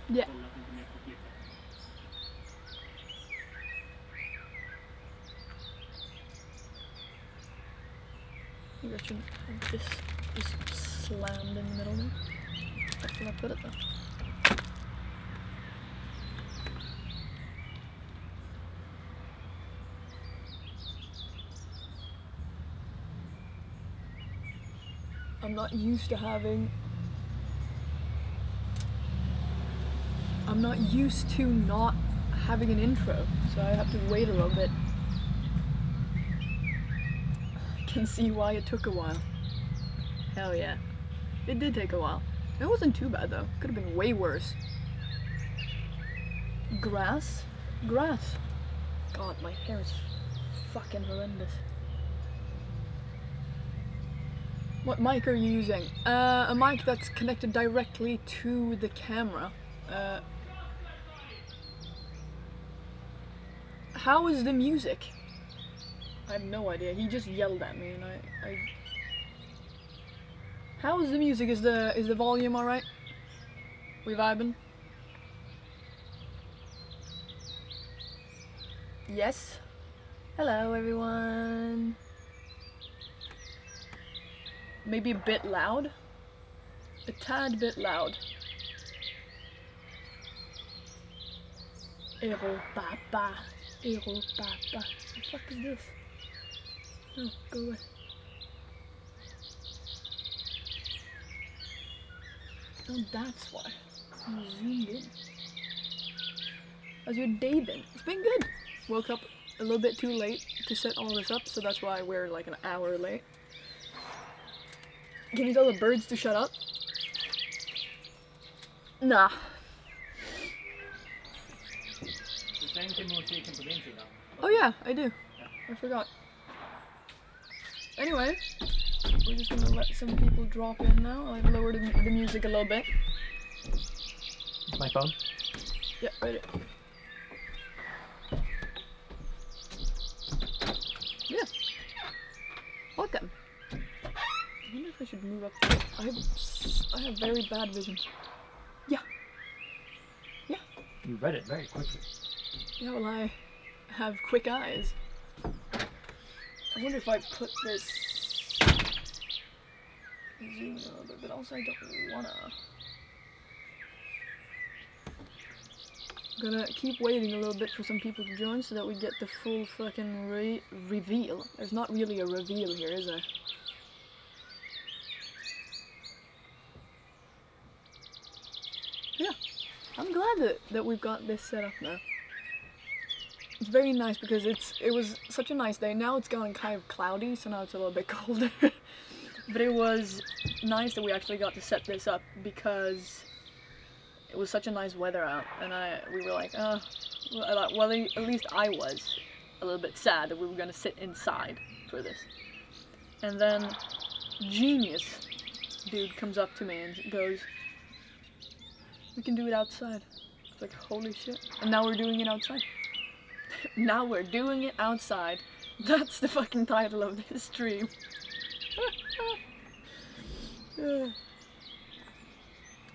Yeah. Maybe I shouldn't have this just slammed in the middle there. That's where I put it though. I'm not used to having... I'm not used to not having an intro, so I have to wait a little bit. I can see why it took a while. Hell yeah. It did take a while. It wasn't too bad though. Could have been way worse. Grass? Grass. God, my hair is fucking horrendous. What mic are you using? A mic that's connected directly to the camera. How is the music? I have no idea. He just yelled at me and I... How is the music? Is the volume alright? We vibing? Yes? Hello everyone. Maybe a bit loud? A tad bit loud. Ero papa. Ero papa. What the fuck is this? Oh, go away. Oh, that's why. I'm zoomed in. How's your day been? It's been good. Woke up a little bit too late to set all this up, so that's why we're like an hour late. Can you tell the birds to shut up? Nah. Oh yeah, I do. I forgot. Anyway, we're just gonna let some people drop in now. I've lowered the music a little bit. My phone? Yeah, right. Yeah. Welcome. I wonder if I should move up. I have very bad vision. Yeah. Yeah. You read it very quickly. Yeah, well, I have quick eyes. I wonder if I put this zoom a little bit, but also I don't wanna. I'm gonna keep waiting a little bit for some people to join so that we get the full fucking reveal. There's not really a reveal here, is there? Yeah, I'm glad that we've got this set up now. It's very nice because it was such a nice day. Now it's gone kind of cloudy, so now it's a little bit colder. But it was nice that we actually got to set this up because it was such a nice weather out, and we were like, well, at least I was a little bit sad that we were gonna sit inside for this. And then genius dude comes up to me and goes, "We can do it outside." It's like, holy shit. And now we're doing it outside. Now we're doing it outside. That's the fucking title of this stream.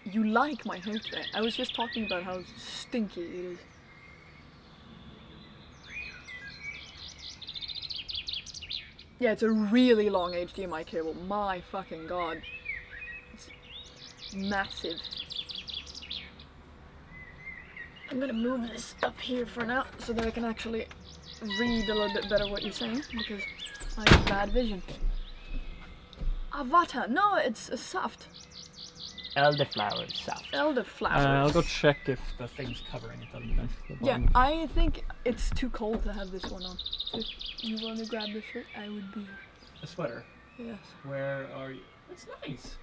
You like my hair today? I was just talking about how stinky it is. Yeah, it's a really long HDMI cable. My fucking god. It's massive. I'm gonna move this up here for now so that I can actually read a little bit better what you're saying because I have bad vision. Avatar? No, it's a soft. Elderflower saft. Elderflowers. I'll go check if the thing's covering it on the Yeah, I think it's too cold to have this one on. So if you want to grab the shirt, I would be... A sweater? Yes. Where are you? That's nice.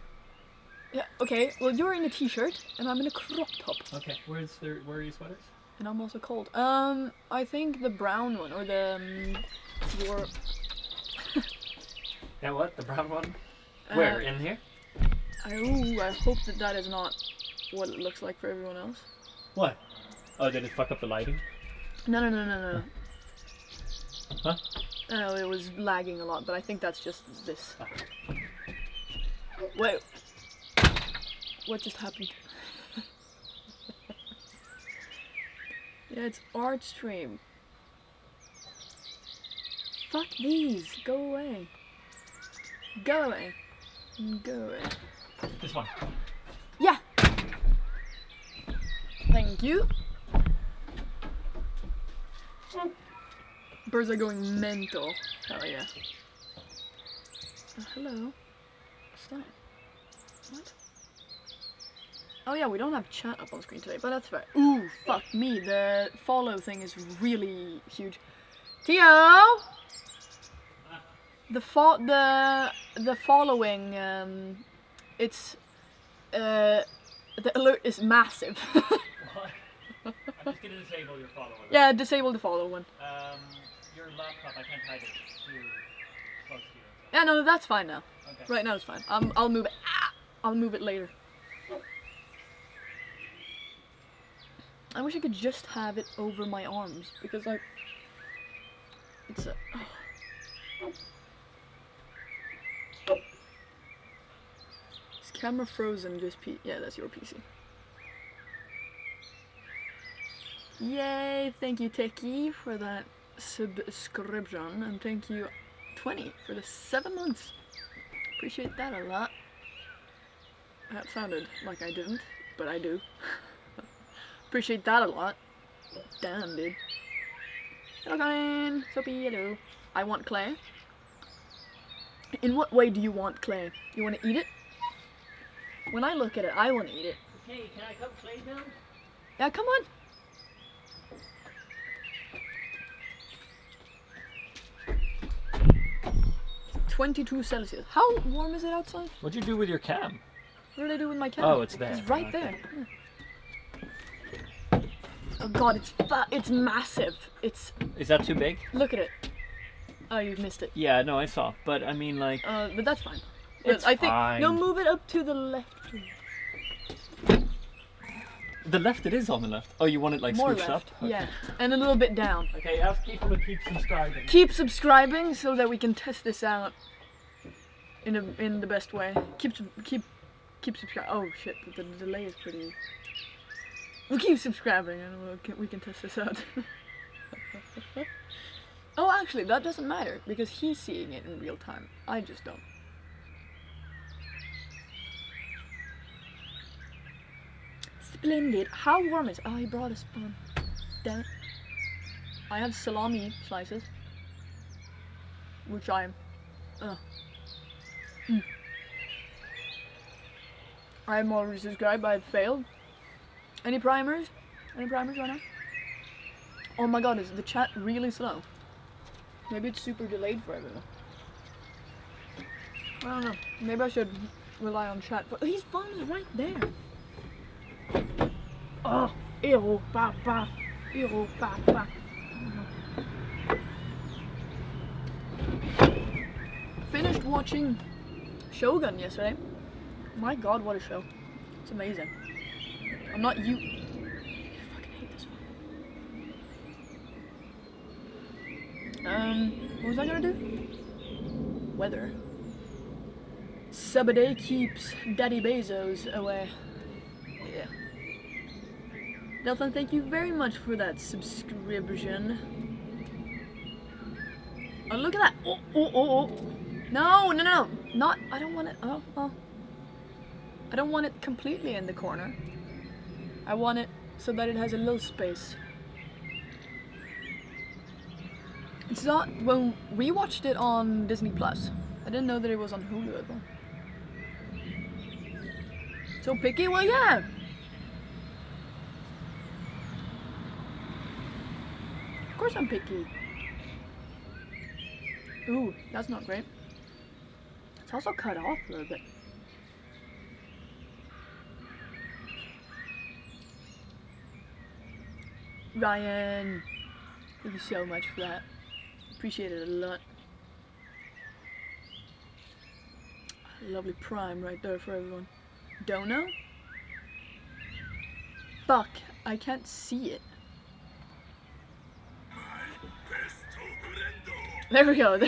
Yeah, okay, well you're in a t-shirt, and I'm in a crop top. Okay, where are your sweaters? And I'm also cold. I think the brown one, or the, your... Yeah, what? The brown one? Where? In here? I hope that is not what it looks like for everyone else. What? Oh, did it fuck up the lighting? No. Huh? No, it was lagging a lot, but I think that's just this. Wait. What just happened? Yeah, it's art stream. Fuck these. Go away. Go away. Go away. This one. Yeah. Thank you. Birds are going mental. Hell yeah. Hello. Stop. What? Oh yeah, we don't have chat up on screen today, but that's fair. Ooh, fuck me. The follow thing is really huge. Theo! The following, it's, the alert is massive. What? I'm just gonna disable your follower. Yeah, disable the follow one. Your laptop, I can't hide it too close to you. Yeah, no, that's fine now. Okay. Right now it's fine. I'll move it. I'll move it later. I wish I could just have it over my arms because like it's a. Oh. Is camera frozen? Just yeah, that's your PC. Yay! Thank you, Techie, for that subscription, and thank you, 20, for the 7 months. Appreciate that a lot. That sounded like I didn't, but I do. Appreciate that a lot. Damn, dude. Hello, Colin. Soapy, hello. I want clay. In what way do you want clay? You want to eat it? When I look at it, I want to eat it. Hey, can I come play now? Yeah, come on. -22°C. How warm is it outside? What'd you do with your cam? What did I do with my camera? Oh, it's there. It's right Okay. there. Yeah. Oh god, it's massive. It's. Is that too big? Look at it. Oh, you've missed it. Yeah, no, I saw. But I mean, like. But that's fine. It's I think fine. no, move it up to the left. Please. The left, it is on the left. Oh, you want it like More scooched left. up? Okay. Yeah, and a little bit down. Okay, ask people to keep subscribing. Keep subscribing so that we can test this out in the best way. Keep subscribing. Oh shit, the delay is pretty. We'll keep subscribing and we can test this out. Oh, actually, that doesn't matter because he's seeing it in real time. I just don't. Splendid. How warm is it? Oh, he brought a spoon. Damn it. I have salami slices. Which I'm. I'm already subscribed. I've failed. Any primers? Any primers right now? Oh my god, is the chat really slow? Maybe it's super delayed for everyone. I don't know. Maybe I should rely on chat. But his phone is right there. Oh, ew, papa. Ew, papa. Finished watching Shogun yesterday. My god, what a show. It's amazing. I'm not you. I fucking hate this one. What was I gonna do? Weather. Subaday keeps Daddy Bezos away. Yeah. Delphin, thank you very much for that subscription. Oh, look at that. Oh. No. Not, I don't want it. Oh. I don't want it completely in the corner. I want it so that it has a little space. It's not, when we watched it on Disney Plus. I didn't know that it was on Hulu as well. So picky? Well, yeah. Of course I'm picky. Ooh, that's not great. It's also cut off a little bit. Ryan, thank you so much for that. Appreciate it a lot. Lovely prime right there for everyone. Dono? Fuck, I can't see it. There we go.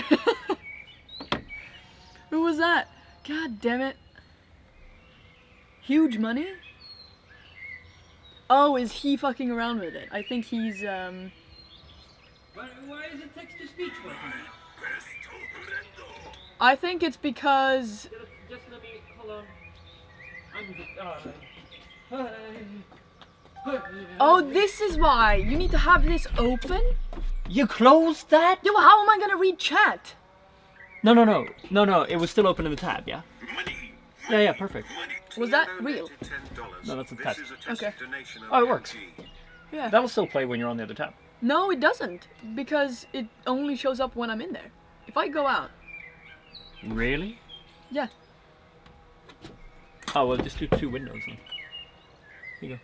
Who was that? God damn it. Huge money? Oh, is he fucking around with it? I think he's, Why is it text-to-speech working? I think it's because... Just let me, hold on. Oh, this is why! You need to have this open? You closed that? Yo, how am I gonna read chat? No, it was still open in the tab, yeah? Yeah, perfect. Was that real? No, that's a test. Okay. Oh, it works. Yeah. That'll still play when you're on the other tab. No, it doesn't. Because it only shows up when I'm in there. If I go out... Really? Yeah. Oh, well, just do 2 windows then. Here you go.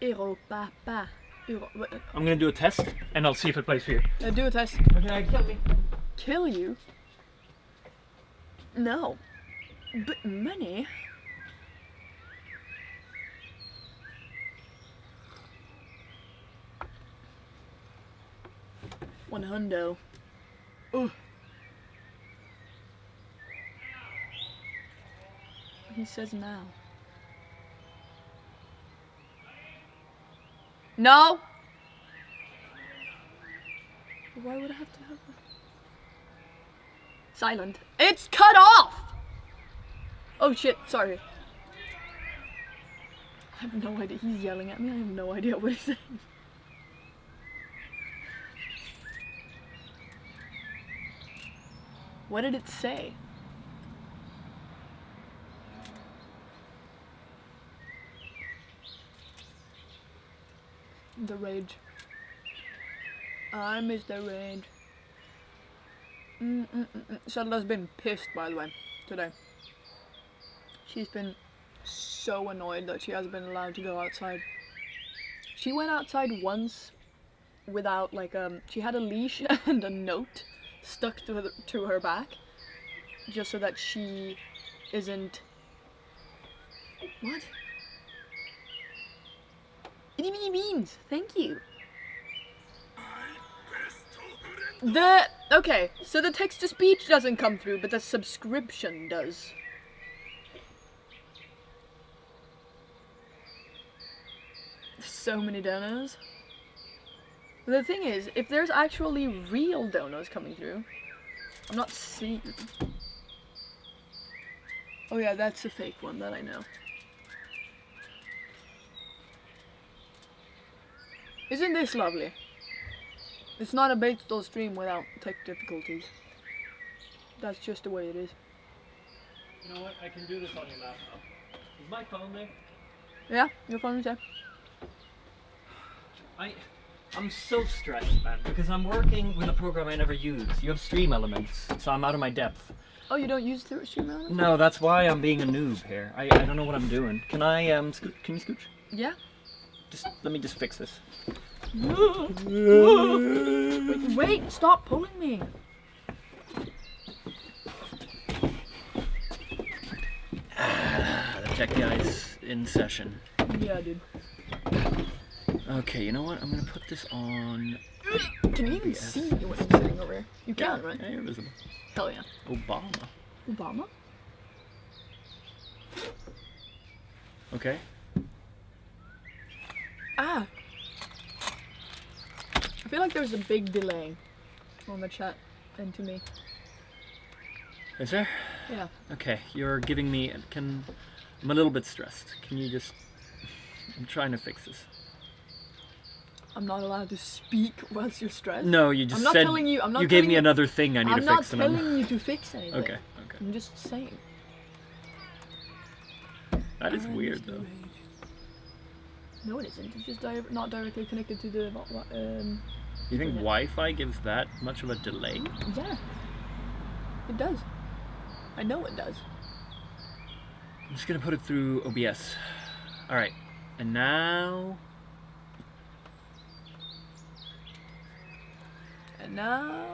Hero papa. I'm gonna do a test, and I'll see if it plays for you. Do a test. Okay, kill me. Kill you? No. But money? $100. Ugh. He says now. No! Why would I have to have that? Silent. It's cut off! Oh shit, sorry. I have no idea. He's yelling at me. I have no idea what he's saying. What did it say? The rage. I miss the rage. Shuttlers been pissed, by the way, today. She's been so annoyed that she hasn't been allowed to go outside. She went outside once without, like, she had a leash and a note stuck to her back, just so that she isn't... What? Itty bitty beans, thank you. Okay, so the text-to-speech doesn't come through, but the subscription does. So many donos. The thing is, if there's actually real donos coming through, I'm not seeing them. Oh yeah, that's a fake one that I know. Isn't this lovely? It's not a baseball stream without tech difficulties. That's just the way it is. You know what? I can do this on your laptop. Is my phone there? Yeah, your phone is there. I'm so stressed, man, because I'm working with a program I never use. You have stream elements, so I'm out of my depth. Oh, you don't use stream elements? No, that's why I'm being a noob here. I don't know what I'm doing. Can I can you scooch? Yeah. Let me just fix this. Wait, stop pulling me. The tech guy's in session. Yeah, dude. Okay, you know what? I'm gonna put this on. Can you even see me when I'm sitting over here? You can, right? Yeah, you're visible. Hell yeah. Obama. Obama? Okay. Ah. I feel like there's a big delay on the chat and to me. Is there? Yeah. Okay, you're giving me. I'm a little bit stressed. Can you just? I'm trying to fix this. I'm not allowed to speak whilst you're stressed. No, you just I'm not said. telling you. I'm not. You gave me another thing I need to fix. I'm not telling you to fix anything. Okay. I'm just saying. That is weird, though. No, it isn't. It's just not directly connected to the. You think Wi-Fi gives that much of a delay? Yeah. It does. I know it does. I'm just gonna put it through OBS. All right, and now. And now.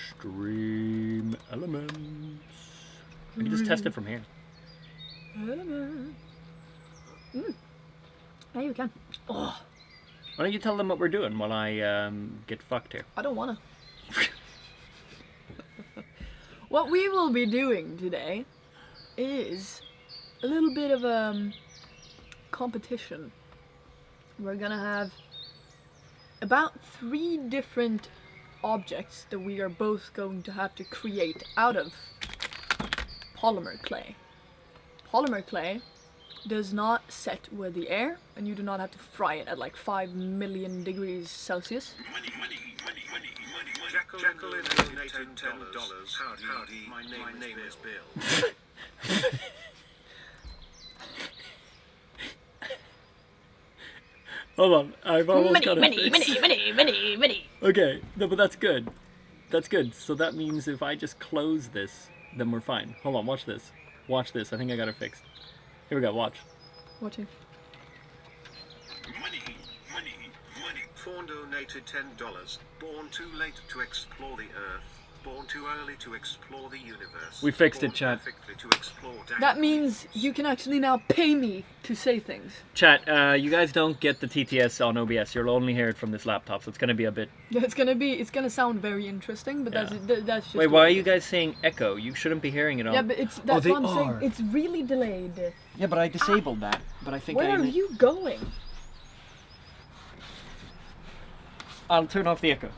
Stream elements. I can just test it from here. Yeah, you can. Oh. Why don't you tell them what we're doing while I get fucked here? I don't wanna. What we will be doing today is a little bit of a competition. We're gonna have about 3 different objects that we are both going to have to create out of polymer clay. Polymer clay does not set with the air, and you do not have to fry it at like 5 million degrees Celsius. Jacqueline donated $10. Howdy, my name is Bill. Hold on, I've almost got it. Mini. Okay, no, but that's good. That's good. So that means if I just close this, then we're fine. Hold on, watch this. Watch this. I think I got it fixed. Here we go, watch. Watching. Money. Fawn donated $10. Born too late to explore the Earth. Born too early to explore the universe. We fixed it, Born chat. perfectly to explore That means you can actually now pay me to say things. Chat, you guys don't get the TTS on OBS. You'll only hear it from this laptop, so it's gonna be a bit... Yeah, it's gonna sound very interesting, but that's just. Wait, why are you guys saying echo? You shouldn't be hearing it on... Yeah, but that's they what I'm saying. are. It's really delayed. Yeah, but I disabled that. But I think Where are you going? I'll turn off the echo.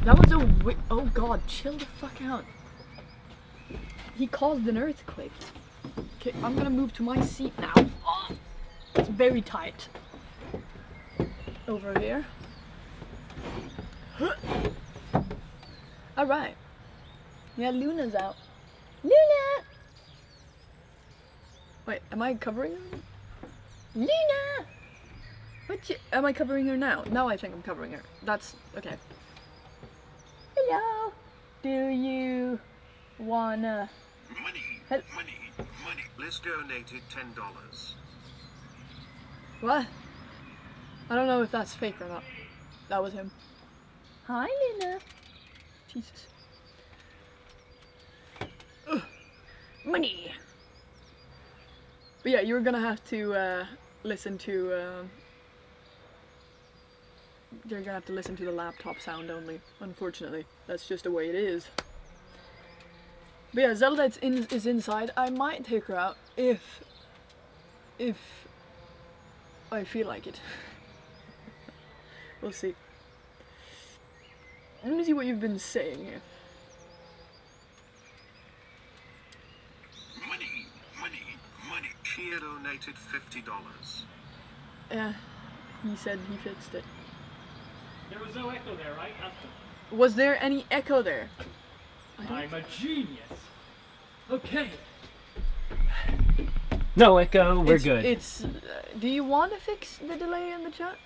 That was a oh god, chill the fuck out. He caused an earthquake. Okay, I'm gonna move to my seat now. Oh, it's very tight. Over here. Alright. Yeah, Luna's out. Luna! Wait, am I covering her? Luna! Am I covering her now? No, I think I'm covering her. That's okay. Hello. Do you wanna? money. Liz donated $10. What? I don't know if that's fake or not. That was him. Hi, Luna. Jesus. Ugh. Money. But yeah, you're gonna have to listen to. You're gonna have to listen to the laptop sound only. Unfortunately, that's just the way it is. But yeah, Zelda is inside. I might take her out if I feel like it. We'll see. Let me see what you've been saying here. Money. She donated $50. Yeah, he said he fixed it. There was no echo there, right? Was there any echo there? I'm a genius. Okay. No echo, we're good. Do you want to fix the delay in the chat?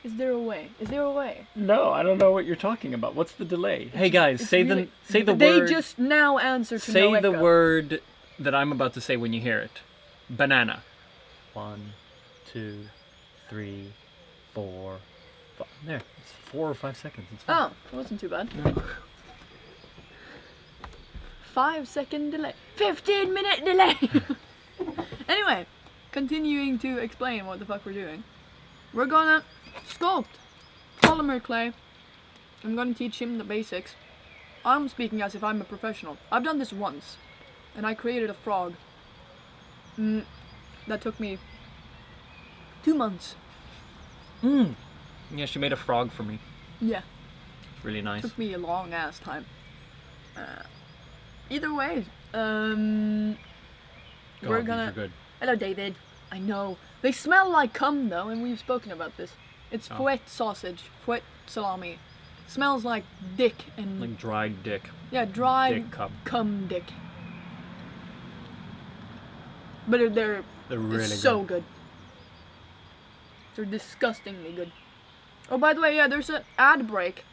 Is there a way? No, I don't know what you're talking about. What's the delay? Hey guys, say the word. They just now answer to no Say the echo. word that I'm about to say when you hear it. Banana. 1, 2, 3, 4, 5. There. It's 4 or 5 seconds. It's fine. Oh, it wasn't too bad. No. 5-second delay. 15-minute delay! Anyway, continuing to explain what the fuck we're doing. We're gonna sculpt polymer clay. I'm gonna teach him the basics. I'm speaking as if I'm a professional. I've done this once, and I created a frog. That took me 2 months. Yeah, she made a frog for me. Yeah. It's really nice. Took me a long ass time. Either way, God, we're these gonna. are good. Hello, David. I know they smell like cum though, and we've spoken about this. It's fouet sausage, fouet salami. It smells like dick and Like dried dick. yeah, dry dick cum dick. But they're really so good. They're disgustingly good. Oh, by the way, yeah, there's an ad break.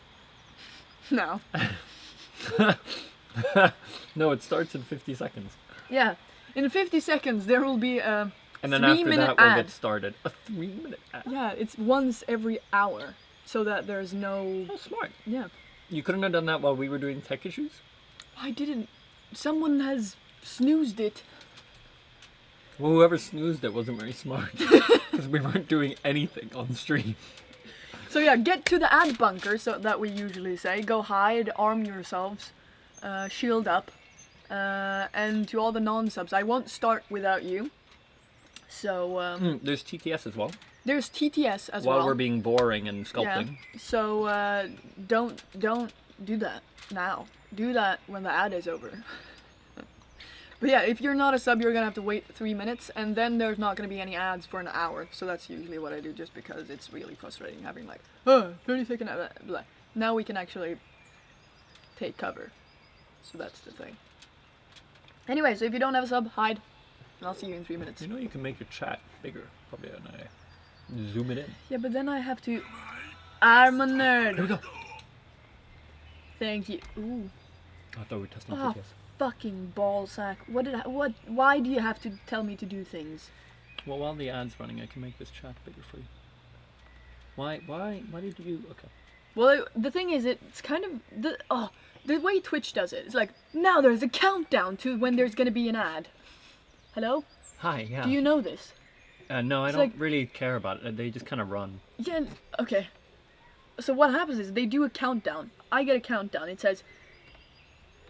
No. No, it starts in 50 seconds. Yeah, in 50 seconds there will be a And then 3-minute after that, we'll ad. get started. A 3-minute ad. Yeah, it's once every hour, so that there's no. Oh, smart. Yeah. You couldn't have done that while we were doing tech issues? I didn't. Someone has snoozed it. Well, whoever snoozed it wasn't very smart. Because we weren't doing anything on stream. So yeah, get to the ad bunker, so that we usually say. Go hide, arm yourselves. Shield up. And to all the non-subs, I won't start without you. So, There's TTS as well. there's TTS as well. While we're being boring and Yeah. sculpting. So, don't do that now. Do that when the ad is over. But yeah, if you're not a sub, you're gonna have to wait 3 minutes, and then there's not gonna be any ads for an hour. So that's usually what I do, just because it's really frustrating having like, 30-second ad. Blah. Now we can actually take cover. So that's the thing. Anyway, so if you don't have a sub, hide, and I'll see you in 3 minutes. You know you can make your chat bigger, probably, and I zoom it in. Yeah, but then I have to. I'm a Here we nerd. go. Thank you. Ooh. I thought we were testing Oh, TTS. fucking ballsack. Why do you have to tell me to do things? Well, while the ad's running, I can make this chat bigger for you. Why did you? Okay. Well, the thing is, it's kind of the way Twitch does it. It's like, now there's a countdown to when there's gonna be an ad. Hello? Hi. Yeah. Do you know this? No, I It's don't like- really care about it. They just kind of run. Yeah. Okay. So what happens is they do a countdown. I get a countdown. It says,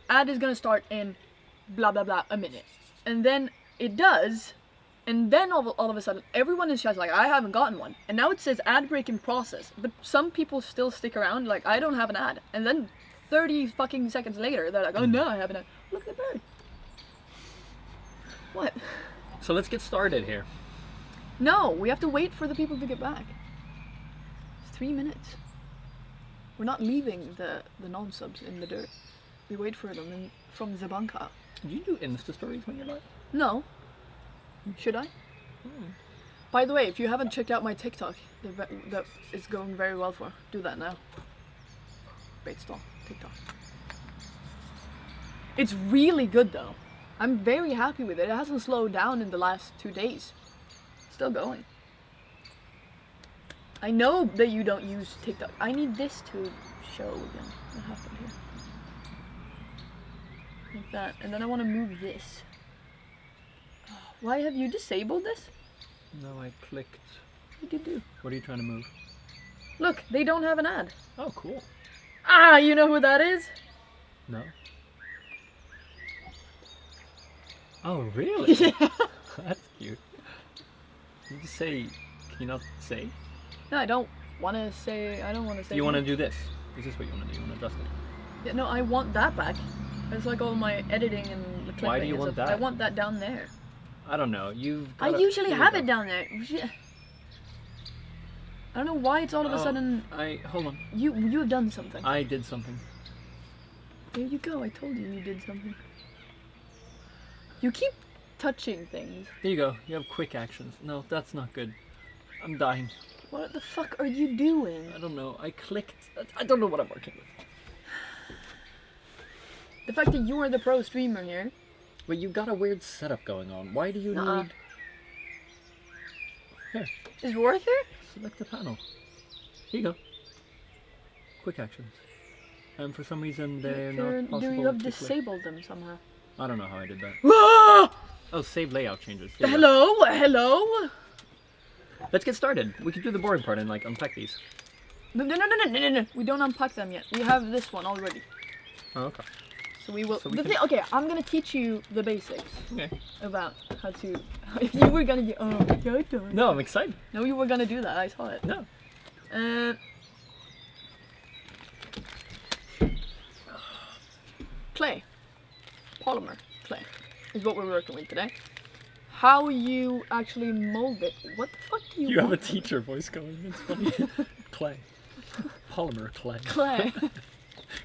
ad is gonna start in blah blah blah a minute, and then it does, and then all of a sudden everyone is just like, I haven't gotten one, and now it says ad break in process, but some people still stick around like, I don't have an ad, and then 30 fucking seconds later they're like, oh no, I have an ad. Look at the bird. What? So let's get started here. No, we have to wait for the people to get back. It's 3 minutes. We're not leaving the non-subs in the dirt. We wait for them from the bunker. Do you do Insta stories when you're live? No. Should I? By the way, if you haven't checked out my TikTok, that is going very well for, do that now. Bait stall, TikTok. It's really good though. I'm very happy with it. It hasn't slowed down in the last 2 days. Still going. I know that you don't use TikTok. I need this to show again. What happened here? Like that. And then I want to move this. Why have you disabled this? No, I clicked. What did you do? What are you trying to move? Look, they don't have an ad. Oh, cool. Ah, you know who that is? No. Oh, really? Yeah. That's cute. You just say. Can you not say? No, I don't want to say. I don't want to say. Do you want to do this? Is this what you want to do? You want to adjust it? Yeah, no, I want that back. It's like all my editing and the clipping. Why do you and want stuff. that? I want that down there. I don't know. You've. I usually have it down there. I don't know why it's all of a sudden. Hold on. You have done something. I did something. There you go. I told you did something. You keep touching things. There you go. You have quick actions. No, that's not good. I'm dying. What the fuck are you doing? I don't know. I clicked. I don't know what I'm working with. The fact that you are the pro streamer here. But you got a weird setup going on. Why do you need? Here, Is Roar here? select the panel. Here you go. Quick actions. And for some reason they're not possible. Do you have to click. disabled them somehow? I don't know how I did that. Ah! Oh, save layout changes. There you go. Hello. Let's get started. We can do the boring part and like unpack these. No. We don't unpack them yet. We have this one already. Oh, okay. So we will. So we can- Okay, I'm gonna teach you the basics Okay. about how to. If you were gonna do. Oh, your turn. No, I'm excited. No, you were gonna do that. I saw it. No. Clay. Polymer clay is what we're working with today. How you actually mold it. What the fuck do you You have a want? teacher voice going. It's funny. Clay. Polymer clay. Clay.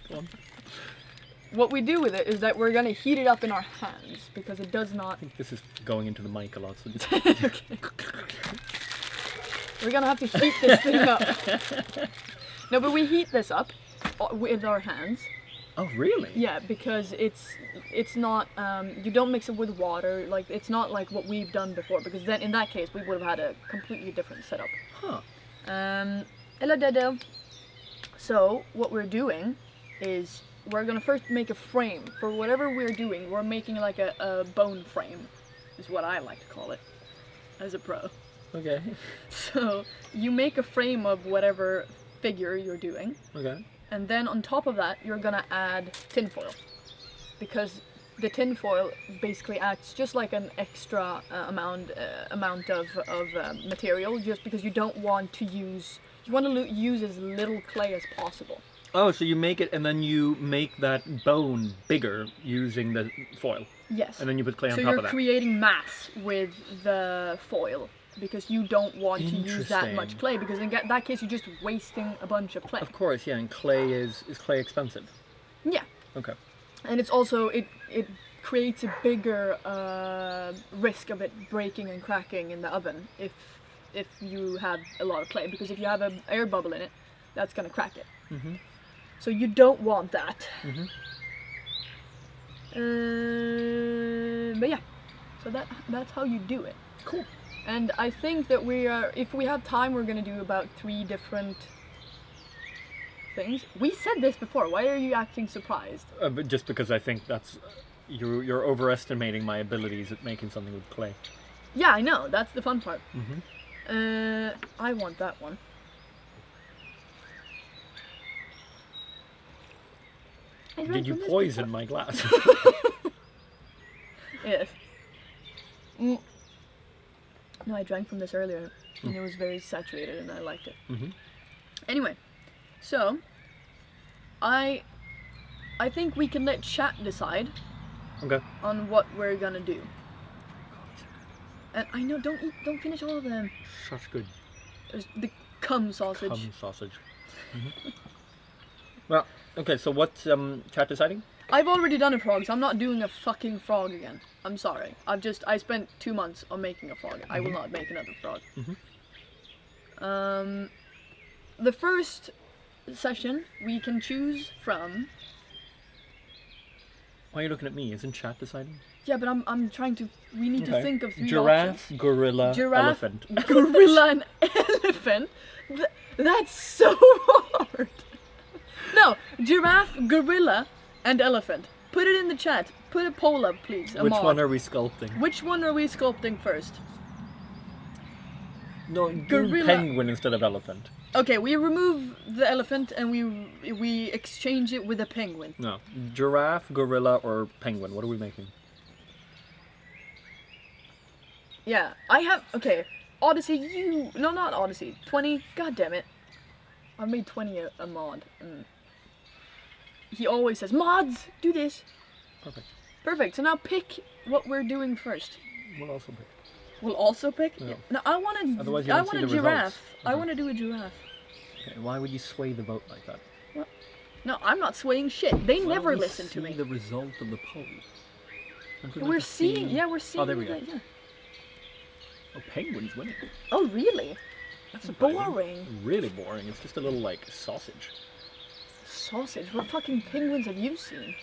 Go on. What we do with it is that we're gonna heat it up in our hands because it does not. I think this is going into the mic a lot. So just... Okay. We're gonna have to heat this thing up. No, but we heat this up with our hands. Oh, really? Yeah, because it's not you don't mix it with water. Like it's not like what we've done before. Because then in that case we would have had a completely different setup. Huh. So what we're doing is we're gonna first make a frame for whatever we're doing. We're making like a bone frame, is what I like to call it, as a pro. Okay. So you make a frame of whatever figure you're doing, Okay. and then on top of that you're gonna add tinfoil. because the tin foil basically acts just like an extra amount of material, just because you don't want to use, you want to use as little clay as possible. Oh, so you make it and then you make that bone bigger using the foil. Yes. And then you put clay on So top you're of that. creating mass with the foil, because you don't want to use that much Interesting. clay, because in that case you're just wasting a bunch of clay. Of course, yeah, and clay is clay expensive? Yeah. Okay. And it's also, it creates a bigger risk of it breaking and cracking in the oven if you have a lot of clay, because if you have an air bubble in it, that's gonna crack it. Mm-hmm. So you don't want that. Mm-hmm. But yeah, so that's how you do it. Cool. And I think that if we have time, we're gonna do about 3 different things. We said this before. Why are you acting surprised? But just because I think that's you're overestimating my abilities at making something with clay. Yeah, I know. That's the fun part. Mm-hmm. I want that one. Did you poison my glass? Yes. No, I drank from this earlier, and it was very saturated, and I liked it. Mm-hmm. Anyway, so I think we can let chat decide Okay. on what we're gonna do. And I know, don't finish all of them. Such good There's the cum sausage. cum sausage. Mm-hmm. Well, okay. So what's chat deciding? I've already done a frog, so I'm not doing a fucking frog again. I'm sorry. I spent 2 months on making a frog. I will not make another frog. Mm-hmm. The first session we can choose from. Why are you looking at me? Isn't chat deciding? Yeah, but I'm trying to. We need to think of 3 Giraffe, options. gorilla, Giraffe, elephant. gorilla, and elephant. That's so hard. No, giraffe, gorilla, and elephant. Put it in the chat. Put a poll up, please. Which one are we sculpting? Which one are we sculpting first? No, do Gorilla. penguin instead of elephant. Okay, we remove the elephant and we exchange it with a penguin. No, giraffe, gorilla, or penguin. What are we making? Yeah, I have. Okay, Odyssey. No, not Odyssey. 20. God damn it. I made 20 a mod. He always says, mods, do this. Perfect. Perfect. So now pick what we're doing first. We'll also pick. We'll also pick. Yeah. No, I want to. Otherwise you I don't want see a the giraffe. results. I Okay. want to do a giraffe. Okay, why would you sway the vote like that? No, I'm not swaying shit. They Why never don't we listen to see me. the result of the poll. Don't we We're like to seeing. see- Yeah, we're seeing. Oh, there we go. Yeah. Oh, penguin's winning. Oh, really? That's surprising. Boring. Really boring. It's just a little like sausage. Sausage. What fucking penguins have you seen?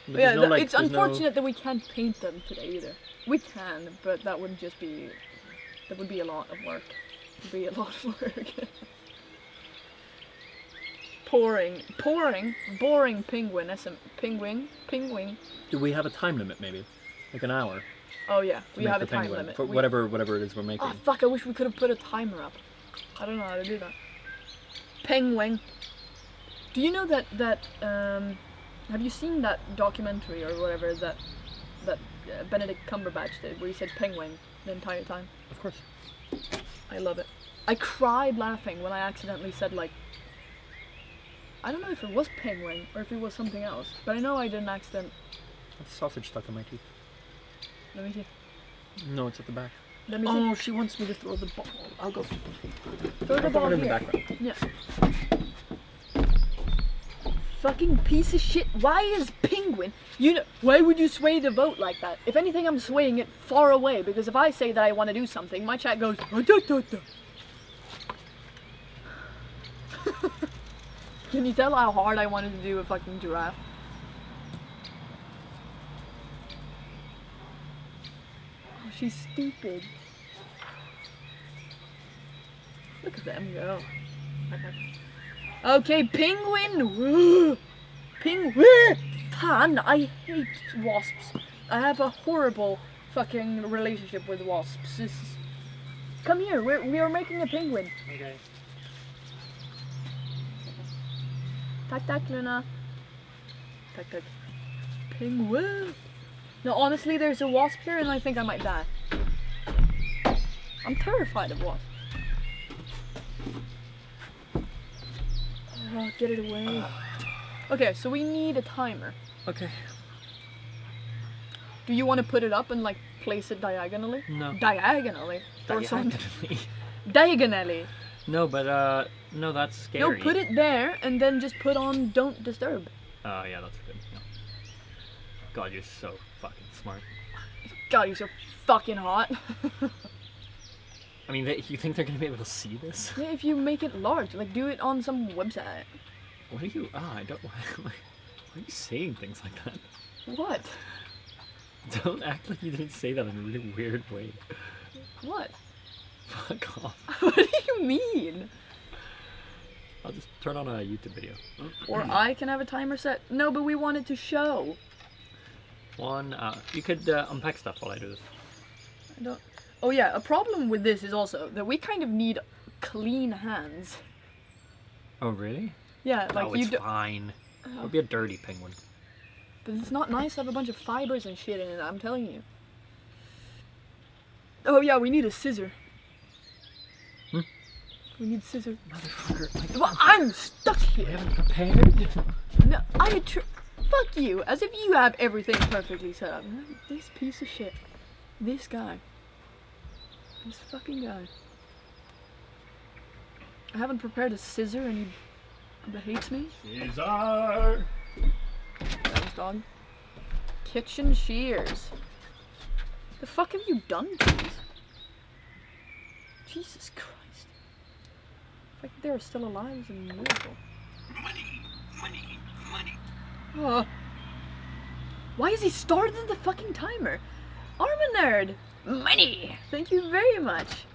But Yeah, there's no, like, it's there's no- unfortunate that we can't paint them today either. We can, but that would just be. That would be a lot of work. It would be a lot of work. Boring penguin. Penguin. Do we have a time limit maybe? Like an hour? Oh yeah, to we make have the a time penguin, limit. for whatever it is we're making. Oh fuck! I wish we could have put a timer up. I don't know how to do that. Penguin. Do you know that have you seen that documentary or whatever that Benedict Cumberbatch did, where he said penguin the entire time? Of course. I love it. I cried laughing when I accidentally said, like, I don't know if it was penguin or if it was something else, but I know I did an accident. That's sausage stuck in my teeth. Let me see. No, it's at the back. Let me see. Oh, she wants me to throw the ball. I'll go. Throw the I'll ball throw it in the here. background. Yeah. Fucking piece of shit. Why is penguin? Why would you sway the vote like that? If anything, I'm swaying it far away, because if I say that I want to do something, my chat goes. Can you tell how hard I wanted to do a fucking giraffe? Oh, she's stupid. Look at them go. Okay, penguin! Penguin! Fan, I hate wasps. I have a horrible fucking relationship with wasps. Come here, we are making a penguin. Okay. Tack tack, Luna. Tack tack. Penguin. No, honestly, there's a wasp here and I think I might die. I'm terrified of wasps. Oh, get it away. Okay, so we need a timer. Okay. Do you want to put it up and like place it diagonally? No. Diagonally? Or something? Diagonally. Diagonally. No, but no, that's scary. No, put it there and then just put on don't disturb. Oh yeah, that's good. Yeah. God, you're so fucking smart. God, you're so fucking hot. I mean, you think they're gonna be able to see this? Yeah, if you make it large, like do it on some website. What are you? I don't. Why are you saying things like that? What? Don't act like you didn't say that in a really weird way. What? Fuck off. What do you mean? I'll just turn on a YouTube video. Or I can have a timer set. No, but we want it to show. You could unpack stuff while I do this. I don't. Oh yeah, a problem with this is also that we kind of need clean hands. Oh really? Yeah, like Oh, you it's do. fine. It'll be a dirty penguin. But it's not nice to have a bunch of fibers and shit in it, I'm telling you. Oh yeah, we need a scissor. Hmm? We need scissor. Motherfucker. Well, I'm stuck I here. haven't prepared. No, fuck you, as if you have everything perfectly set up. This piece of shit. This guy. This fucking guy. I haven't prepared a scissor and he hates me. Caesar! Thanks, dog. Kitchen shears. The fuck have you done to these? Jesus Christ. The fact that they're still alive is a miracle. Money, money, money. Oh. Why is he starting the fucking timer? Arma nerd! Money! Thank you very much.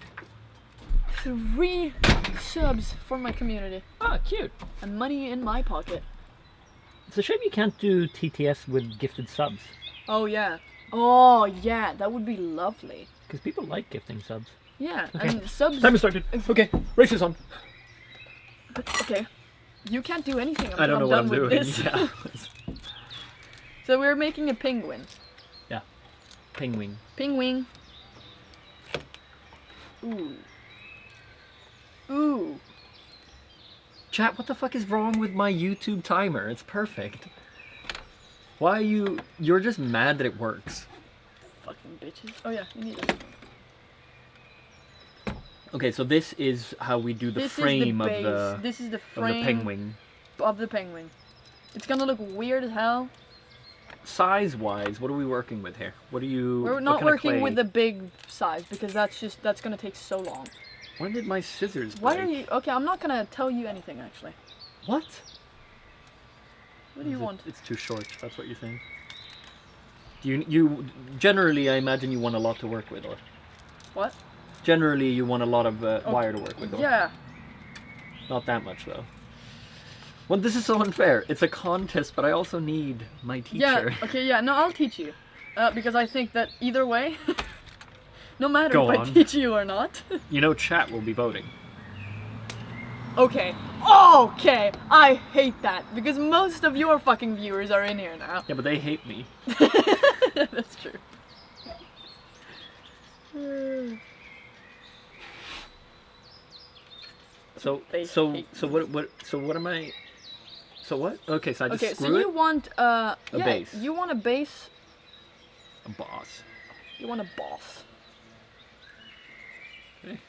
3 subs for my community. Ah, cute. And money in my pocket. It's a shame you can't do TTS with gifted subs. Oh yeah. Oh yeah, that would be lovely. Because people like gifting subs. Yeah, Okay. and subs... Timer started. Okay, race is on. Okay. You can't do anything until I don't know what I'm done with doing. this. Yeah. So we're making a penguin. Yeah. Penguin. Penguin. Ooh. Ooh. Chat, what the fuck is wrong with my YouTube timer? It's perfect. Why are you... You're just mad that it works. Fucking bitches. Oh yeah, you need it. Okay, so this is how we do the This frame is the of base. This is the the frame penguin. of the penguin. It's gonna look weird as hell. Size-wise, what are we working with here? What are you... We're what not kind of working clay? with the big size because that's gonna take so long. When did my scissors break? Why are you... Okay, I'm not gonna tell you anything actually. What? What do you want? It's too short, that's what you're saying? You generally, I imagine you want a lot to work with, or... What? Generally, you want a lot of wire to work with, or... Yeah. Not that much, though. Well, this is so unfair. It's a contest, but I also need my teacher. Yeah, okay, yeah, no, I'll teach you. Because I think that either way, no matter Go if on. I teach you or not. You know, chat will be voting. Okay. Okay! I hate that, because most of your fucking viewers are in here now. Yeah, but they hate me. That's true. So They hate what am I? So what? Okay, so I just Okay, so screw you it. want, yeah, base. you want a base, A boss. you want a boss. Okay.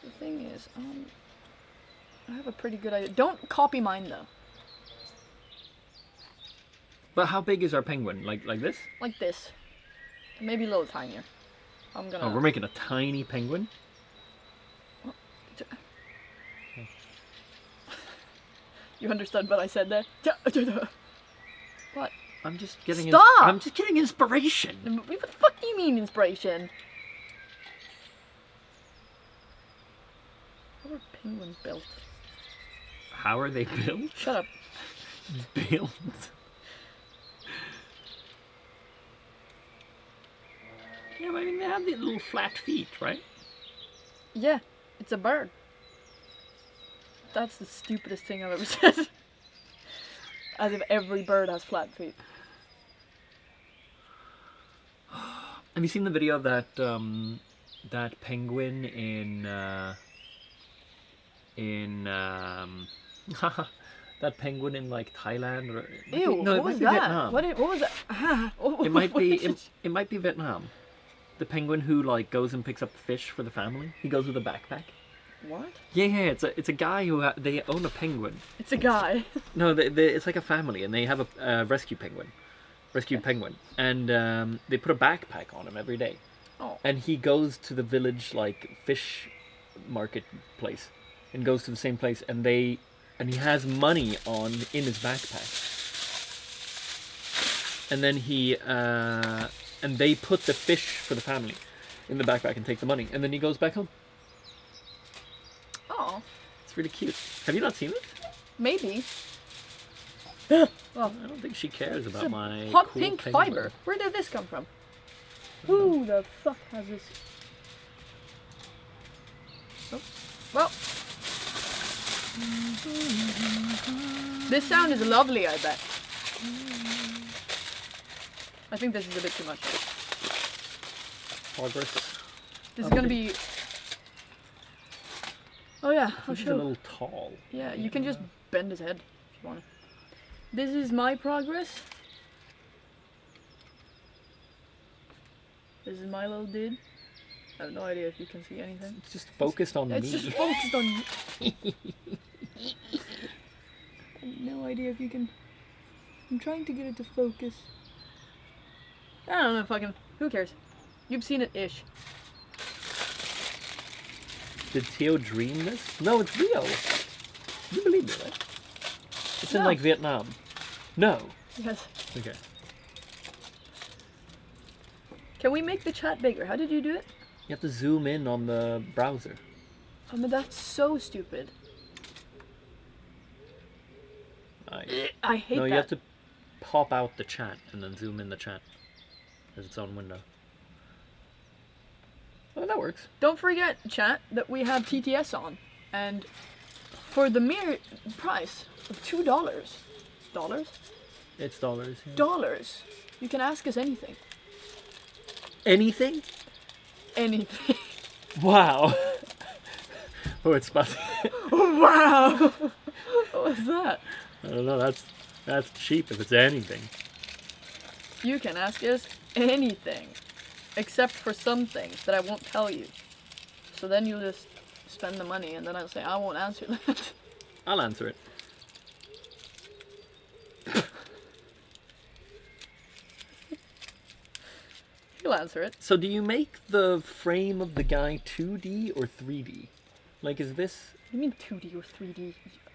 The thing is, I have a pretty good idea. Don't copy mine, though. But how big is our penguin? Like this? Like this. Maybe a little tinier. I'm gonna... Oh, we're making a tiny penguin. You understood what I said there? What? I'm just getting. Stop! I'm just getting inspiration. What the fuck do you mean, inspiration? How are penguins built? How are they built? Shut up. Built. Yeah, but I mean they have the little flat feet, right? Yeah, it's a bird. That's the stupidest thing I've ever said. As if every bird has flat feet. Have you seen the video of that that penguin in that penguin in like Thailand or Ew, no, it what might was be that? Vietnam. What was that? It might be it might be Vietnam. The penguin who like goes and picks up fish for the family. He goes with a backpack. What? Yeah. It's a guy who they own a penguin. It's a guy. No, it's like a family, and they have a rescue penguin, and they put a backpack on him every day. Oh. And he goes to the village like fish market place, and goes to the same place, and he has money in his backpack, and then and they put the fish for the family in the backpack and take the money, and then he goes back home. Oh. It's really cute. Have you not seen it? Maybe. Well, Well, I don't think she cares about my hot cool pink penguin. fiber. Where did this come from? Who the fuck has this? Oh. Well. This sound is lovely, I bet. I think this is a bit too much. Progress. This is gonna be... Oh yeah, I'll He's a show. little tall. Yeah, you can just bend his head if you want. This is my progress. This is my little dude. I have no idea if you can see anything. It's just focused on It's me. just focused on you. I have no idea if you can... I'm trying to get it to focus. I don't know, fucking... Who cares? You've seen it-ish. Did Theo dream this? No, it's real. You believe me, right? It's in No. like Vietnam. No. Yes. Okay. Can we make the chat bigger? How did you do it? You have to zoom in on the browser. Oh, but that's so stupid. I hate No, that. you have to pop out the chat and then zoom in the chat as its own window. Well, that works. Don't forget, chat, that we have TTS on. And for the mere price of $2, It's dollars. Yeah. dollars, you can ask us anything. Anything? Anything. Wow. Oh, it's about. Wow! What was that? I don't know. That's cheap if it's anything. You can ask us anything. Except for some things that I won't tell you. So then you'll just spend the money and then I'll say, I won't answer that. I'll answer it. You'll answer it. So do you make the frame of the guy 2D or 3D? Like, is this... What do you mean 2D or 3D?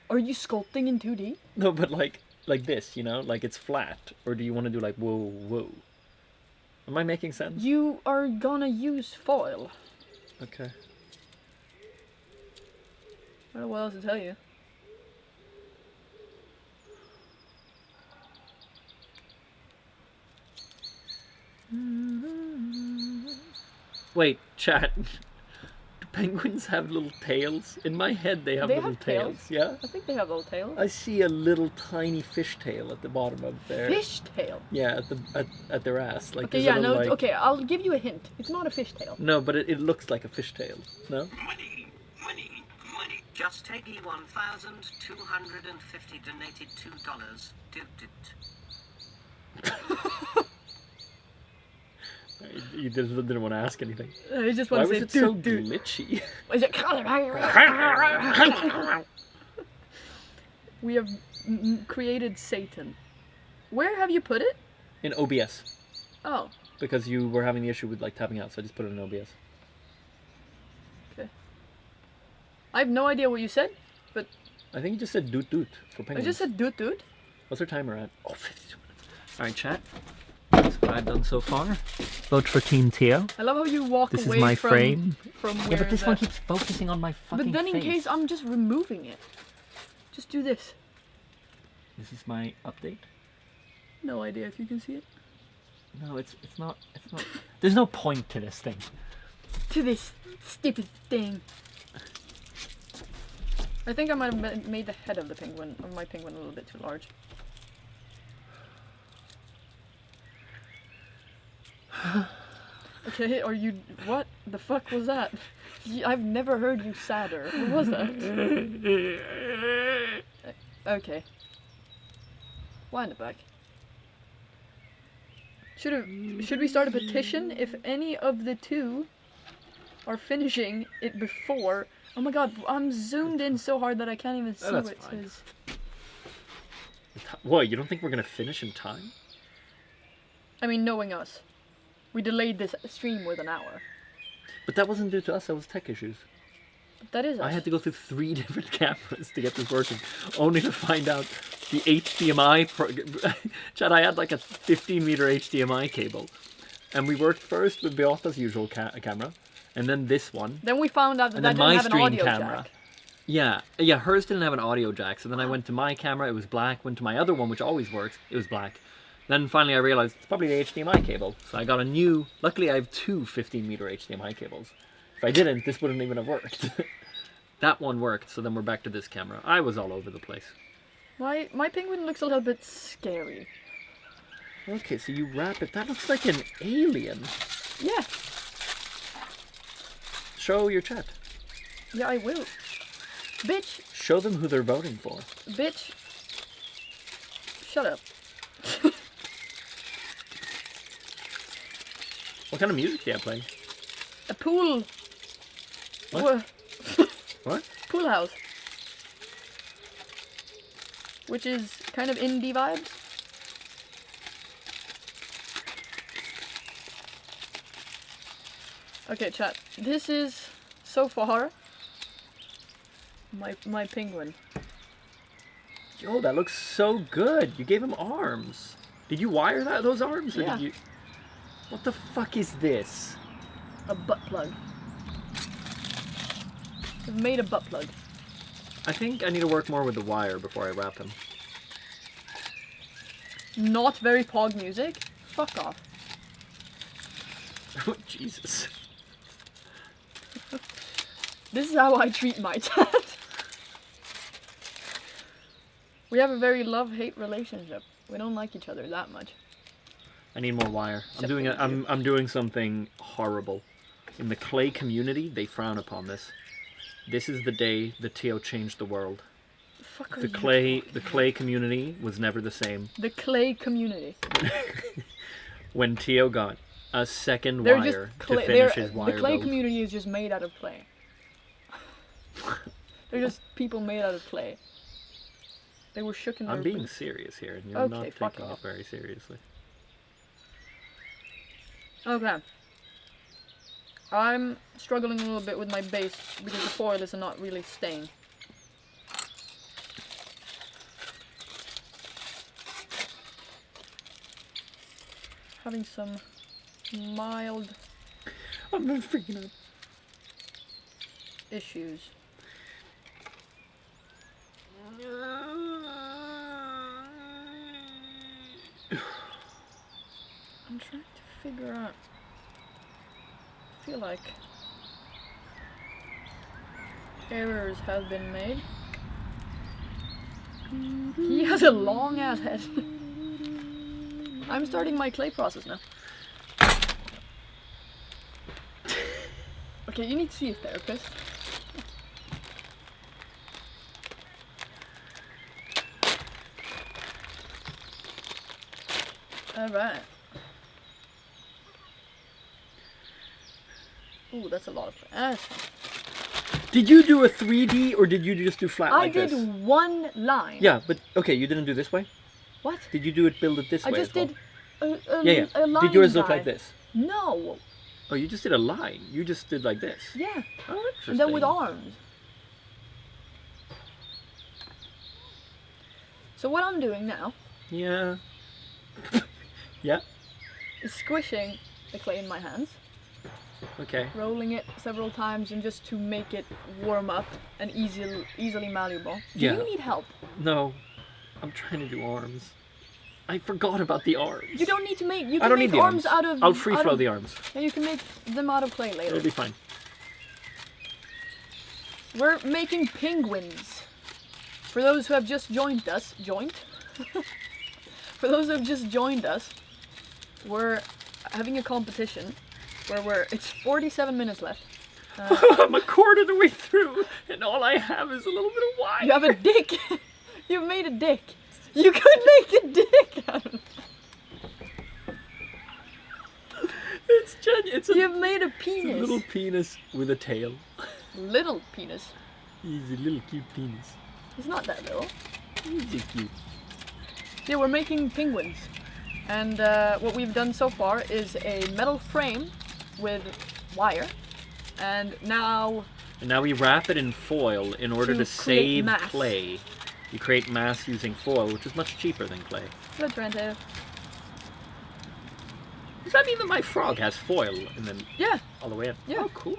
Are you sculpting in 2D? No, but like this, you know? Like it's flat. Or do you want to do like whoa, whoa? Am I making sense? You are gonna use foil. Okay. I don't know what else to tell you. Wait, chat. Do penguins have little tails? In my head, they have They little have tails? Yeah. I think they have little tails. I see a little tiny fish tail at the bottom of their. Fish tail. Yeah, at their ass. Like Okay, there's yeah, a little, no, like... okay, I'll give you a hint. It's not a fish tail. No, but it looks like a fish tail. No. Money, money, money. Just Teggy 1,250 donated $2. Did it. You didn't want to ask anything. I just Why want was to it say, so dude. glitchy? Is it? We have created Satan. Where have you put it? In OBS. Oh, Because you were having the issue with like tapping out, so I just put it in OBS. okay. I have no idea what you said, but I think you just said doot doot for I penguins. just said doot doot. What's our timer at? Oh, 52 minutes. Alright, chat. That's what I've done so far. Vote for Team Theo. I love how you walk This is away my from frame. from where Yeah, but this one the- keeps focusing on my fucking But then in face. case I'm just removing it. Just do this. This is my update. No idea if you can see it. No, it's not. There's no point to this thing. To this stupid thing. I think I might have made the head of my penguin a little bit too large. okay? Are you... What the fuck was that? I've never heard you sadder. What was that? Okay. Wind it back. Should we start a petition if any of the two are finishing it before... Oh my god, I'm zoomed in so hard that I can't even see what it says. What, you don't think we're gonna finish in time? I mean, knowing us. We delayed this stream with an hour. But that wasn't due to us, that was tech issues. But that is us. I had to go through 3 different cameras to get this working, only to find out the HDMI... Chad, I had like a 15-meter HDMI cable. And we worked first with Beata's usual camera, and then this one. Then we found out that and that then didn't my have an stream audio camera. jack. Yeah, hers didn't have an audio jack, so then I went to my camera, it was black, went to my other one, which always works, it was black. Then finally I realized it's probably the HDMI cable, so I got a new, luckily I have 2 15-meter HDMI cables. If I didn't, this wouldn't even have worked. That one worked, so then we're back to this camera. I was all over the place. My penguin looks a little bit scary. Okay, so you wrap it, that looks like an alien. Yeah. Show your chat. Yeah, I will. Bitch. Show them who they're voting for. Bitch. Shut up. What kind of music do you have playing? A pool. What? What? Pool house. Which is kind of indie vibes. Okay, chat. This is, so far, my penguin. Yo, that looks so good. You gave him arms. Did you wire those arms? Or Yeah. did you... What the fuck is this? A butt plug. I've made a butt plug. I think I need to work more with the wire before I wrap him. Not very pog music? Fuck off. Oh, Jesus. This is how I treat my cat. We have a very love-hate relationship. We don't like each other that much. I need more wire. Except I'm doing something horrible. In the clay community, they frown upon this. This is the day that Teo changed the world. The fuck are The you clay community was never the same. The clay community. When Teo got a second They're wire just to finish his the wire clay build. community is just made out of clay. They're just people made out of clay. They were shook in their I'm being serious here, and you're Okay, not fuck taking it off. very seriously. Okay. I'm struggling a little bit with my base because the foil is not really staying. Having some mild I'm not freaking out. issues. I'm trying to figure out. I feel like errors have been made. He has a long ass head. I'm starting my clay process now. Okay, you need to see a therapist. Alright. Ooh, that's a lot of clay. Did you do a 3D or did you just do flat I like did this? one line. Yeah, but okay, you didn't do this way? What? Did you do it, build it this I way just as well? did a Yeah. a line Did yours look guide. like this? No. Oh, you just did a line. You just did like this. Yeah. Oh, interesting. And then with arms. So what I'm doing now Yeah. Yeah. is squishing the clay in my hands, Okay. rolling it several times, and just to make it warm up and easily malleable. Do Yeah. you need help? No, I'm trying to do arms. I forgot about the arms. You don't need to make. You I can don't make need the arms out of. I'll free out flow of- the arms. Yeah, you can make them out of clay later. It'll be fine. We're making penguins. For those who have just joined us, For those who have just joined us, we're having a competition It's 47 minutes left. I'm a quarter of the way through, and all I have is a little bit of wine. You have a dick. You've made a dick. You could make a dick out of it. It's a, You've made a it's a penis. little penis with a tail. Little penis. He's a little cute penis. It's not that little. He's cute. Yeah, we're making penguins. And what we've done so far is a metal frame with wire. And now we wrap it in foil in order To to create save mass. clay. You create mass using foil, which is much cheaper than clay. let's rent it. Does that mean that my frog has foil and then Yeah. all the way in? Yeah. Oh, cool.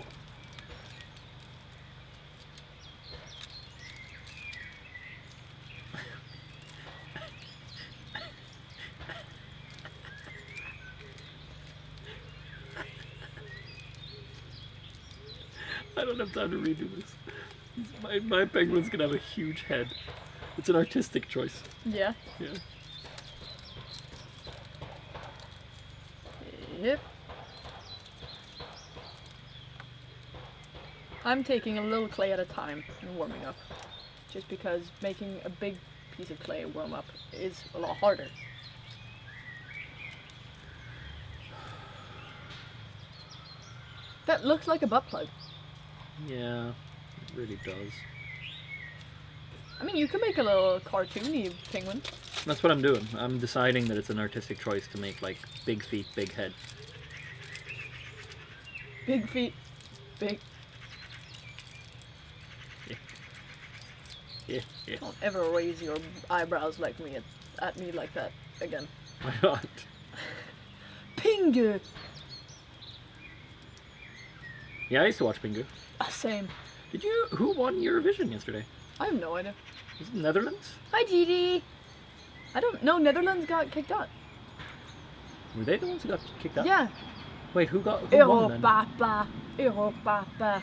I don't have time to redo this. My penguin's gonna have a huge head. It's an artistic choice. Yeah. Yeah. Yep. I'm taking a little clay at a time and warming up. Just because making a big piece of clay warm up is a lot harder. That looks like a butt plug. Yeah, it really does. I mean, you can make a little cartoony penguin. That's what I'm doing. I'm deciding that it's an artistic choice to make like big feet, big head. Big feet. Big. Yeah, yeah. Don't ever raise your eyebrows like me at me like that again. Why not? Pingu! Yeah, I used to watch Pingu. Same. Did you? Who won Eurovision yesterday? I have no idea. Was it Netherlands? Hi, Gigi! I don't know. Netherlands got kicked out. Were they the ones who got kicked out? Yeah. Wait, who won then? Europa.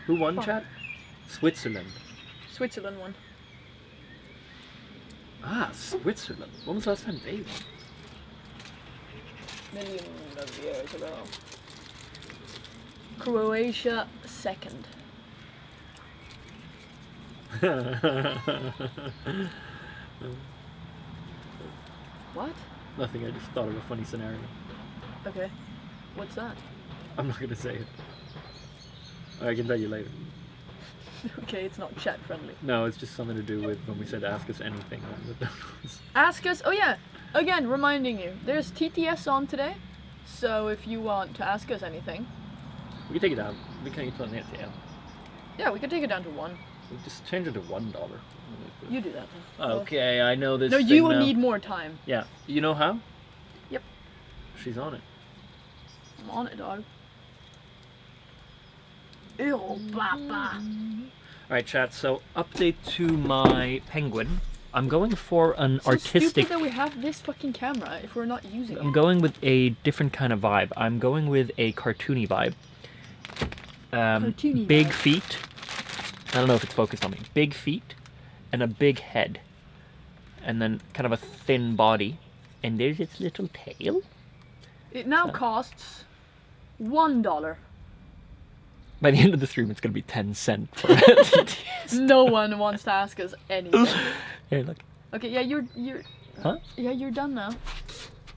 Who won, chat? Switzerland. Switzerland won. Ah, Switzerland. When was the last time they won? Million of years ago. Croatia second. What? Nothing, I just thought of a funny scenario. Okay. What's that? I'm not gonna say it. I can tell you later. Okay, it's not chat friendly. No, it's just something to do with when we said ask us anything on the donuts. Ask us. Oh yeah. Again, reminding you, there's TTS on today. So if you want to ask us anything, We can take it down. We can eat on the ATM. yeah, we could take it down to 1. We'll just change it to $1. You do that then. Okay, I know this. No, thing you will now. need more time. Yeah, you know how? Yep. She's on it. I'm on it, dog. Ew, papa. Alright, chat, so update to my penguin. I'm going for an So artistic... stupid that we have this fucking camera if we're not using I'm it. going with a different kind of vibe. I'm going with a cartoony vibe. Cartoony Big vibe. feet. I don't know if it's focused on me. Big feet and a big head. And then kind of a thin body. And there's its little tail. It now costs $1. By the end of the stream, it's going to be 10 cents for it. No one wants to ask us anything. Here, look. Okay, yeah, you're Huh? yeah, you're done now.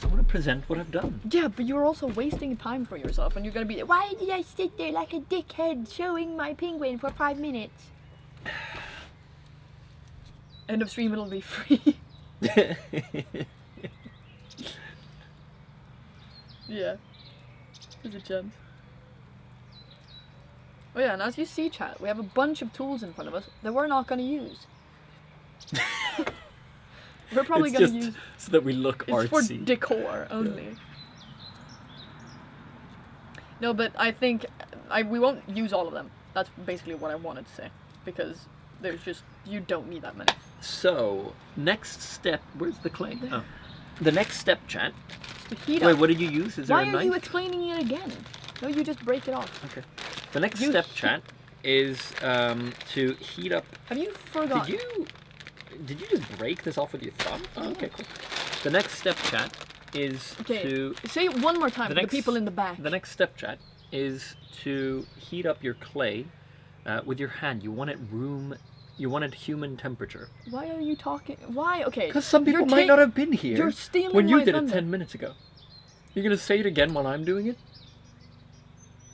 I want to present what I've done. Yeah, but you're also wasting time for yourself, and you're gonna be. Why did I sit there like a dickhead showing my penguin for 5 minutes? End of stream, it'll be free. Yeah, there's a chance. Oh yeah, and as you see, chat, we have a bunch of tools in front of us that we're not gonna use. We're probably It's gonna just use. so that we look It's for artsy. decor only. No, but I think we won't use all of them. That's basically what I wanted to say, because there's just you don't need that many. So, next step. Where's the clay? Oh. The next step, chat. The heat Wait, up. what did you use? Is there Why a are knife? you explaining it again? No, you just break it off. Okay. The next You step, heat- chat, is to heat up. Have you forgotten? Did you just break this off with your thumb? Oh, okay, cool. The next step, chat, is Okay. to... Say it one more time The for the next- people in the back. The next step, chat, is to heat up your clay with your hand. You want it human temperature. Why are you talking? Why? Okay. Because some people you're might ta- not have been here You're stealing when you my did thunder. it 10 minutes ago. You're going to say it again while I'm doing it?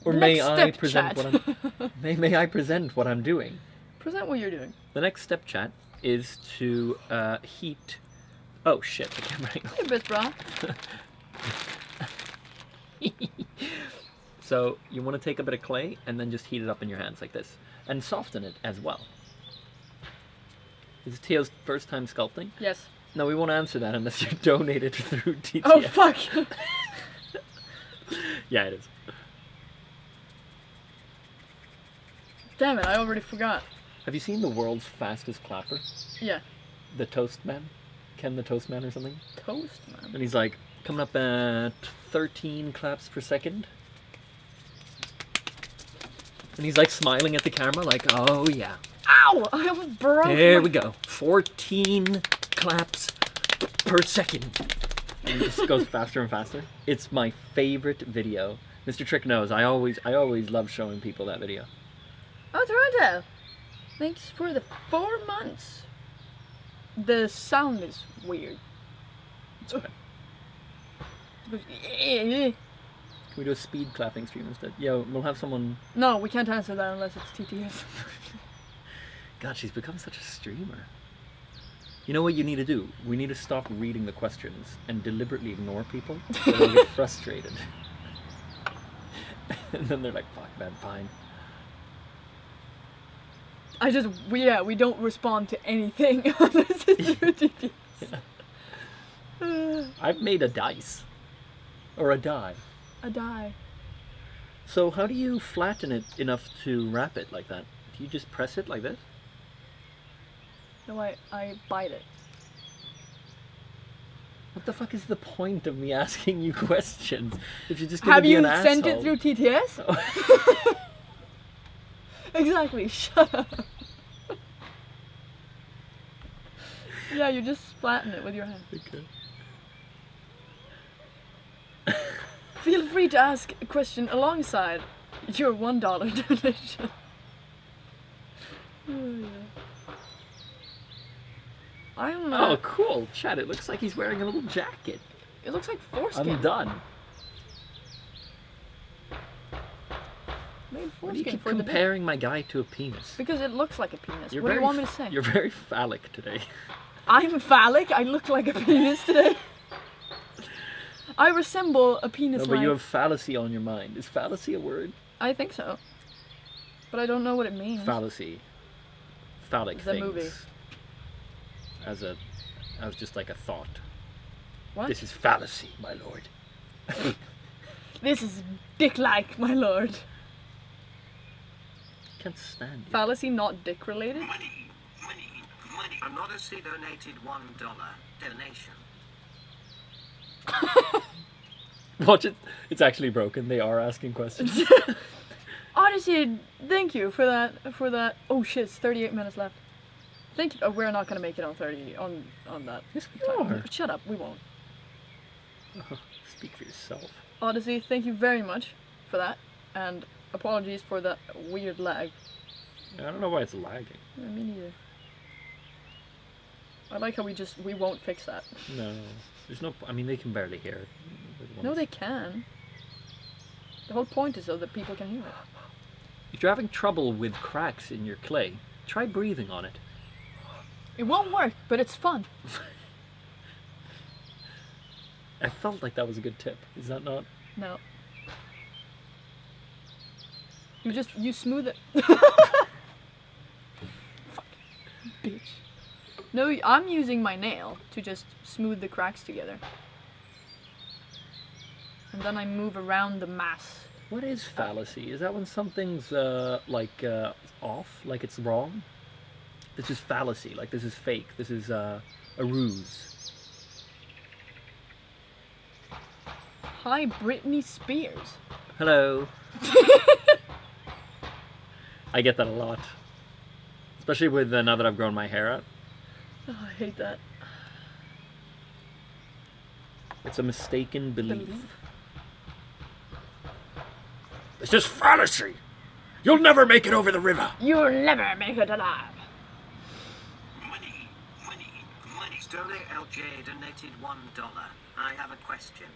Or The may next I step, present chat. what I'm... may I present what I'm doing? Present what you're doing. The next step, chat, is to heat... Oh, shit, the camera angle. Hey, bit, brah. So you want to take a bit of clay and then just heat it up in your hands like this. And soften it as well. Is it Teo's first time sculpting? Yes. No, we won't answer that unless you donate it through TTS. Oh, fuck. Yeah, it is. Damn it, I already forgot. Have you seen the world's fastest clapper? Yeah. The Toast Man? Ken the Toast Man or something? Toast, man. And he's like, coming up at 13 claps per second. And he's like smiling at the camera like, oh yeah. Ow! I almost broke There my- we go. 14 claps per second. And he just goes faster and faster. It's my favorite video. Mr. Trick knows. I always love showing people that video. Oh, Toronto! Thanks for the 4 months. The sound is weird. It's okay. It goes, Can we do a speed clapping stream instead? Yeah, we'll have someone... No, we can't answer that unless it's TTS. God, she's become such a streamer. You know what you need to do? We need to stop reading the questions and deliberately ignore people so they'll get frustrated. And then they're like, fuck man, fine. We don't respond to anything unless it's through TTS. I've made a dice. Or a die. A die. So how do you flatten it enough to wrap it like that? Do you just press it like this? No, I bite it. What the fuck is the point of me asking you questions if you're just gonna Have be you an sent asshole? it through TTS? Oh. Exactly, shut up. Yeah, you just flatten it with your hand. Okay. Feel free to ask a question alongside your $1 donation. Oh, yeah. I'm. Oh, cool. Chat, it looks like he's wearing a little jacket. It looks like foreskin. I'm done. Made Why do you foreskin keep for the comparing my guy to a penis? because it looks like a penis. You're What do very you want me to say? You're very phallic today. I'm phallic. I look like a penis today. I resemble a penis. No, but you have fallacy on your mind. Is fallacy a word? I think so, but I don't know what it means. Fallacy. Phallic The things. movie. As just like a thought. What? This is fallacy, my lord. This is dick-like, my lord. Can't stand you. Fallacy, not dick related. Money, money, money. Anonymously donated $1 donation. Watch it. It's actually broken. They are asking questions. Odyssey, thank you for that. Oh shit, it's 38 minutes left. Thank you. Oh, we're not gonna make it on 30 on that. Yes, we time. are. Shut up. We won't. Speak for yourself. Odyssey, thank you very much for that, and apologies for that weird lag. I don't know why it's lagging. Yeah, me neither. I like how we won't fix that. No. There's no... I mean, they can barely hear it. No, they can. The whole point is so that people can hear it. If you're having trouble with cracks in your clay, try breathing on it. It won't work, but it's fun. I felt like that was a good tip. Is that not? No. You smooth it. Fuck. Bitch. No, I'm using my nail to just smooth the cracks together. And then I move around the mass. What is fallacy? Is that when something's off, like it's wrong? This is fallacy, like this is fake. This is a ruse. Hi, Britney Spears. Hello. I get that a lot. Especially with now that I've grown my hair out. Oh, I hate that. It's a mistaken belief. Belief. This is fallacy. You'll never make it over the river. You'll never make it alive. Money. Stone LJ donated $1. I have a question.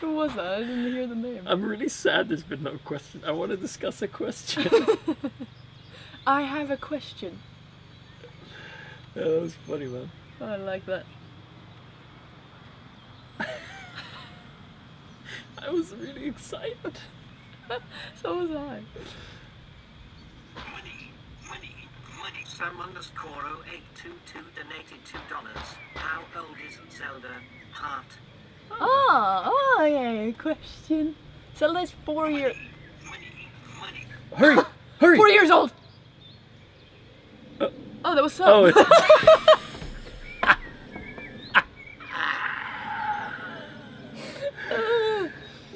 Who was that? I didn't hear the name. I'm really sad there's been no question. I want to discuss a question. I have a question. Yeah, that was funny, man. I like that. I was really excited. So was I. Money. Sam_0822 donated $2. How old is Zelda? Heart. Oh, yeah, question. So let's 4 years. Money. Hurry! Hurry! 4 years old! Oh, that was so. Oh, it's...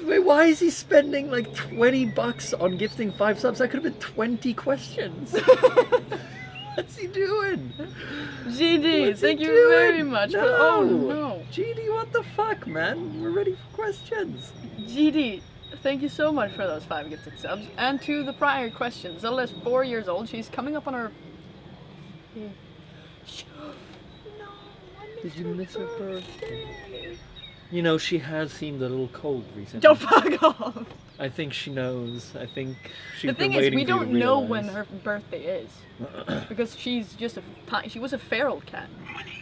Wait, why is he spending like $20 on gifting 5 subs? That could have been 20 questions. What's he doing? GD, What's he thank you doing? very much. No. Oh, no. GD, what the fuck, man? We're ready for questions. GD, thank you so much for those 5 gifted subs. And to the prior question, Zelda's 4 years old. She's coming up on her... No, I Did you miss her birthday? You know, she has seemed a little cold recently. Don't fuck off. I think she knows. I think she's The thing been is, waiting we for you to don't know when realize. her birthday is. Because she's just she was a feral cat. Money.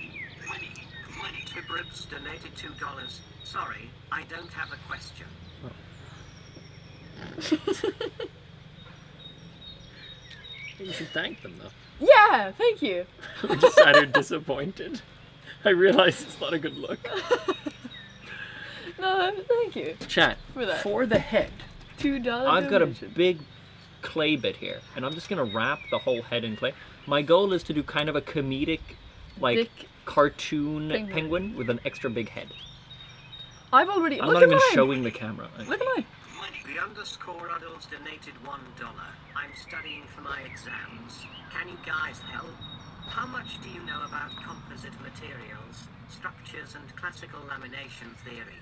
Tibribs donated $2. Sorry, I don't have a question. You should thank them, though. Yeah, thank you. We just sat here disappointed. I realize it's not a good look. No, thank you. Chat, For that. for the head, $2 I've got a donation. big clay bit here, and I'm just going to wrap the whole head in clay. My goal is to do kind of a comedic, like, Dick cartoon penguin. penguin with an extra big head. I've already... I'm look not at even mine. showing the camera. Look at mine. The underscore adults donated $1. I'm studying for my exams. Can you guys help? How much do you know about composite materials, structures, and classical lamination theory?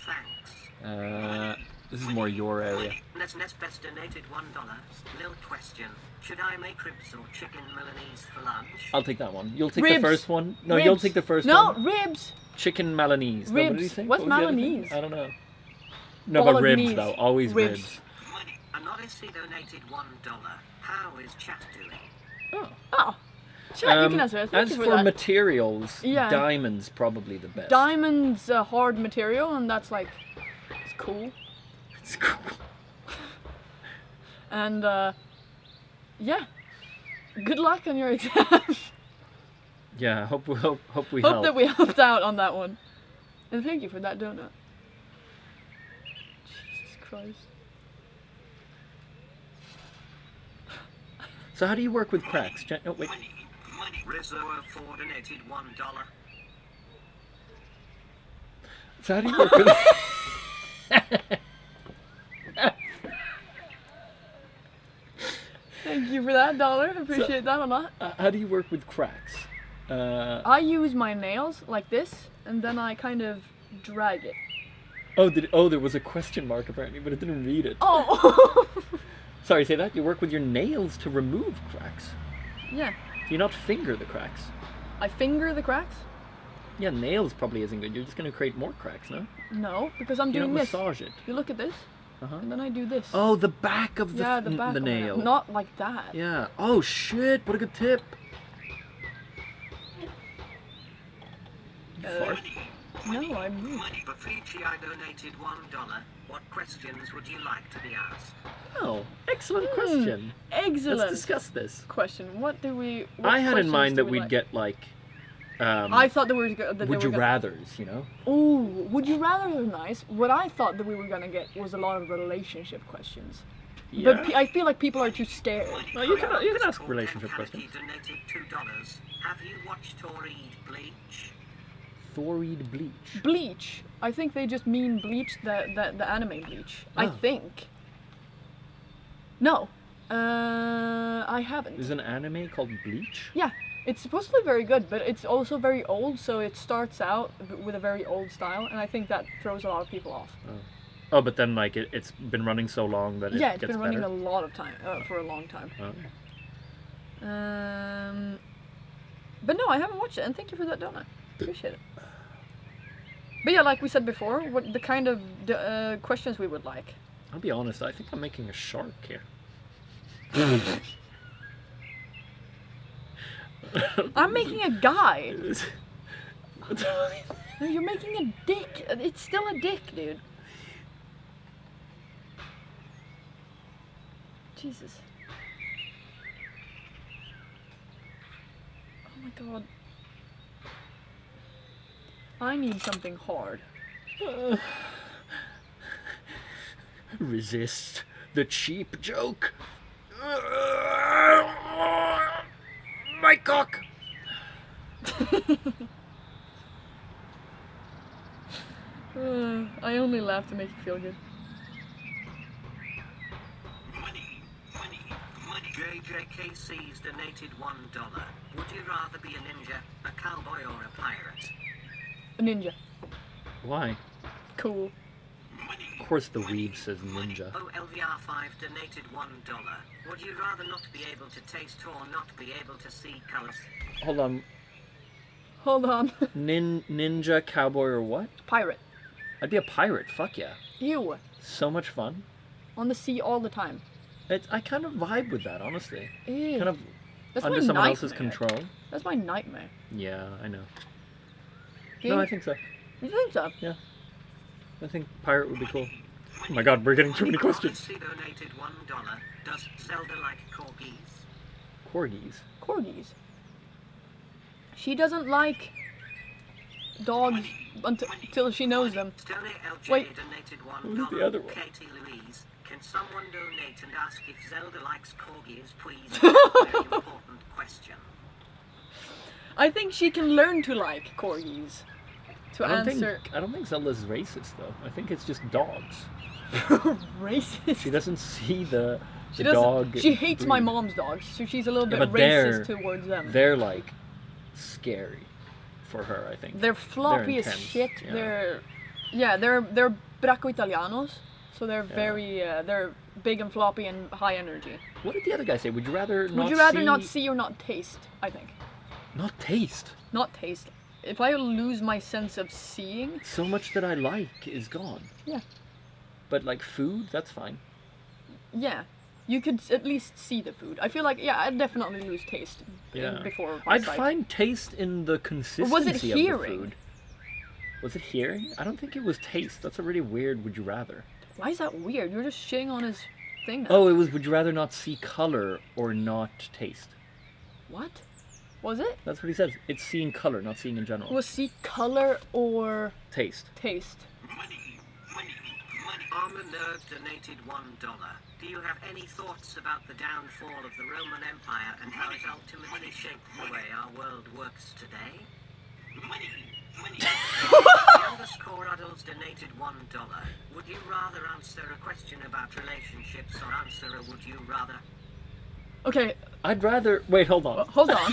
Thanks. This is more your area. Nes best donated $1. Lil question. Should I make ribs or chicken Milanese for lunch? I'll take that one. You'll take Ribs. the first one. No, you'll Ribs. take the first No, one. ribs. Chicken Milanese. No, what did he Ribs. say? What's What was the other thing? Milanese? I don't know. No, but ribs Bolognese. though. Always Ribs. ribs. An Odyssey donated $1. How is chat doing? Oh. Oh. Chat, you can answer that. Thank As you for that. materials, Yeah. diamond's probably the best. Diamond's a hard material, and that's like... It's cool. It's cool. And, yeah. Good luck on your exam. Yeah, hope we Hope help. that we helped out on that one. And thank you for that donut. Jesus Christ. So how do you work with cracks? Oh, wait. Rizzo04 donated $1. So how do you work with... Thank you for that dollar. I appreciate that a lot. How do you work with cracks? I use my nails like this, and then I kind of drag it. Oh, there was a question mark apparently, but it didn't read it. Oh! Sorry, say that? You work with your nails to remove cracks. Yeah. Do you not finger the cracks? I finger the cracks? Yeah, nails probably isn't good. You're just going to create more cracks, no? No, because I'm You doing don't this. massage it. You look at this, Uh-huh. and then I do this. Oh, the back of the, yeah, the back the of nail. it. Not like that. Yeah. Oh, shit. What a good tip. Fart. No, I moved. Bafici, I donated $1. What questions would you like to be asked? Oh, excellent question. Excellent. Let's discuss this. Question. What do we... what I had in questions mind do that we we'd like? get like... I thought that we were that they would were you gonna... rathers, you know? Ooh, would you rather are nice. What I thought that we were gonna get was a lot of relationship questions. Yeah. But I feel like people are too scared. No, you can ask relationship questions. Donated $2. Have you watched or read Bleach? Thoried bleach. Bleach. I think they just mean Bleach, the anime Bleach. I Oh. think. No. I haven't. There's an anime called Bleach? Yeah. It's supposedly very good, but it's also very old, so it starts out with a very old style, and I think that throws a lot of people off. Oh, but then like it's been running so long that it Yeah, it's gets been running better. a lot of time, for a long time. Oh. But no, I haven't watched it, and thank you for that donut. Appreciate it. But yeah, like we said before, what the kind of questions we would like. I'll be honest, I think I'm making a shark here. I'm making a guy. No, you're making a dick. It's still a dick, dude. Jesus. Oh my god. I need something hard. Resist the cheap joke. My cock. I only laugh to make you feel good. JJKC's donated $1. Would you rather be a ninja, a cowboy, or a pirate? A ninja. Why? Cool. Of course the weeb says ninja. OLVR5 donated $1. Would you rather not be able to taste or not be able to see colors? Hold on. Hold on. Ninja, cowboy, or what? Pirate. I'd be a pirate. Fuck yeah. You. So much fun. On the sea all the time. I kind of vibe with that, honestly. Ew. Kind of That's under my someone nightmare. else's control. That's my nightmare. Yeah, I know. You, No, I think so. You think so? Yeah. I think pirate would be cool. Oh my god, we're getting too many questions. Odyssey donated $1. Does Zelda like corgis? Corgis. Corgis. She doesn't like dogs until she knows them. Stone LJ Wait. donated Who's $1. the other one? Katie Louise, can someone donate and ask if Zelda likes corgis, please? Very important question. I think she can learn to like corgis. To I answer. don't think Zelda's racist though. I think it's just dogs. Racist. She doesn't see the She dog. doesn't. She hates my breed. mom's dogs, so she's a little Yeah, bit but racist towards them. They're like scary for her, I think. They're floppy as intense, shit. yeah. They're Bracco Italianos, so they're very they're big and floppy and high energy. What did the other guy say? Would you rather not Would you rather see... not see or not taste? I think Not taste. not taste. If I lose my sense of seeing, So much that I like is gone. yeah, But like food, that's fine. yeah, you could at least see the food. I feel like I'd definitely lose taste before my I'd sight. find taste in the consistency was it of the hearing? food. Was it hearing? I don't think it was taste. That's a really weird would you rather. Why is that weird? You're just shitting on his thing now. Oh, it was would you rather not see color or not taste? What? Was it? That's what he says. It's seeing color, not seeing in general. Was see color or Taste. taste? Armor Nerd donated $1. Do you have any thoughts about the downfall of the Roman Empire and how it ultimately shaped the way our world works today? Underscore adults donated $1. Would you rather answer a question about relationships or answer a would you rather? Okay, I'd rather wait, hold on. hold on.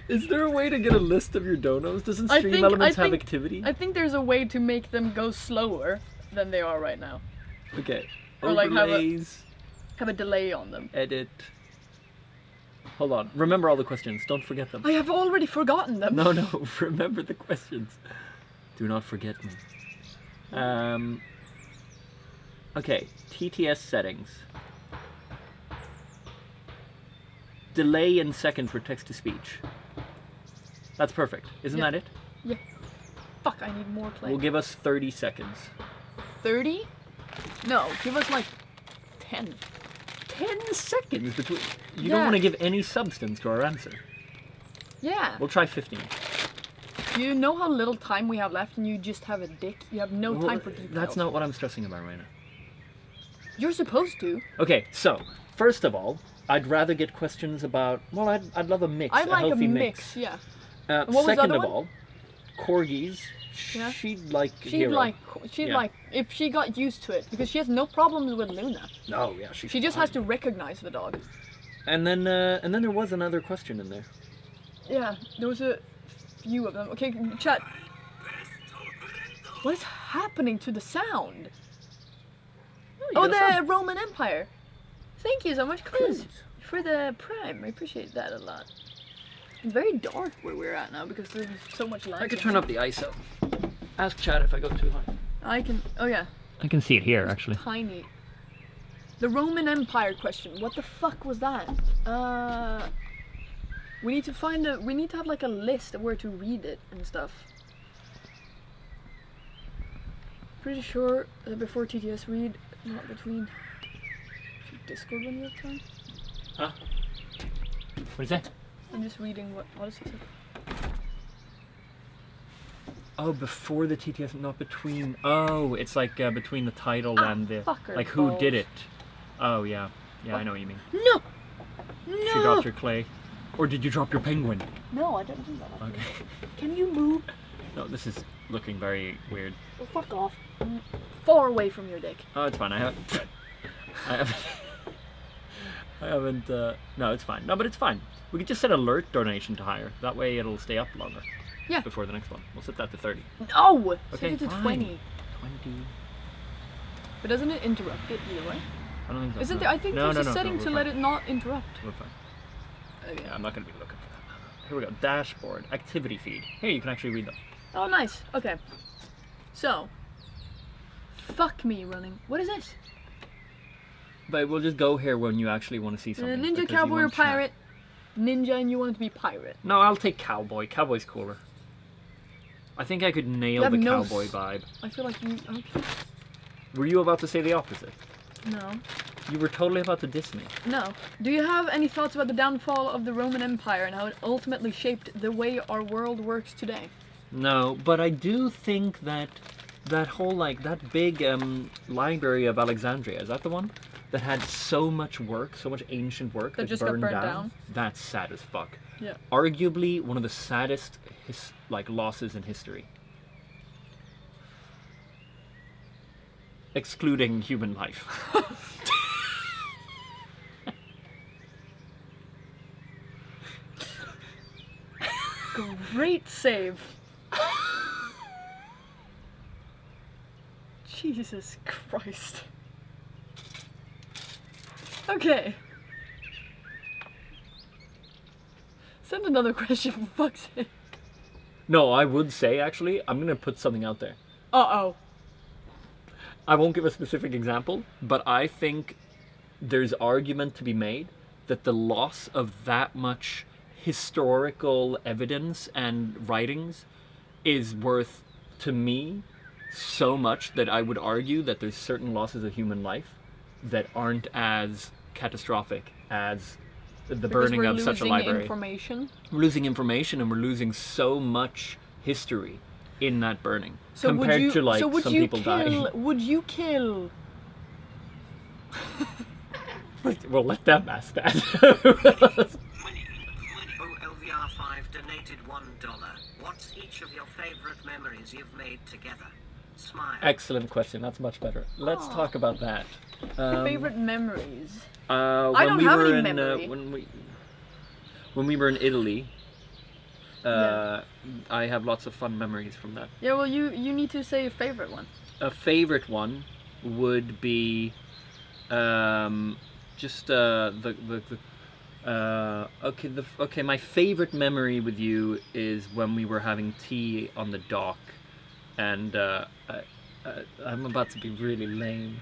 Is there a way to get a list of your donos? Doesn't I Stream think- Elements I have think- activity? I think there's a way to make them go slower than they are right now. Okay. Or like have a- Overlays, Have a delay on them. edit. Hold on. Remember all the questions. Don't forget them. I have already forgotten them. No, no. Remember the questions. Do not forget me. Okay. TTS settings. Delay in seconds for text to speech. That's perfect. Isn't Yeah. that it? Yeah. Fuck, I need more clay. We'll give us 30 seconds. 30? No, give us like 10. 10 seconds between. You Yeah. don't want to give any substance to our answer. Yeah. We'll try 15. You know how little time we have left and you just have a dick? You have no Well, time for details. that's not what I'm stressing about right now. You're supposed to. Okay, so first of all, I'd rather get questions about. Well, I'd love a mix. I'd like a healthy mix, yeah. what was the Second other of one? all, corgis. Yeah. She'd like. She'd Hero. like, Yeah. if she got used to it, because she has no problems with Luna. No, yeah, She just has to recognize the dog. And then there was another question in there. Yeah, there was a few of them. Okay, chat. What is happening to the sound? Oh, the Roman Empire. Thank you so much, Chris, for the Prime. I appreciate that a lot. It's very dark where we're at now because there's so much light. I could turn up the ISO. Ask chat if I go too high. I can. Oh yeah. I can see it here actually. Tiny. The Roman Empire question. What the fuck was that? We need to find a. We need to have like a list of where to read it and stuff. Pretty sure that before TTS read, not between. Discord when you have time. Huh? What is that? I'm just reading what Odyssey said. Oh, before the TTS, not between. Oh, it's like between the title and the fucker like who balls. did it. Oh yeah, yeah, I know what you mean. No! She dropped your clay, or did you drop your penguin? No, I don't do that. Okay. Can you move? No, this is looking very weird. Well, fuck off. Far away from your dick. Oh, it's fine. I haven't. I haven't. No, it's fine. No, but it's fine. We could just set alert donation to higher. That way, it'll stay up longer. Yeah. Before the next one, we'll set that to 30. No! Okay, Set it to fine. 20. 20. But doesn't it interrupt it either way? I don't think so. Isn't no. there? I think no, there's no, a setting we're to fine. let it not interrupt. We're fine. Okay. Yeah, I'm not going to be looking for that. Here we go. Dashboard. Activity feed. Here, you can actually read them. Oh, nice. Okay. So. Fuck me running. What is this? But we'll just go here when you actually want to see something. Ninja, because you cowboy, or won't chat. pirate? Ninja and you want it to be pirate. No, I'll take cowboy. Cowboy's cooler. I think I could nail have the no cowboy vibe. I feel like you. Okay. Were you about to say the opposite? No. You were totally about to diss me. No. Do you have any thoughts about the downfall of the Roman Empire and how it ultimately shaped the way our world works today? No, but I do think that that whole, like, that big library of Alexandria, is that the one? That had so much work, so much ancient work That that just got burned burned down. down? That's sad as fuck. Yeah. Arguably one of the saddest losses in history. Excluding human life. Great save. Jesus Christ. Okay. Send another question for fuck's sake. No, I would say, actually, I'm going to put something out there. Uh-oh. I won't give a specific example, but I think there's argument to be made that the loss of that much historical evidence and writings is worth, to me, so much that I would argue that there's certain losses of human life that aren't as catastrophic as the burning of such a library. Information. We're losing information and we're losing so much history in that burning So compared would you, to like so would some you people kill, dying. Would you kill? We'll let them ask that. OLVR5 donated $1. What's each of your favorite memories you've made together? Smile. Excellent question. That's much better. Let's Aw. talk about that. Favorite memories? When I don't we have were any in, memory. when we were in Italy, Yeah. I have lots of fun memories from that. Yeah, well, you need to say your favorite one. A favorite one would be just okay. My favorite memory with you is when we were having tea on the dock, and I'm about to be really lame,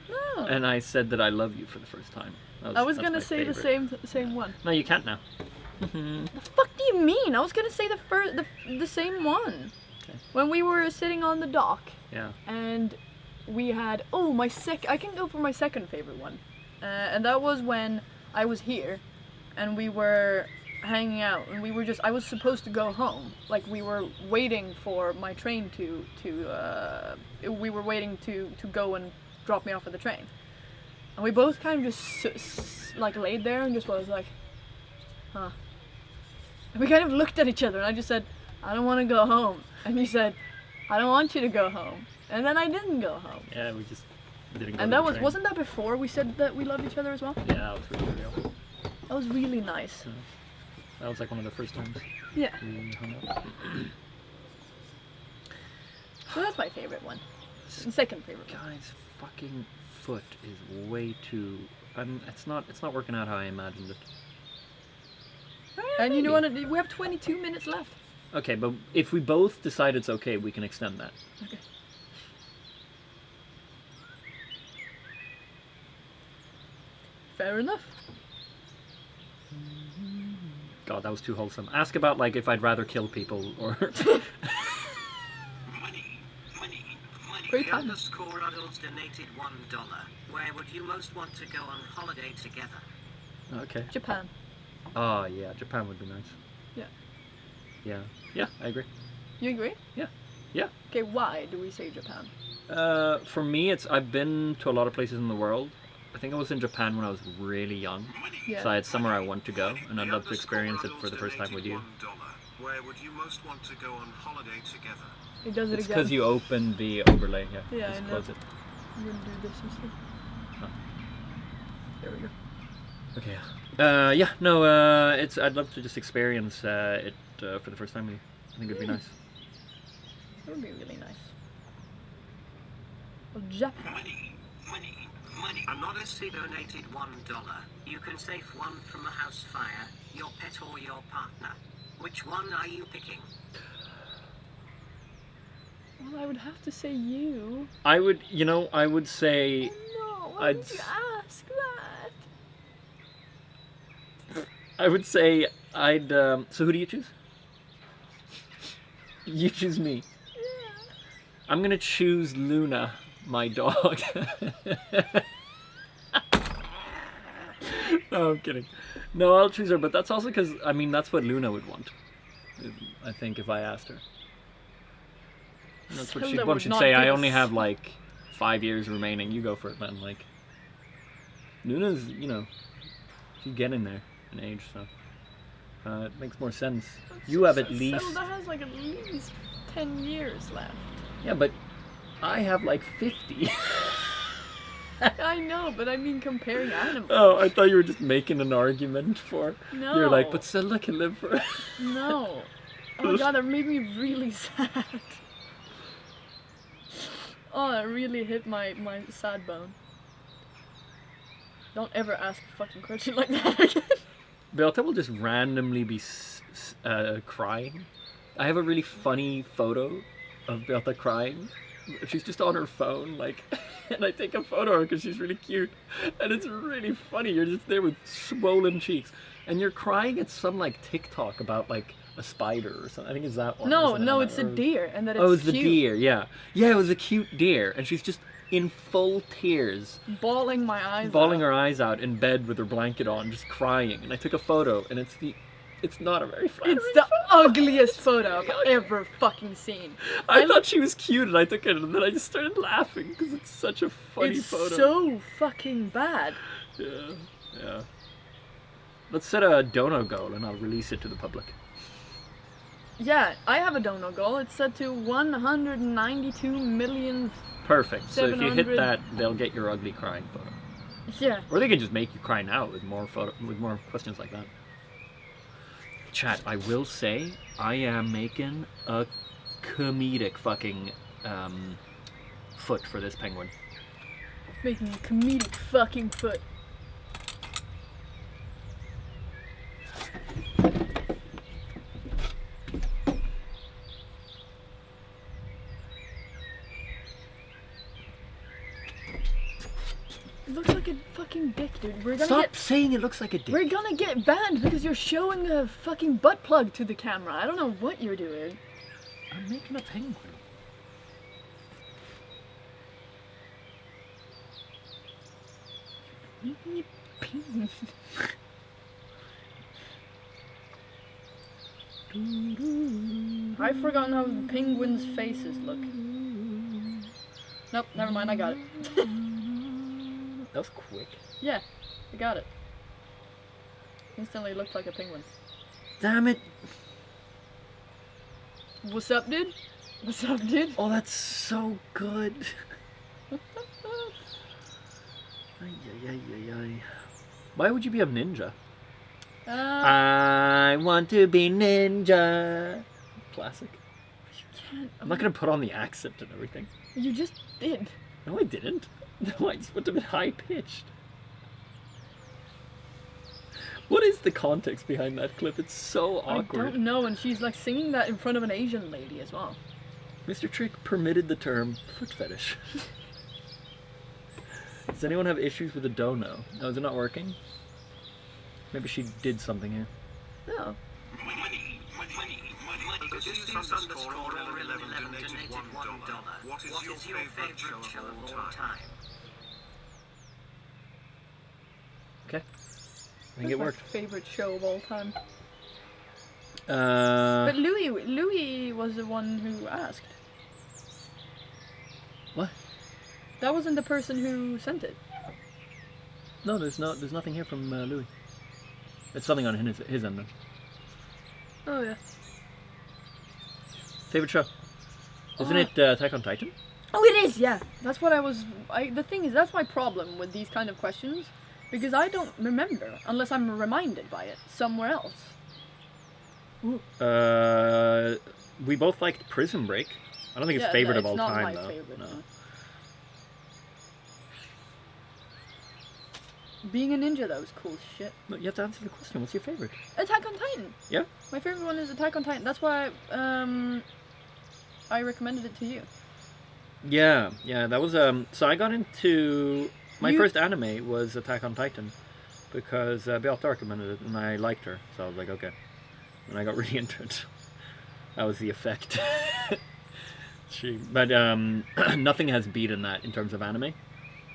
No. and I said that I love you for the first time. I was that's gonna my say favorite. the same one. No, you can't now. The fuck do you mean? I was gonna say the same one. Okay. When we were sitting on the dock Yeah. and we had I can go for my second favorite one, and that was when I was here and we were hanging out and I was supposed to go home, like we were waiting for my train we were waiting to go and drop me off at the train, and we both kind of just like laid there and just was like, huh. And we kind of looked at each other and I just said, I don't want to go home, and he said, I don't want you to go home, and then I didn't go home. Yeah, we just didn't go. And to that the was train. wasn't that before we said that we loved each other as well? Yeah, that was really real. That was really nice. That was like one of the first times Yeah. we hung out. So that's my favorite one. The second favorite one. Guy's fucking foot is way too. It's not working out how I imagined it. And you know Maybe. what? We have 22 minutes left. Okay, but if we both decide it's okay, we can extend that. Okay. Fair enough. God, that was too wholesome. Ask about like if I'd rather kill people or. Great The time. underscore adults donated $1. Where would you most want to go on holiday together? Okay. Japan. Oh yeah, Japan would be nice. Yeah. Yeah. Yeah, I agree. You agree? Yeah. Yeah. Okay, why do we say Japan? For me, I've been to a lot of places in the world. I think I was in Japan when I was really young, Yeah. so I had somewhere I want to go, and I'd The love to underscore experience it adults for the first time with you. donated $1. Where would you most want to go on holiday together? It does it It's again. because you opened the overlay. Yeah. Yeah, Just I know. close it. I'm gonna do this instead. Huh. There we go. Okay. Yeah. No. I'd love to just experience it for the first time with you. I think it'd be nice. That would be really nice. Well, Japan. Anonymously donated $1. You can save one from a house fire, your pet or your partner. Which one are you picking? Well, I would have to say you. I would. I would say. Oh, no, why I'd would you s- ask that? I would say I'd. So who do you choose? You choose me. Yeah. I'm gonna choose Luna, my dog. No, I'm kidding. No, I'll choose her, but that's also because that's what Luna would want. I think if I asked her. That's what Hilda she'd would She'd not say. I give only us- have like 5 years remaining. You go for it, man. Like Luna's, she's getting there in age, so it makes more sense. You have at least. Zelda has like at least 10 years left. Yeah, but I have like 50. I know, but I mean comparing animals. Oh, I thought you were just making an argument for. No. You're like, but Zelda can live for. No. Oh my god, that made me really sad. Oh, that really hit my sad bone. Don't ever ask a fucking question like that again. Beata will just randomly be crying. I have a really funny photo of Beata crying. She's just on her phone, like, and I take a photo of her because she's really cute, and it's really funny. You're just there with swollen cheeks, and you're crying at some like TikTok about like a spider or something. I think it's that one. No, isn't it? no, it's a Or- deer, and that it's Oh, it's the cute. deer. Yeah, yeah, it was a cute deer, and she's just in full tears, Bawling my eyes bawling out. her eyes out in bed with her blanket on, just crying. And I took a photo, and it's not a very flattering It's the photo. ugliest photo I've ever fucking seen. I thought she was cute, and I took it, and then I just started laughing because it's such a funny It's photo. so fucking bad. Yeah, yeah. Let's set a dono goal, and I'll release it to the public. Yeah, I have a dono goal. It's set to 192 million. Perfect. So if you hit 700. that, they'll get your ugly crying photo, Yeah. or they can just make you cry now with more questions like that. Chat, I will say I am making a comedic fucking foot for this penguin. Making a comedic fucking foot. It looks like a fucking dick, dude. Stop saying it looks like a dick. We're gonna get banned because you're showing a fucking butt plug to the camera. I don't know what you're doing. I'm making a penguin. Making a penguin. I've forgotten how the penguins' faces look. Nope, never mind, I got it. That was quick. Yeah, I got it. Instantly looked like a penguin. Damn it. What's up, dude? What's up, dude? Oh, that's so good. Ay, ay, ay, ay, ay. Why would you be a ninja? I want to be ninja. Classic. You can't. I'm not gonna put on the accent and everything. You just did. No, I didn't. No, I just went a bit high pitched. What is the context behind that clip? It's so awkward. I don't know, and she's like singing that in front of an Asian lady as well. Mr. Trick permitted the term foot fetish. Does anyone have issues with the dono? Oh, is it not working? Maybe she did something here. No. What is your favorite show of all time? Okay. I think That's it my worked. favorite show of all time. Uh, But Louis was the one who asked. what? That wasn't the person who sent it. No, there's nothing here from Louis. It's something on his end then. Oh yeah. Favorite show? Isn't Oh. it Attack on Titan? Oh, it is. Yeah. That's what I was. The thing is, that's my problem with these kind of questions, because I don't remember unless I'm reminded by it somewhere else. We both liked Prison Break. I don't think it's Yeah, favorite no, of all it's not time my though. favorite, No. no. Being a ninja, that was cool as shit. But you have to answer the question. What's your favorite? Attack on Titan. Yeah. My favorite one is Attack on Titan. That's why I recommended it to you. Yeah, that was so I got into my You- first anime was Attack on Titan because Beate recommended it and I liked her, so I was like, okay, and I got really into it. That was the effect. But nothing has beaten that in terms of anime.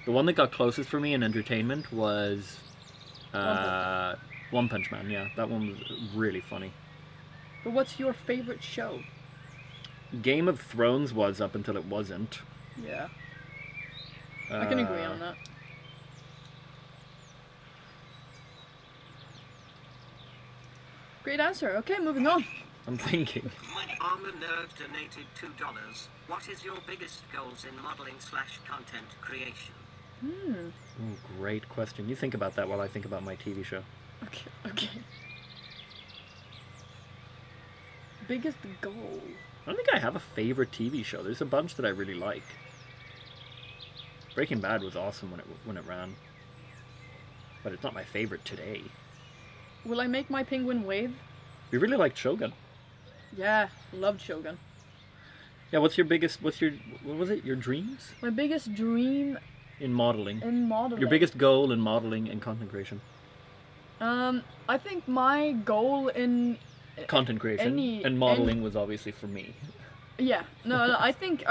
The one that got closest for me in entertainment was One Punch Man. Yeah, that one was really funny. But what's your favorite show? Game of Thrones was up until it wasn't. Yeah. I can agree on that. Great answer. Okay, moving on. I'm thinking. Armor Nerd donated $2. What is your biggest goals in modeling/content creation? Ooh, great question. You think about that while I think about my TV show. Okay. Biggest goal. I don't think I have a favorite TV show. There's a bunch that I really like. Breaking Bad was awesome when it ran, but it's not my favorite today. Will I make my penguin wave? We really liked Shogun. Yeah, loved Shogun. Yeah, what was it? Your dreams My biggest dream in modeling. in modeling. Your biggest goal in modeling and content creation. I think my goal in Content creation and modeling was obviously for me. Yeah, no, I think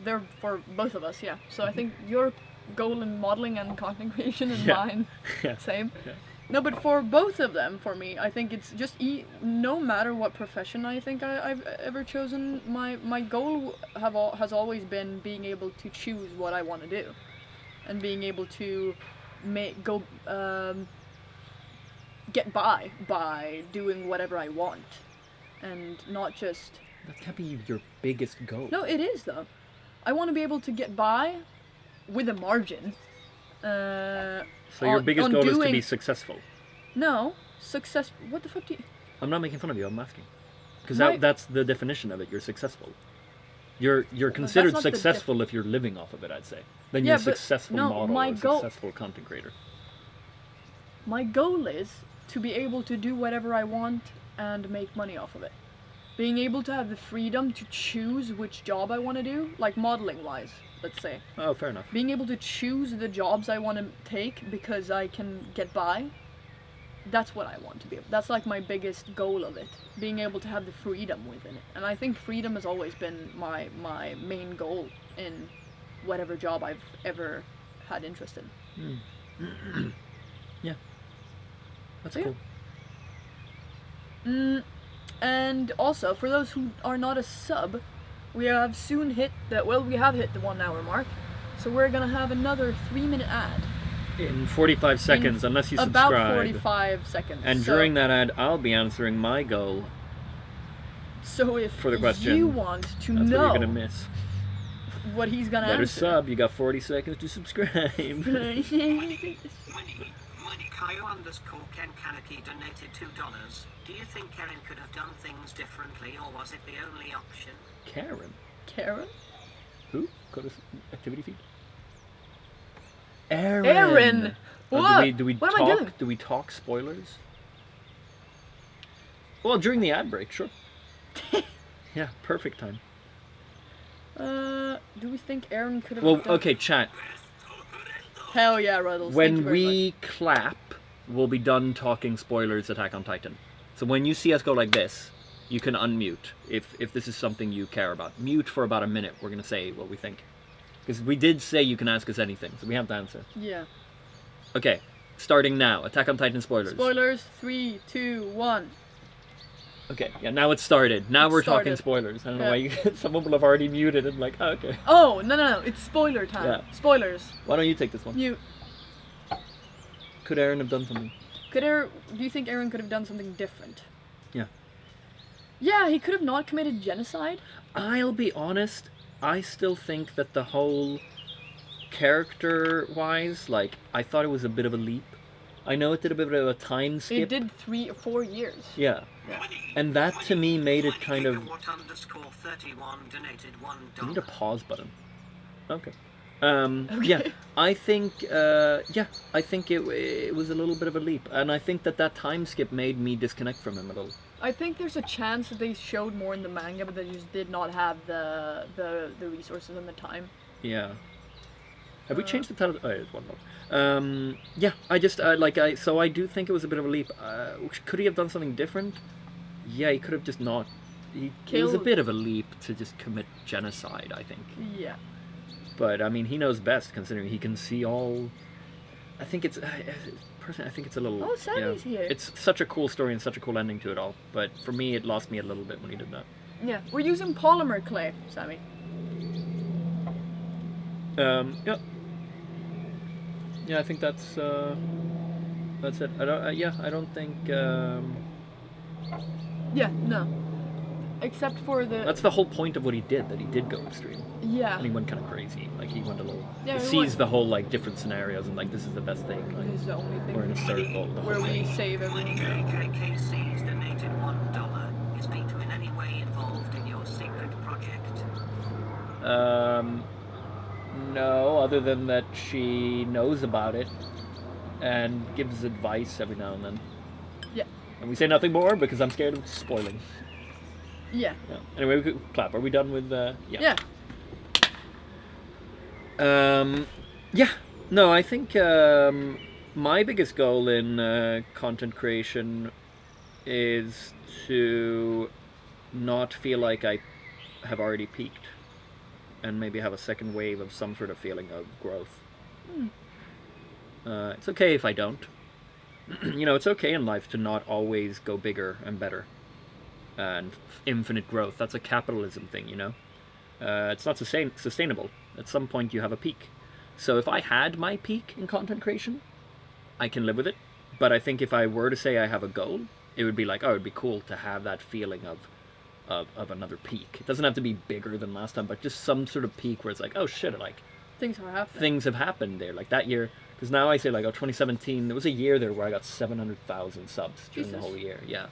they're for both of us, yeah. So I think your goal in modeling and content creation and Yeah. mine, Yeah. same. Yeah. No, but for both of them, for me, I think it's just no matter what profession I think I've ever chosen, my goal has always been being able to choose what I want to do, and being able to get by doing whatever I want, and not just. That can't be your biggest goal. No, it is though. I want to be able to get by with a margin. So your biggest goal is to be doing- successful. No, success. What the fuck do you? I'm not making fun of you. I'm asking. Because My- that's the definition of it. You're successful. You're considered not the successful if you're living off of it. I'd say. Then Yeah, you're a but successful no, model my or a goal- successful content creator. My goal is to be able to do whatever I want and make money off of it. Being able to have the freedom to choose which job I want to do, like modeling wise, let's say. Oh, fair enough. Being able to choose the jobs I want to take because I can get by. That's what I want to be. That's like my biggest goal of it. Being able to have the freedom within it. And I think freedom has always been my main goal in whatever job I've ever had interest in. Yeah. That's Yeah. cool. And also, for those who are not a sub, we have hit the 1 hour mark. So we're gonna have another 3-minute ad. In 45 seconds, unless you About subscribe. 45 seconds. And So- during that ad, I'll be answering my goal. So if for the question, you want to That's know what you're gonna miss. what he's gonna Better answer. sub. You got 40 seconds to subscribe. Kyo_Ken Kaneki donated $2. Do you think Erin could have done things differently, or was it the only option? Karen? Karen? Who? Go to activity feed. Erin! Erin! What? Do we What talk? am I doing? Do we talk spoilers? Well, during the ad break, sure. Yeah, perfect time. Do we think Erin could have Well, done... okay, chat. Hell yeah, Ruddles. Thank you When very we clap, we'll be done talking spoilers Attack on Titan. So when you see us go like this, you can unmute if this is something you care about. Mute for about a minute. We're going to say what we think. Because we did say you can ask us anything, so we have to answer. much. Yeah. Okay, starting now. Attack on Titan spoilers. Spoilers, 3, 2, 1. Okay, yeah, now it's started. Now we're talking started. spoilers. I don't know Yeah. why you, someone will have already muted and like, oh, okay. Oh, no. It's spoiler time. Yeah. Spoilers. Why don't you take this one? You... Could Aaron have done something? Do you think Aaron could have done something different? Yeah. Yeah, he could have not committed genocide. I'll be honest, I still think that the whole character-wise, like, I thought it was a bit of a leap. I know it did a bit of a time skip. It did 3 or 4 years. Yeah. And that to me made it kind of... Gigawatt_31 donated I need a $1. pause button. Okay. Okay. Yeah, I think it was a little bit of a leap, and I think that time skip made me disconnect from him a little. I think there's a chance that they showed more in the manga, but they just did not have the resources and the time. Yeah. Have we changed the title? Oh, it's one more. Yeah, so I do think it was a bit of a leap. Could he have done something different? Yeah, he could have just not. It was a bit of a leap to just commit genocide, I think. Yeah. But I mean, he knows best, considering he can see all. I think it's personally, I think it's a little. Oh, Sammy's here. It's such a cool story and such a cool ending to it all. But for me, it lost me a little bit when he did that. Yeah, we're using polymer clay, Sammy. Yeah. Yeah, I think that's it. I don't think. Yeah, no. Except for the... That's the whole point of what he did. That he did go extreme. Yeah. And he went kind of crazy. Like he went a little. Yeah, he he sees went- the whole like different scenarios and like this is the best thing. This Like, is the only thing we're in a circle. The where whole we thing. save everything. KKKC's donated $1. Is Vito in any way involved in your secret project? No, other than that she knows about it and gives advice every now and then. Yeah. And we say nothing more because I'm scared of spoiling. Yeah. Yeah. Anyway, we could clap. Are we done with? Yeah. Yeah. No, I think my biggest goal in content creation is to not feel like I have already peaked, and maybe have a second wave of some sort of feeling of growth. It's okay if I don't. You know, it's okay in life to not always go bigger and better and infinite growth. That's a capitalism thing, you know. It's not sustainable. At some point you have a peak. So if I had my peak in content creation, I can live with it. But I think if I were to say I have a goal, it would be like, oh, it'd be cool to have that feeling of another peak. It doesn't have to be bigger than last time, but just some sort of peak where it's like, oh shit, like Things are happening. things have happened there. Like that year, because now I say like, oh, 2017, there was a year there where I got 700,000 subs during the Jesus. whole year. Yeah.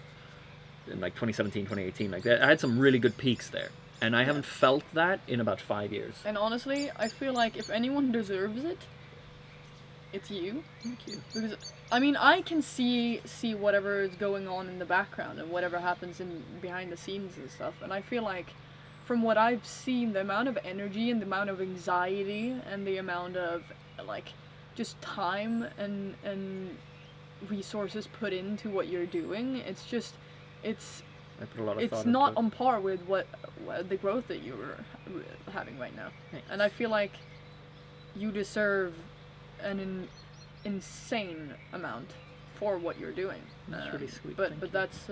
In like 2017, 2018, like that, I had some really good peaks there. And I haven't felt that in about 5 years. And honestly, I feel like if anyone deserves it, it's you. Thank you. Because I mean, I can see whatever is going on in the background and whatever happens in behind the scenes and stuff. And I feel like, from what I've seen, the amount of energy and the amount of anxiety and the amount of like just time and resources put into what you're doing, it's just I put a lot of thought it's into not it. on par with what the growth that you're having right now. Thanks. And I feel like you deserve an insane amount for what you're doing. That's really sweet, But thank but you. that's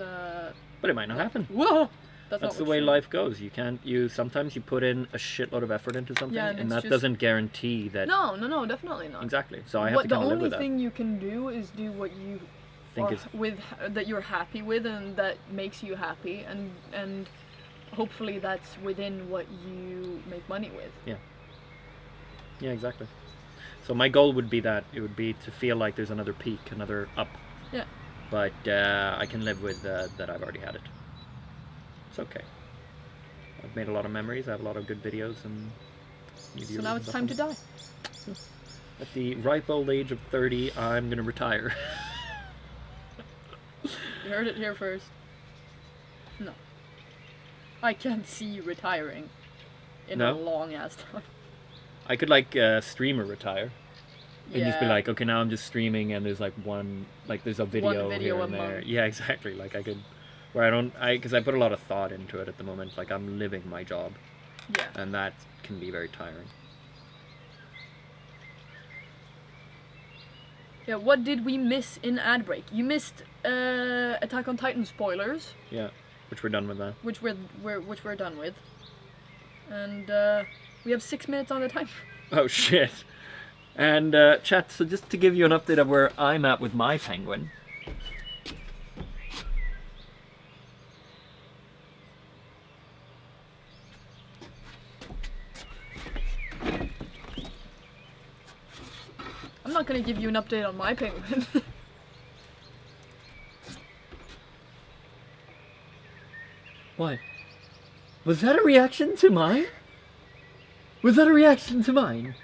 But it might not happen. whoa. That's not the what way you- life goes. Sometimes you put in a shitload of effort into something, Yeah, and and it's that just- doesn't guarantee that. No, definitely not. Exactly. So I have What to the kind of live only with that. thing you can do is do what you Think are is that you're happy with and that makes you happy, and hopefully that's within what you make money with. yeah, exactly. So my goal would be that it would be to feel like there's another peak, another up. Yeah. But I can live with that I've already had it. It's okay. I've made a lot of memories. I have a lot of good videos and. So now it's time to die. At the ripe old age of 30, I'm gonna retire. You heard it here first. No. I can't see you retiring in a No? long ass time. I could streamer retire. And just be Yeah. like, okay, now I'm just streaming and there's there's a video, video here a and there. month. Yeah, exactly. Like I could, because I put a lot of thought into it at the moment. Like I'm living my job. Yeah. And that can be very tiring. Yeah, what did we miss in ad break? You missed Attack on Titan spoilers, Yeah, which we're done with that. which we're done with. And we have 6 minutes on the time. Oh shit. And chat, so just to give you an update of where I'm at with my penguin. I'm not gonna give you an update on my penguin. What? Was that a reaction to mine? Was that a reaction to mine?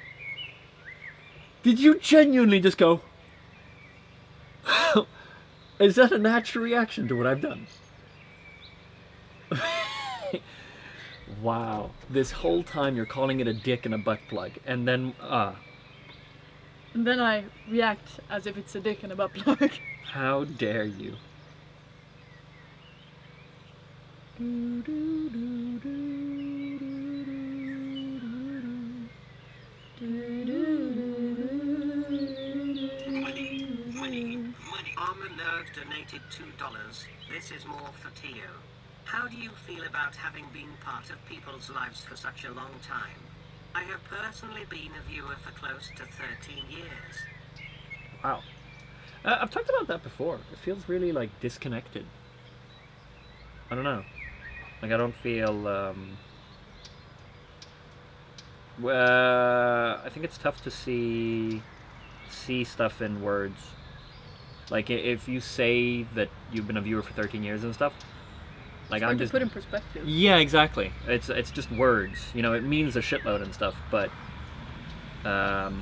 Did you genuinely just go, is that a natural reaction to what I've done? Wow. This whole time you're calling it a dick and a butt plug, and then, And then I react as if it's a dick and a butt plug. how dare you? Armor Nerd donated $2. This is more for Tio. How do you feel about having been part of people's lives for such a long time? I have personally been a viewer for close to 13 years. Wow. I've talked about that before. It feels really disconnected. I don't know. I don't feel. I think it's tough to see stuff in words. Like if you say that you've been a viewer for 13 years and stuff. Like Hard I'm to just. put in perspective. Yeah, exactly. It's just words. It means a shitload and stuff, but I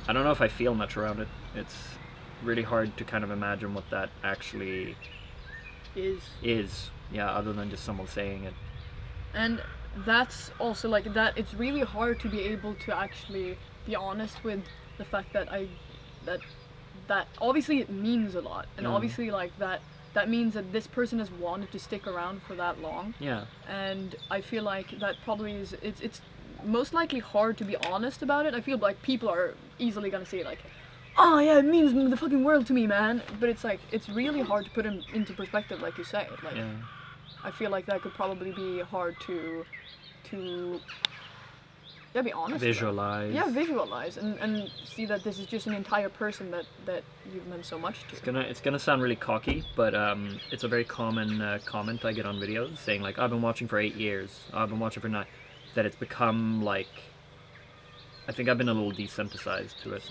don't know if I feel much around it. It's really hard to kind of imagine what that actually is. Yeah, other than just someone saying it. And that's also that it's really hard to be able to actually be honest with the fact that that obviously it means a lot, and obviously that means that this person has wanted to stick around for that long. Yeah. And I feel like that probably is it's most likely hard to be honest about it. I feel like people are easily gonna say oh yeah, it means the fucking world to me, man. But it's really hard to put it into perspective, like you say. Yeah. I feel like that could probably be hard to be honest Visualize. about. Yeah, visualize and see that this is just an entire person that you've meant so much to. It's gonna sound really cocky, but it's a very common comment I get on videos saying I've been watching for 8 years. I've been watching for 9. That it's become I think I've been a little desensitized to it.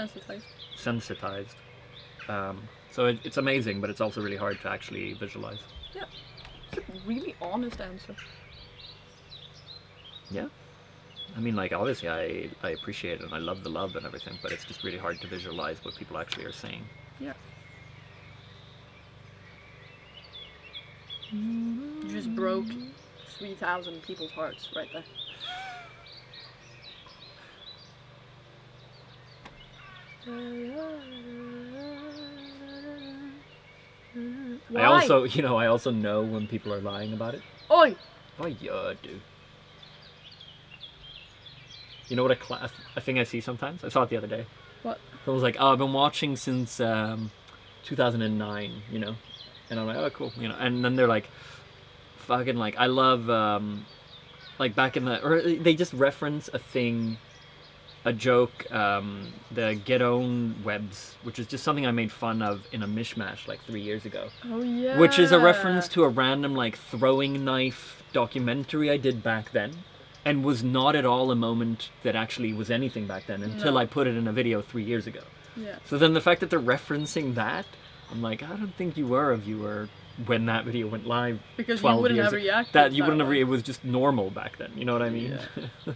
Sensitized. So it's amazing, but it's also really hard to actually visualize. Yeah. It's a really honest answer. Yeah. I mean, obviously I appreciate it and I love the love and everything, but it's just really hard to visualize what people actually are saying. Yeah. You just broke 3,000 people's hearts right there. Why? I also know when people are lying about it. Oi! Oh yeah, dude. You know what a thing I see sometimes? I saw it the other day. What? It was I've been watching since 2009, and I'm oh cool, and then they're fucking I love back in or they just reference a thing, a joke, the Get Own Webs, which is just something I made fun of in a mishmash 3 years ago. Oh yeah. Which is a reference to a random throwing knife documentary I did back then. and was not at all a moment that actually was anything back then until No. I put it in a video 3 years ago. Yeah. So then the fact that they're referencing that, I'm like, I don't think you were a viewer when that video went live. Because you 12 wouldn't years have ago. reacted That you that wouldn't have. way. It was just normal back then. You know what I mean? Yeah.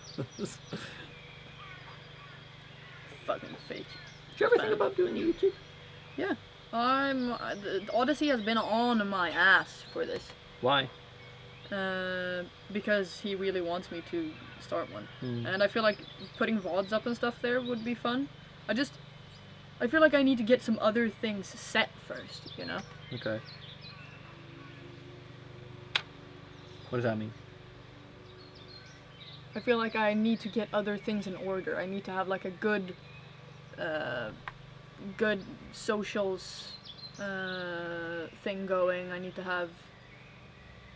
Fucking fake. Did you ever think about doing YouTube? Yeah. Odyssey has been on my ass for this. Why? Because he really wants me to start one. Hmm. And I feel like putting VODs up and stuff there would be fun. I feel like I need to get some other things set first, you know? Okay. What does that mean? I feel like I need to get other things in order. I need to have like a good socials thing going. I need to have.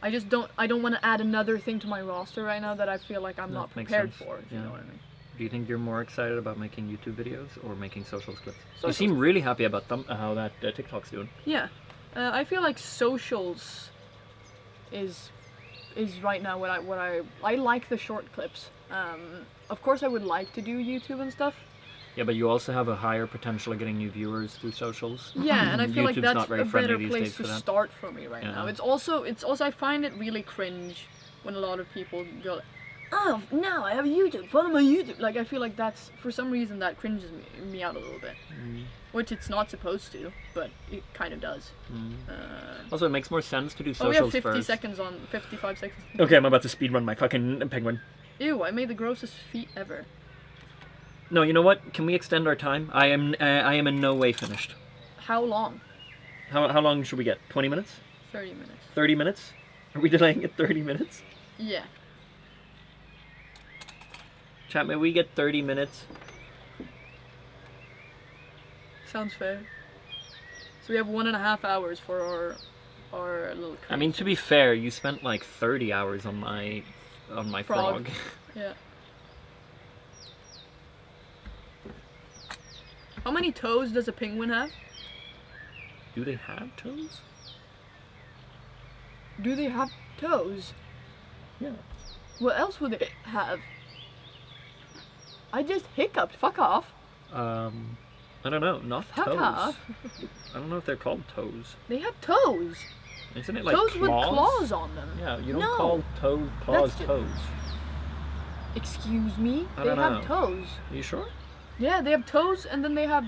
I don't want to add another thing to my roster right now that I feel like I'm No, not makes prepared sense. for. If Yeah. you know what I mean. Do you think you're more excited about making YouTube videos or making socials clips? You Socials. seem really happy about how that TikTok's doing. Yeah, I feel like socials is right now what I like the short clips. Of course, I would like to do YouTube and stuff. Yeah, but you also have a higher potential of getting new viewers through socials. Yeah, and I feel like YouTube's that's not very a friendly better these place days to for that. start for me right Yeah. now. It's also I find it really cringe when a lot of people go, "Oh, now I have a YouTube. Follow my YouTube." Like I feel like that's for some reason that cringes me out a little bit, which it's not supposed to, but it kind of does. Also, it makes more sense to do Oh, we have socials 50 first. seconds on 55 seconds. Okay, I'm about to speedrun my fucking penguin. Ew, I made the grossest feet ever. No, you know what? Can we extend our time? I am in no way finished. How long? How long should we get? 20 minutes? 30 minutes. 30 minutes? Are we delaying it 30 minutes? Yeah. Chat, may we get 30 minutes? Sounds fair. So we have 1.5 hours for our little. I mean, to be fair, you spent like 30 hours on my frog. Yeah. How many toes does a penguin have? Do they have toes? Do they have toes? Yeah. What else would they have? I just hiccuped. Fuck off. I don't know. Not Fuck toes. off. I don't know if they're called toes. They have toes. Isn't it like Toes claws? with claws on them. Yeah, you don't No. call claws That's ju- toes. Excuse me? I They don't have know. toes. Are you sure? Yeah, they have toes and then they have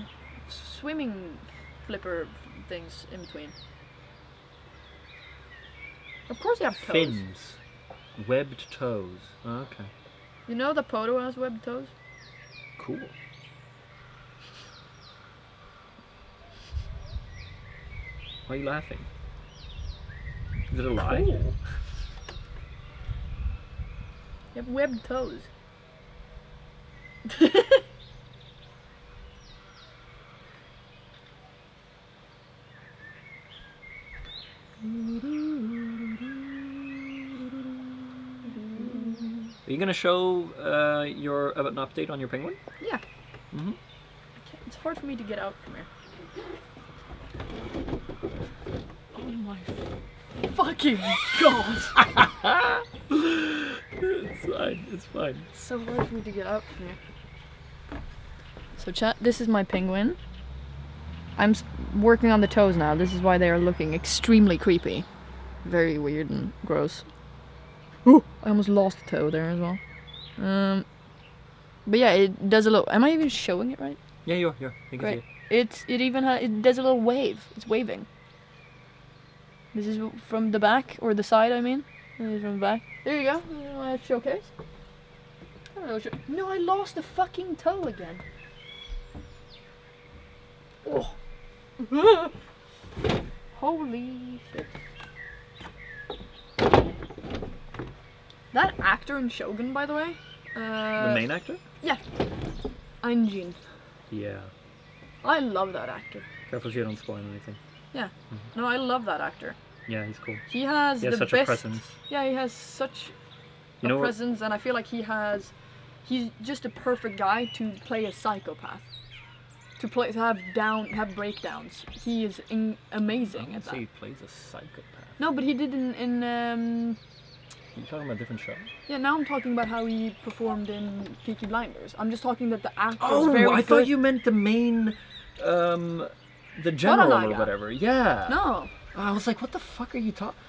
swimming flipper things in between. Of course they have toes. Fins. Webbed toes. Okay. You know the Poto has webbed toes? Cool. Why are you laughing? Is it a lie? Cool. You have webbed toes. Are you gonna show an update on your penguin? Yeah. Mhm. It's hard for me to get out from here. Oh my fucking god! It's fine. It's fine. It's so hard for me to get out from here. So chat, this is my penguin. I'm working on the toes now. This is why they are looking extremely creepy. Very weird and gross. Ooh, I almost lost a toe there as well. But yeah, it does a little. Am I even showing it right? Yeah, you're. You can Great. see it. It does a little wave. It's waving. This is from the back or the side. I mean, this is from the back. There you go. Showcase. No, I lost a fucking toe again. Oh. Holy shit. That actor in Shogun, by the way. The main actor? Yeah. Anjin. Yeah. I love that actor. Careful so you don't spoil anything. Yeah. No, I love that actor. Yeah, he's cool. He has He has the such best. a presence. Yeah, he has such You a know what? presence, and I feel like he's just a perfect guy to play a psychopath. To have breakdowns. He is I amazing wouldn't at say that. he plays a psychopath. No, but he did in You're talking about a different show. Yeah, now I'm talking about how he performed in Peaky Blinders. I'm just talking that the actor is Oh, very I good. thought you meant the main, the general or Toranaga. whatever. Yeah. No. I was like, what the fuck are you talking?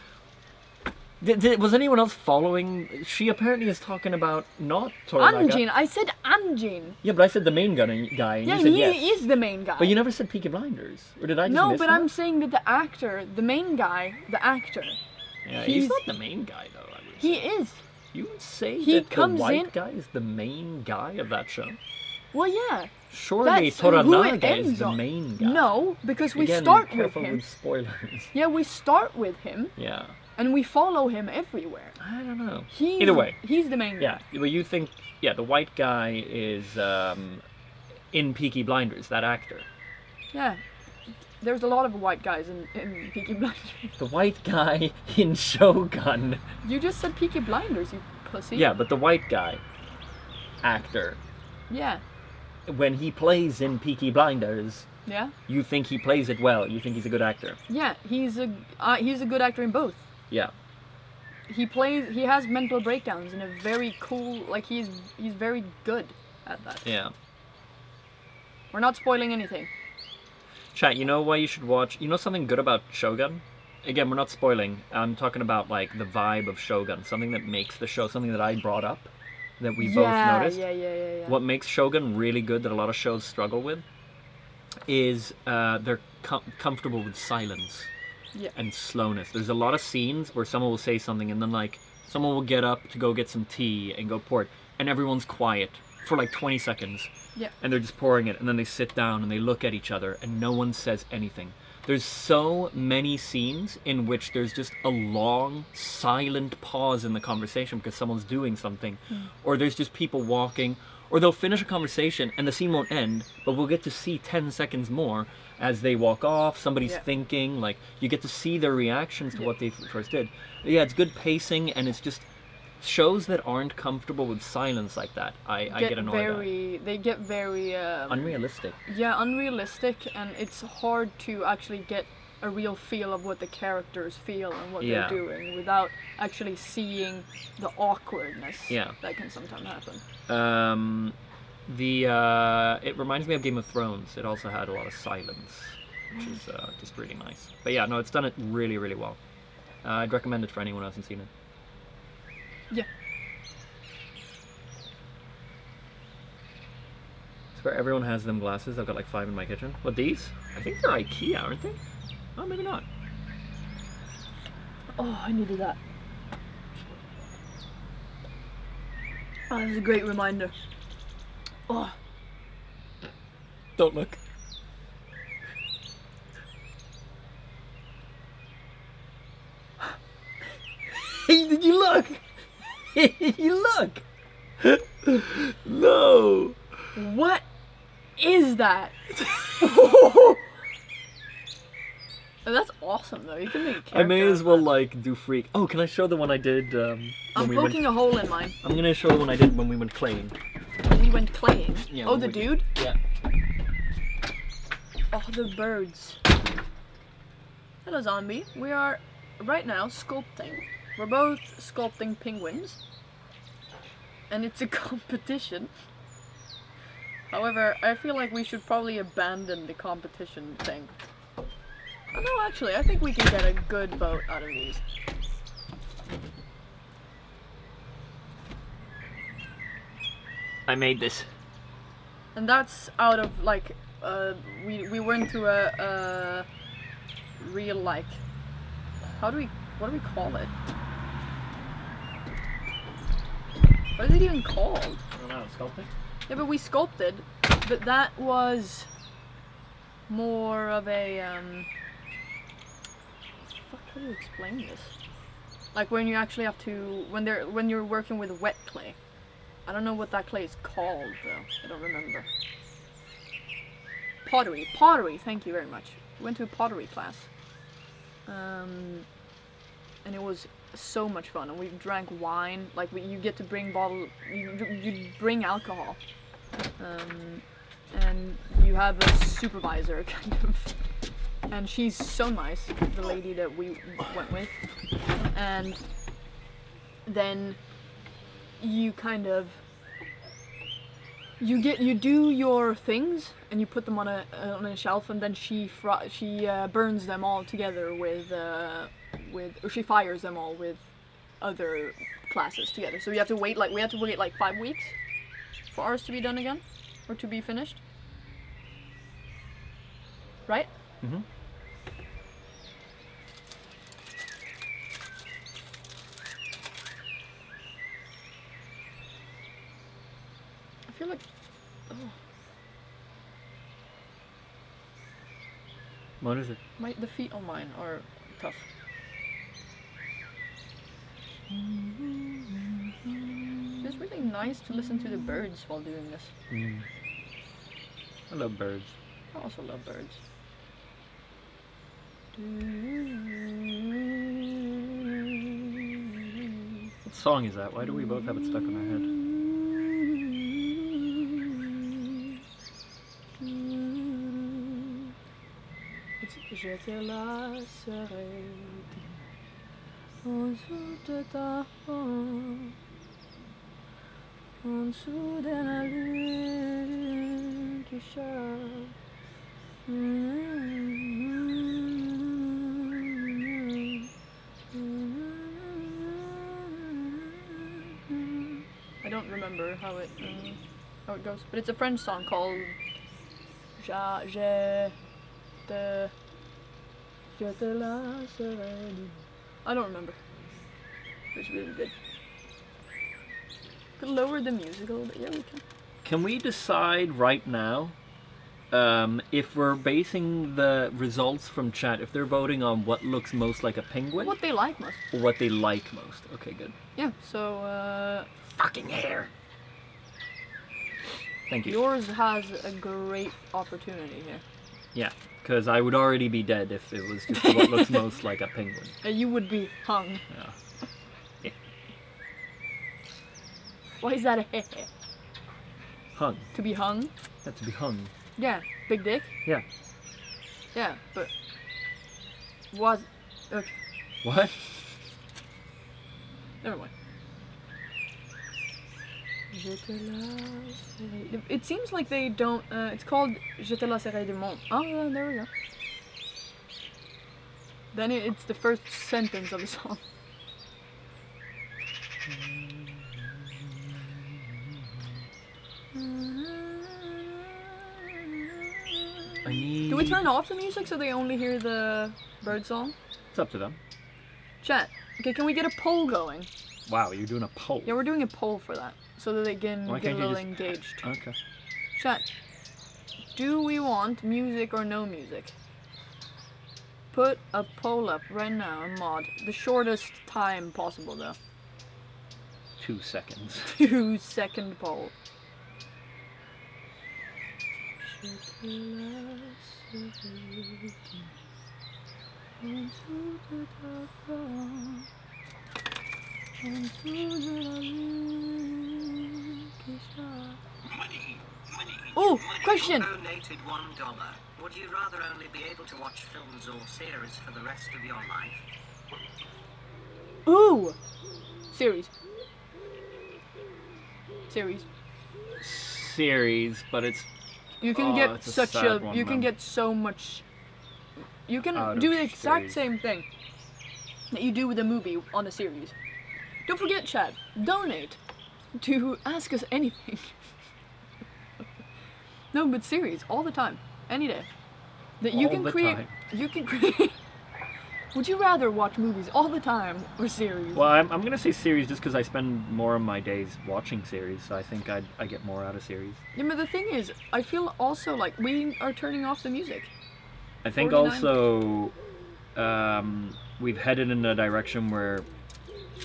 Was anyone else following? She apparently is talking about not Toranaga. Anjin. I said Anjin. Yeah, but I said the main guy, and Yeah, you said he yes. is the main guy. But you never said Peaky Blinders, or did I just No, miss but that? I'm saying that the actor, the main guy, the actor, Yeah, he's- he's not the main guy though. I would he say. is. You would say he that the comes white in- guy is the main guy of that show? Well, yeah. Surely That's who it Toranaga is ends the on. main guy. No, because we Again, start with careful him. with spoilers. Yeah, we start with him, Yeah. and we follow him everywhere. I don't know. He's, Either way. he's the main guy. Yeah, but you think, yeah, the white guy is in Peaky Blinders, that actor. Yeah. There's a lot of white guys in Peaky Blinders. The white guy in Shogun. You just said Peaky Blinders, you pussy. Yeah, but the white guy actor, Yeah. when he plays in Peaky Blinders, Yeah. you think he plays it well. You think he's a good actor. Yeah. He's a good actor in both. Yeah. He has mental breakdowns in a very cool, like he's very good at that. Yeah. We're not spoiling anything. Chat, you know why you should watch? You know something good about Shogun? Again, we're not spoiling. I'm talking about like the vibe of Shogun, something that makes the show, something that I brought up, that we both noticed. Yeah. What makes Shogun really good that a lot of shows struggle with is they're comfortable with silence Yeah. and slowness. There's a lot of scenes where someone will say something and then like someone will get up to go get some tea and go pour it, and everyone's quiet for like 20 seconds. Yeah. And they're just pouring it, and then they sit down and they look at each other and no one says anything. There's so many scenes in which there's just a long, silent pause in the conversation because someone's doing something, or there's just people walking, or they'll finish a conversation and the scene won't end, but we'll get to see 10 seconds more as they walk off, somebody's Yeah. thinking, like, you get to see their reactions to Yeah. what they first did. Yeah, it's good pacing, and it's just shows that aren't comfortable with silence like that. I get annoyed at. They get very Unrealistic. yeah, unrealistic, and it's hard to actually get a real feel of what the characters feel and what Yeah. they're doing without actually seeing the awkwardness Yeah. that can sometimes happen. It reminds me of Game of Thrones. It also had a lot of silence, which is just really nice. But yeah, no, it's done it really, really well. I'd recommend it for anyone who hasn't seen it. Yeah. It's where everyone has them glasses. I've got like 5 in my kitchen. What, these? I think they're IKEA, aren't they? Oh, maybe not. Oh, I needed that. Oh, that was a great reminder. Oh, Don't look. Hey, did you look? You look. No. what is that? That's awesome, though. You can make a character I may as out of well that. like do freak. Oh, can I show the one I did when I'm we poking went? a hole in mine. I'm gonna show the one I did when we went claying. We went claying. Yeah, Oh, when the we- dude? Yeah. Oh, the birds. Hello, zombie. We are right now sculpting. We're both sculpting penguins. And it's a competition. However, I feel like we should probably abandon the competition thing. Oh, no, actually, I think we can get a good vote out of these. I made this. And that's out of, like, we went to a real, like, what do we call it? What is it even called? I don't know, sculpting? Yeah, but we sculpted, but that was more of a, fuck, how do you explain this? Like when you actually have to, when you're working with wet clay. I don't know what that clay is called though, I don't remember. Pottery, thank you very much. We went to a pottery class. And it was so much fun, and we drank wine. Like you get to bring you bring alcohol, and you have a supervisor kind of, and she's so nice, the lady that we went with, and then you kind of you do your things and you put them on a shelf, and then she burns them all together with or she fires them all with other classes together. So we have to wait like 5 weeks for ours to be done again, or to be finished. Right? Mm-hmm. I feel like, oh, What is it? the feet on mine are tough. It's really nice to listen to the birds while doing this. Mm. I love birds. I also love birds. What song is that? Why do we both have it stuck in our head? Je te laisserai en dessous de ta main, en dessous de la lune qui chante. I don't remember how it goes, but it's a French song called Je te laisserai. I don't remember. It's really good. Could lower the music a little bit. Yeah, we can. Can we decide right now if we're basing the results from chat, if they're voting on what looks most like a penguin, What they like most. or what they like most? Okay, good. Yeah, so Fucking hair. Thank you. yours has a great opportunity here. Yeah, because I would already be dead if it was just what looks most like a penguin. You would be hung. Yeah. Why is that a heh? Hung. To be hung? Had to be hung. Yeah. Big dick? Yeah. Yeah, but was okay. What? Never mind. Je te laisserai. It seems like they don't. It's called Je te laisserai du monde. Oh, yeah, there we go. Then it's the first sentence of the song. I need... Do we turn off the music so they only hear the bird song? It's up to them. Chat. Okay, can we get a poll going? Wow, you're doing a poll. Yeah, we're doing a poll for that, so that they can Why get a can't you little just- engaged. Okay. Chat. Do we want music or no music? Put a poll up right now, a mod. The shortest time possible, though. 2 seconds. 2-second poll. Oh, question! Donated $1. Would you rather only be able to watch films or series for the rest of your life? Ooh! Series. Series, but it's... You can Oh, get it's a such sad a. one, You can man. get so much. You can Out do of the exact series. same thing that you do with a movie on a series. Don't forget, chat. Donate to ask us anything. No, but series all the time, any day. That you All can the create. time. You can create. Would you rather watch movies all the time or series? Well, I'm gonna say series just because I spend more of my days watching series, so I think I get more out of series. Yeah, but the thing is, I feel also like we are turning off the music. I think 49. also we've headed in a direction where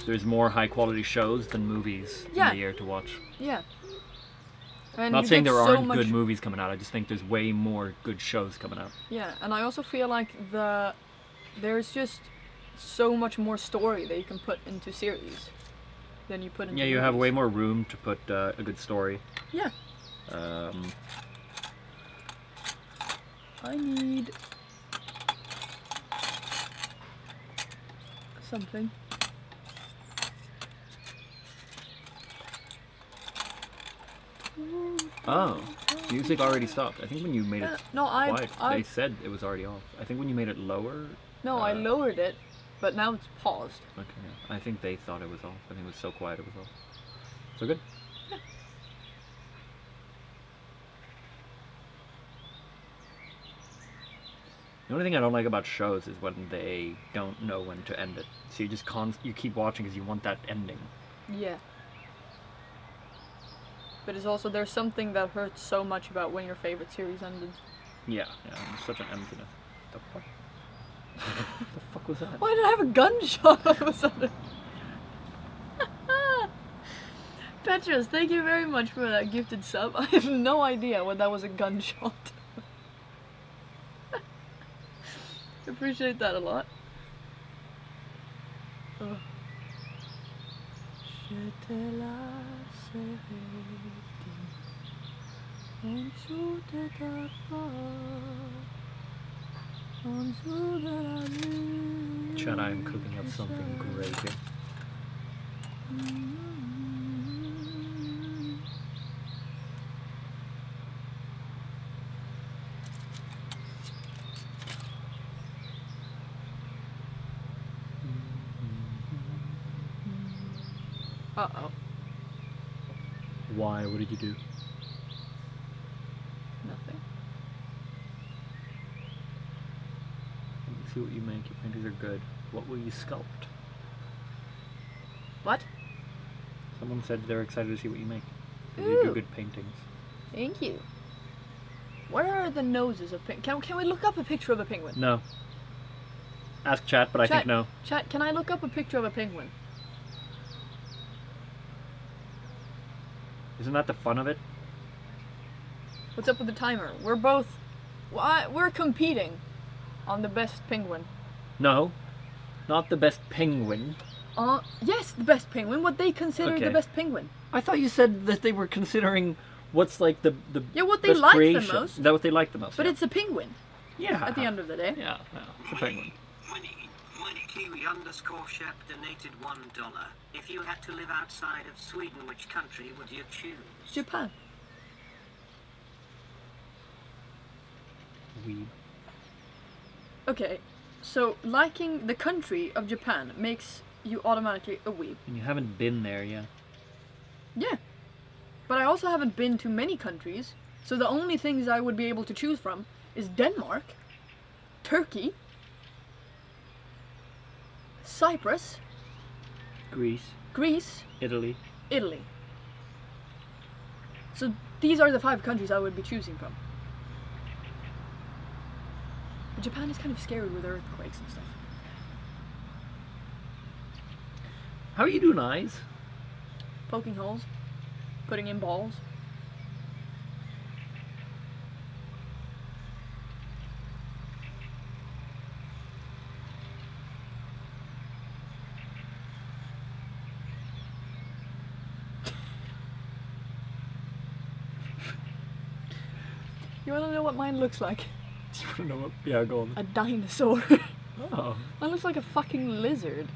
there's more high quality shows than movies Yeah. in the year to watch. Yeah. And Not you saying get there so aren't much- good movies coming out, I just think there's way more good shows coming out. Yeah, and I also feel like there's just so much more story that you can put into series than you put into Yeah, you have movies. way more room to put a good story. Yeah. I need something. Oh, music already stopped. I think when you made it No, wide, I they said it was already off. I think when you made it lower. no, I lowered it, but now it's paused. Okay, yeah. I think they thought it was off. I think it was so quiet it was off. So good. Yeah. The only thing I don't like about shows is when they don't know when to end it. So you just you keep watching because you want that ending. Yeah. But it's also, there's something that hurts so much about when your favorite series ended. Yeah, there's such an emptiness. The fuck? What the fuck was that? Why did I have a gunshot all of a sudden? Petrus, thank you very much for that gifted sub. I have no idea when that was a gunshot. Appreciate that a lot. Oh. Chad, I am cooking up something great here. Uh-oh. Why? What did you do? Nothing. Let me see what you make. Your paintings are good. What will you sculpt? What? Someone said they're excited to see what you make. You do Ooh. good paintings. Thank you. Where are the noses of penguins? Can we look up a picture of a penguin? No. Ask chat, but I think no. Chat, can I look up a picture of a penguin? Isn't that the fun of it? What's up with the timer? We're competing on the best penguin. No. Not the best penguin. Yes, the best penguin. What they consider Okay. the best penguin. I thought you said that they were considering what's like the what they best like the creation. most. Is that what they like the most? But yeah. it's a penguin Yeah. at the end of the day. Yeah, it's a penguin. Money Kiwi_Shep donated $1. If you had to live outside of Sweden, which country would you choose? Japan. Weeb. Okay, so liking the country of Japan makes you automatically a weeb. And you haven't been there yet. Yeah. But I also haven't been to many countries, so the only things I would be able to choose from is Denmark, Turkey, Cyprus, Greece, Italy. Italy. So these are the 5 countries I would be choosing from. But Japan is kind of scary with earthquakes and stuff. How are you doing, eyes? Poking holes, putting in balls. You wanna know what mine looks like? You wanna know what? Yeah, go on. A dinosaur. Oh. Mine looks like a fucking lizard.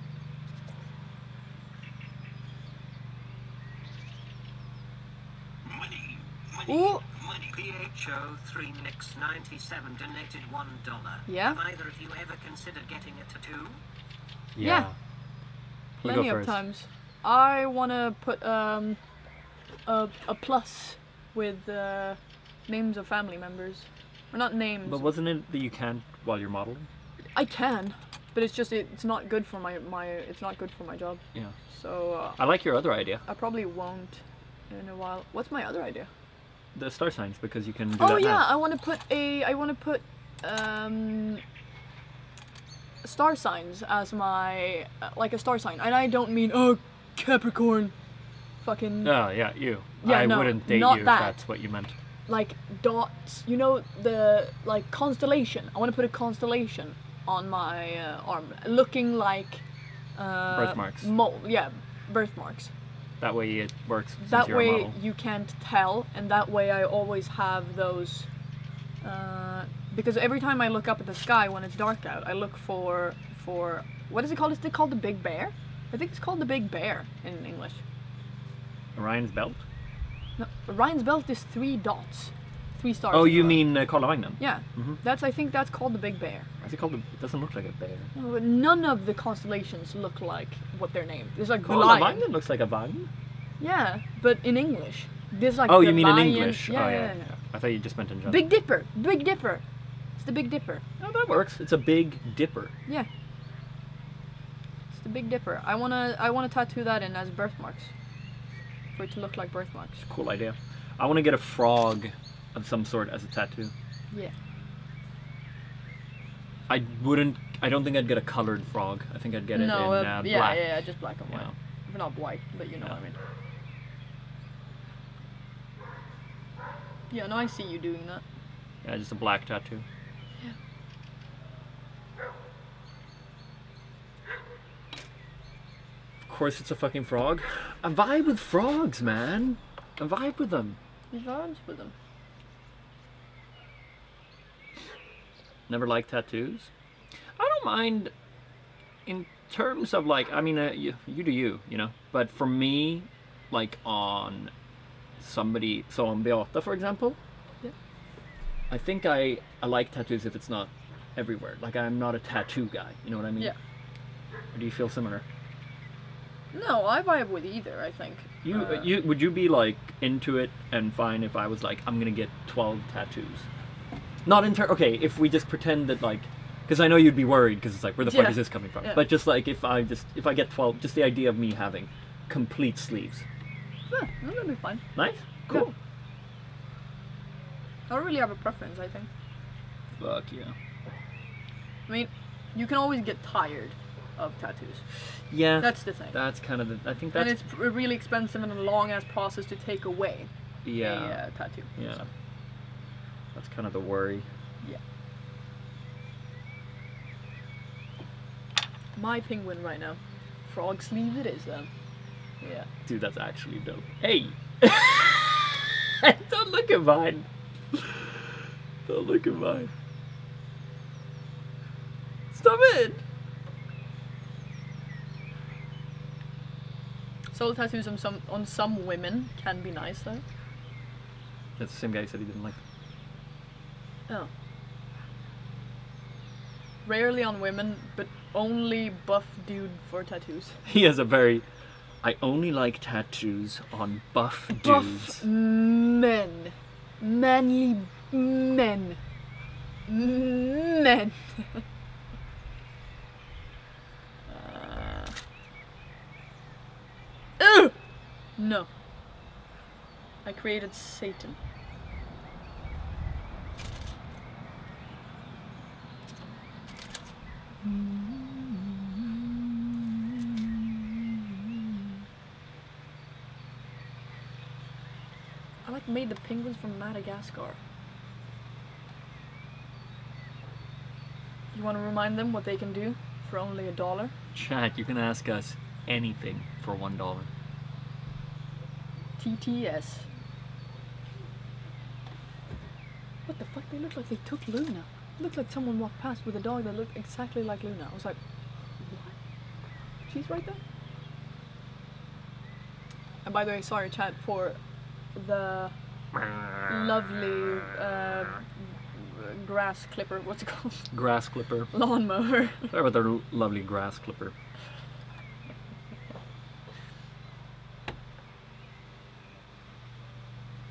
Ooh. Money PHO3Nix97 donated $1. Yeah? Have either of you ever considered getting a tattoo? Yeah. You Plenty go of first. times. I wanna put a plus with names of family members. Or not names. But wasn't it that you can't while you're modeling? I can, but it's just it's not good for my it's not good for my job. Yeah. So I like your other idea, I probably won't in a while. What's my other idea? the star signs, because you can do Oh that yeah, now. I want to put star signs as my like a star sign, and I don't mean Capricorn, fucking Oh yeah, you. Yeah, I no, wouldn't date not you that. if that's what you meant. like dots. You know the like constellation. I want to put a constellation on my arm, looking like Birthmarks. Yeah, birthmarks. That way it works since That you're a way model. you can't tell, and that way I always have those. Because every time I look up at the sky when it's dark out, I look for what is it called? Is it called the Big Bear? I think it's called the Big Bear in English. Orion's belt? No, Ryan's belt is 3 dots. 3 stars. Oh, in a you row. mean Karlavagnen? Yeah. Mhm. I think that's called the Big Bear. Is it called? It doesn't look like a bear. No, but none of the constellations look like what they're named. There's like the lion. Karlavagnen looks like a vagn. Yeah, but in English. There's like Oh, the you mean lion. in English? Yeah, Oh, yeah, yeah. I thought you just meant in general. Big Dipper. Big Dipper. It's the Big Dipper. Oh, that works. It's a big dipper. Yeah. It's the Big Dipper. I wanna tattoo that in as birthmarks. For it to look like birthmarks. Cool idea. I want to get a frog of some sort as a tattoo. Yeah. I don't think I'd get a colored frog. I think I'd get it in yeah, black. yeah, just black and white. Yeah. Well, not white, but you know Yeah. what I mean. Yeah, no, I see you doing that. Yeah, just a black tattoo. Yeah. Of course it's a fucking frog. I vibe with frogs, man. I vibe with them. He vibes with them. Never liked tattoos. I don't mind in terms of like, I mean, you do you know. But for me, like on somebody, so on Beata, for example, Yeah. I think I like tattoos if it's not everywhere. Like I'm not a tattoo guy, you know what I mean? Yeah. Or do you feel similar? No, I vibe with either, I think. You would you be like into it and fine if I was like I'm gonna get 12 tattoos? Not okay, if we just pretend that like, because I know you'd be worried because it's like where the fuck Yeah. is this coming from? Yeah. But just like if I get 12, just the idea of me having complete sleeves. Yeah, no, that'd be fine. Nice, cool. I don't really have a preference, I think. Fuck yeah. I mean, you can always get tired of tattoos. Yeah. That's the thing. That's kind of the. I think And that's. it's really expensive and a long ass process to take away Yeah. a tattoo. Yeah. So, That's kind of the worry. yeah. My penguin right now. Frog sleeve it is then. Yeah. Dude, that's actually dope. Hey! Don't look at mine. Don't look at mine. Stop it! Soul tattoos on some women can be nice though. That's the same guy who said he didn't like. Oh. Rarely on women, but only buff dude for tattoos. He has a very. I only like tattoos on buff dudes. Buff men. Manly men. Men. Ugh! No. I created Satan. I like made the penguins from Madagascar. You want to remind them what they can do for only $1? Chat, you can ask us anything for $1. TTS. What the fuck? They look like they took Luna. It looked like someone walked past with a dog that looked exactly like Luna. I was like, what? She's right there? And by the way, sorry chat for the lovely grass clipper. What's it called? Grass clipper. Lawnmower. Sorry about their lovely grass clipper.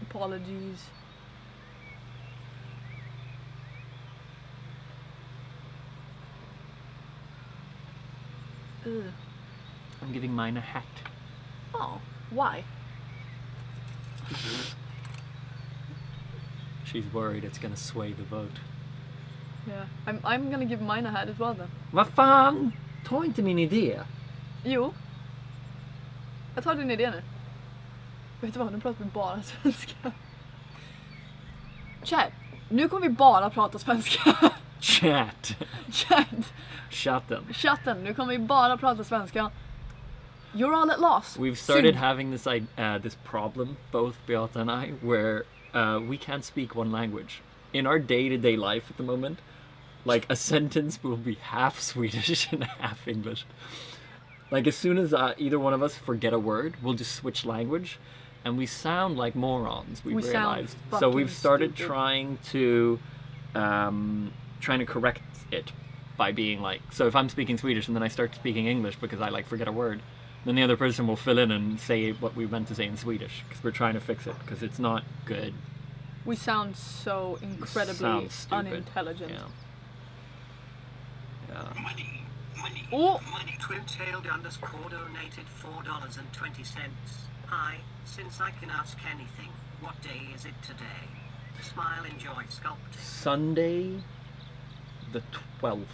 Apologies. Ugh. I'm giving mine a hat. Oh, why? She's worried it's gonna sway the vote. Yeah, I'm gonna give mine a hat as well then. Vad fan? Ta inte min idé. Jo. Jag tar din idé nu. Vet du vad, nu pratar vi bara svenska. Chat, nu kommer vi bara prata svenska. Chat. Chat, Chatten. chatten, nu kommer vi bara prata svenska. You're all at loss. We've started Synd. having this problem, both Beata and I, where we can't speak one language. In our day-to-day life at the moment, like a sentence will be half Swedish and half English. Like as soon as either one of us forget a word, we'll just switch language. and we sound like morons. We've We sound realized. So fucking we've started stupid. trying to correct it by being like, so if I'm speaking Swedish and then I start speaking English because I like forget a word, then the other person will fill in and say what we meant to say in Swedish, because we're trying to fix it, because it's not good. We sound so incredibly Sound stupid. unintelligent. Yeah. Oh! Twin-tailed _ donated $4.20. Hi, since I can ask anything, what day is it today? Smile, enjoy sculpting. Sunday the 12th.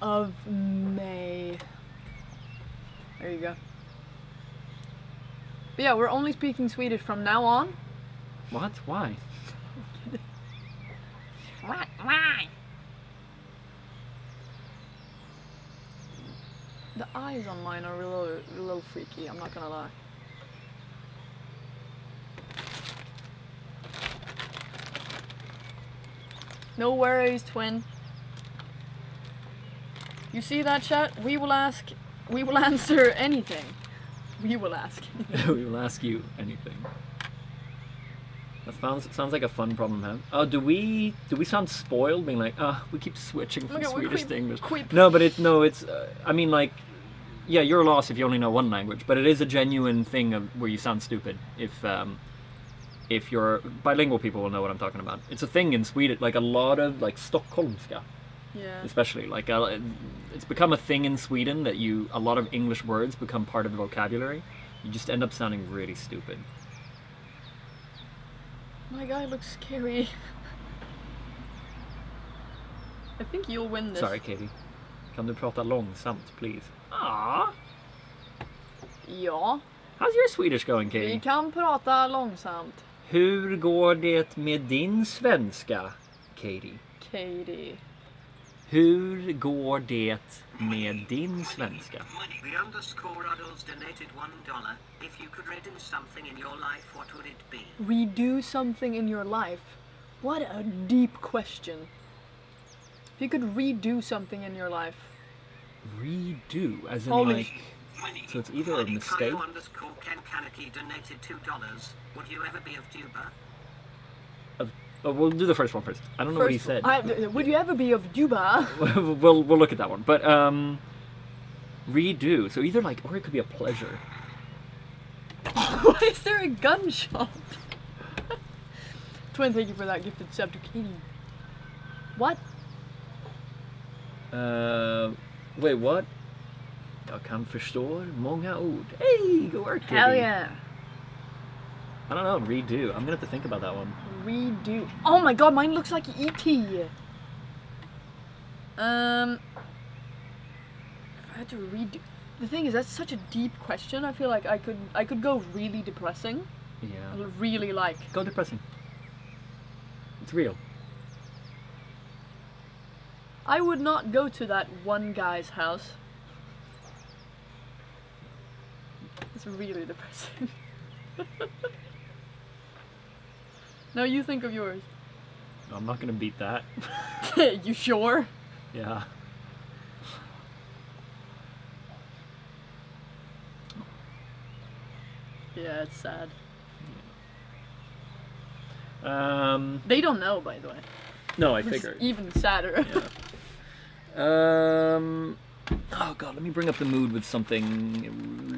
Of May. There you go. But yeah, we're only speaking Swedish from now on. What? Why? Why? The eyes on mine are a little freaky, I'm not gonna lie. No worries, twin. You see that, chat? We will answer anything. We will ask. We will ask you anything. That sounds like a fun problem to have. Oh, do we sound spoiled, being like, we keep switching from Okay, we Swedish quit- to English? quit. No, but it's. I mean, like, yeah, you're lost if you only know one language, but it is a genuine thing of where you sound stupid. If you're bilingual, people will know what I'm talking about. It's a thing in Sweden, like a lot of like Stockholmska, Yeah. especially like it's become a thing in Sweden that a lot of English words become part of the vocabulary. You just end up sounding really stupid. My guy looks scary. I think you'll win this. Sorry, Katie. Kan du prata långsamt, please? Ah, Ja, how's your Swedish going, vi Katie? kan prata långsamt. Hur går det med din svenska, Katie? Katie. Hur går det med din svenska? The _adults donated $1. If you could redo something in your life, what would it be? Redo something in your life? What a deep question. If you could redo something in your life. Redo, as in Holy like... So it's either a mistake... Cryo _Ken Kaneki donated $2. Would you ever be of Duba? Oh, we'll do the first one first. I don't know what he said. Would you ever be of Juba? we'll look at that one. But redo. So either like, or it could be a pleasure. Why is there a gunshot? Twin, thank you for that gifted sub to Katie. What? Wait, what? Jag kan förstå många ord. Hey, good work, Katie. Hell yeah. I don't know, redo. I'm gonna have to think about that one. Redo. Oh my god, mine looks like E.T. If I had to redo. The thing is, that's such a deep question. I feel like I could go really depressing. Yeah. Really like. Go depressing. It's real. I would not go to that one guy's house. It's really depressing. Now you think of yours. I'm not gonna beat that. You sure? Yeah. Yeah, it's sad. They They don't know, by the way. No, I Which is figured. even sadder. Oh god, let me bring up the mood with something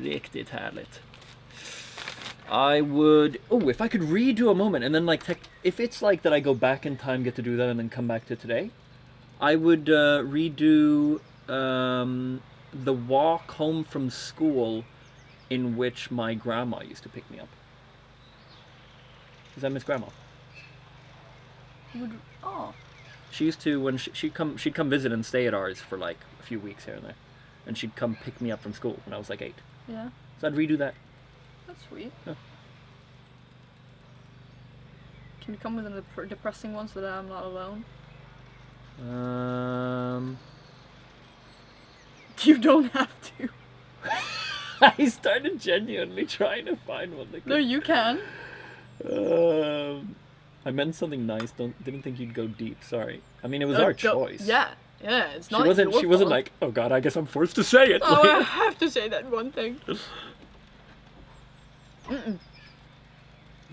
riktigt härligt. I would... Oh, if I could redo a moment and then like... if it's like that I go back in time, get to do that, and then come back to today, I would redo the walk home from school in which my grandma used to pick me up. Because I miss grandma. Oh. She used to, when she'd come visit and stay at ours for like a few weeks here and there. And she'd come pick me up from school when I was like 8. Yeah. So I'd redo that. That's sweet. Yeah. Can you come with a depressing one so that I'm not alone? You don't have to. I started genuinely trying to find one that No, you can. I meant something nice. Didn't think you'd go deep. Sorry. I mean, it was our choice. Yeah, it's not She wasn't. your She wasn't fault. like, oh god, I guess I'm forced to say it. Oh, I Like- have to say that one thing.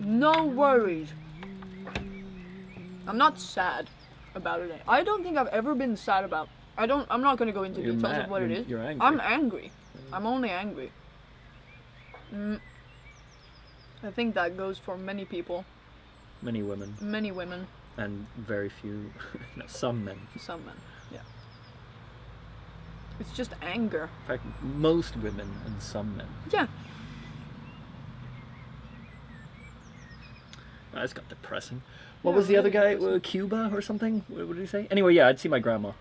No worries. I'm not sad about it. I don't think I've ever been sad about. I'm not gonna go into You're details mad. of what it is. You're angry. I'm angry. I'm only angry. I think that goes for many people. Many women. Many women. And very few, no, some men. Some men, yeah. It's just anger. In fact, most women and some men. Yeah. That's got depressing. What was the other guy? Cuba or something? What did he say? Anyway, yeah, I'd see my grandma.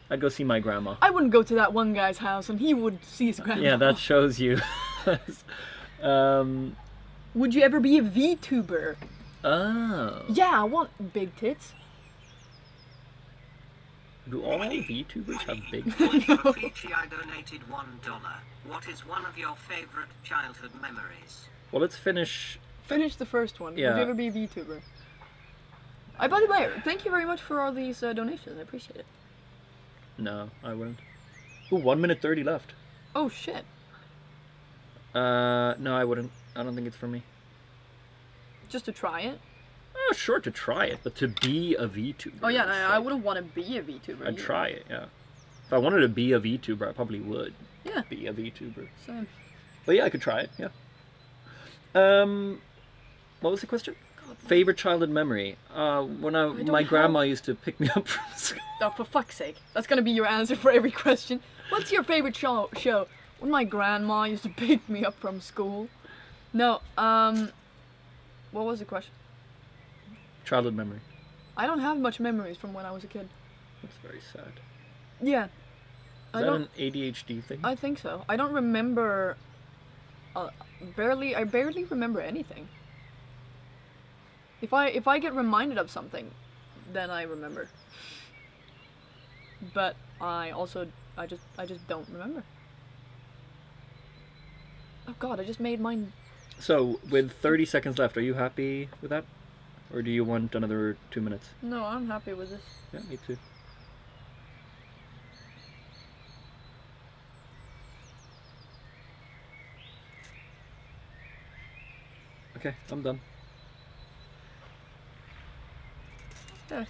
I'd go see my grandma. I wouldn't go to that one guy's house and he would see his grandma. Yeah, that shows you. Would you ever be a VTuber? Oh. Yeah, I want big tits. Do all VTubers have big For Fiji, I donated $1. What is one of your favorite childhood memories? Well, let's finish. Finish the first one. Yeah. Would you ever be a VTuber? By the way, thank you very much for all these donations. I appreciate it. No, I wouldn't. Ooh, 1 minute 30 left. Oh shit. No, I wouldn't. I don't think it's for me. Just to try it? Oh, sure to try it, but to be a VTuber. Oh yeah, is I like- wouldn't want to be a VTuber. I'd either. try it, yeah. If I wanted to be a VTuber, I probably would. Yeah. Be a VTuber. Same. But yeah, I could try it, yeah. What was the question? Favorite childhood memory? When don't my have- grandma used to pick me up from school. Oh, for fuck's sake. That's gonna be your answer for every question. What's your favorite show? When my grandma used to pick me up from school. No, what was the question? Childhood memory. I don't have much memories from when I was a kid. That's very sad. Yeah. Is that an ADHD thing? I think so. I don't remember. I barely remember anything. If I get reminded of something, then I remember. But I just don't remember. Oh God, I just made mine. So, with 30 seconds left, are you happy with that? Or do you want another 2 minutes? No, I'm happy with this. Yeah, me too. Okay, I'm done. Yes.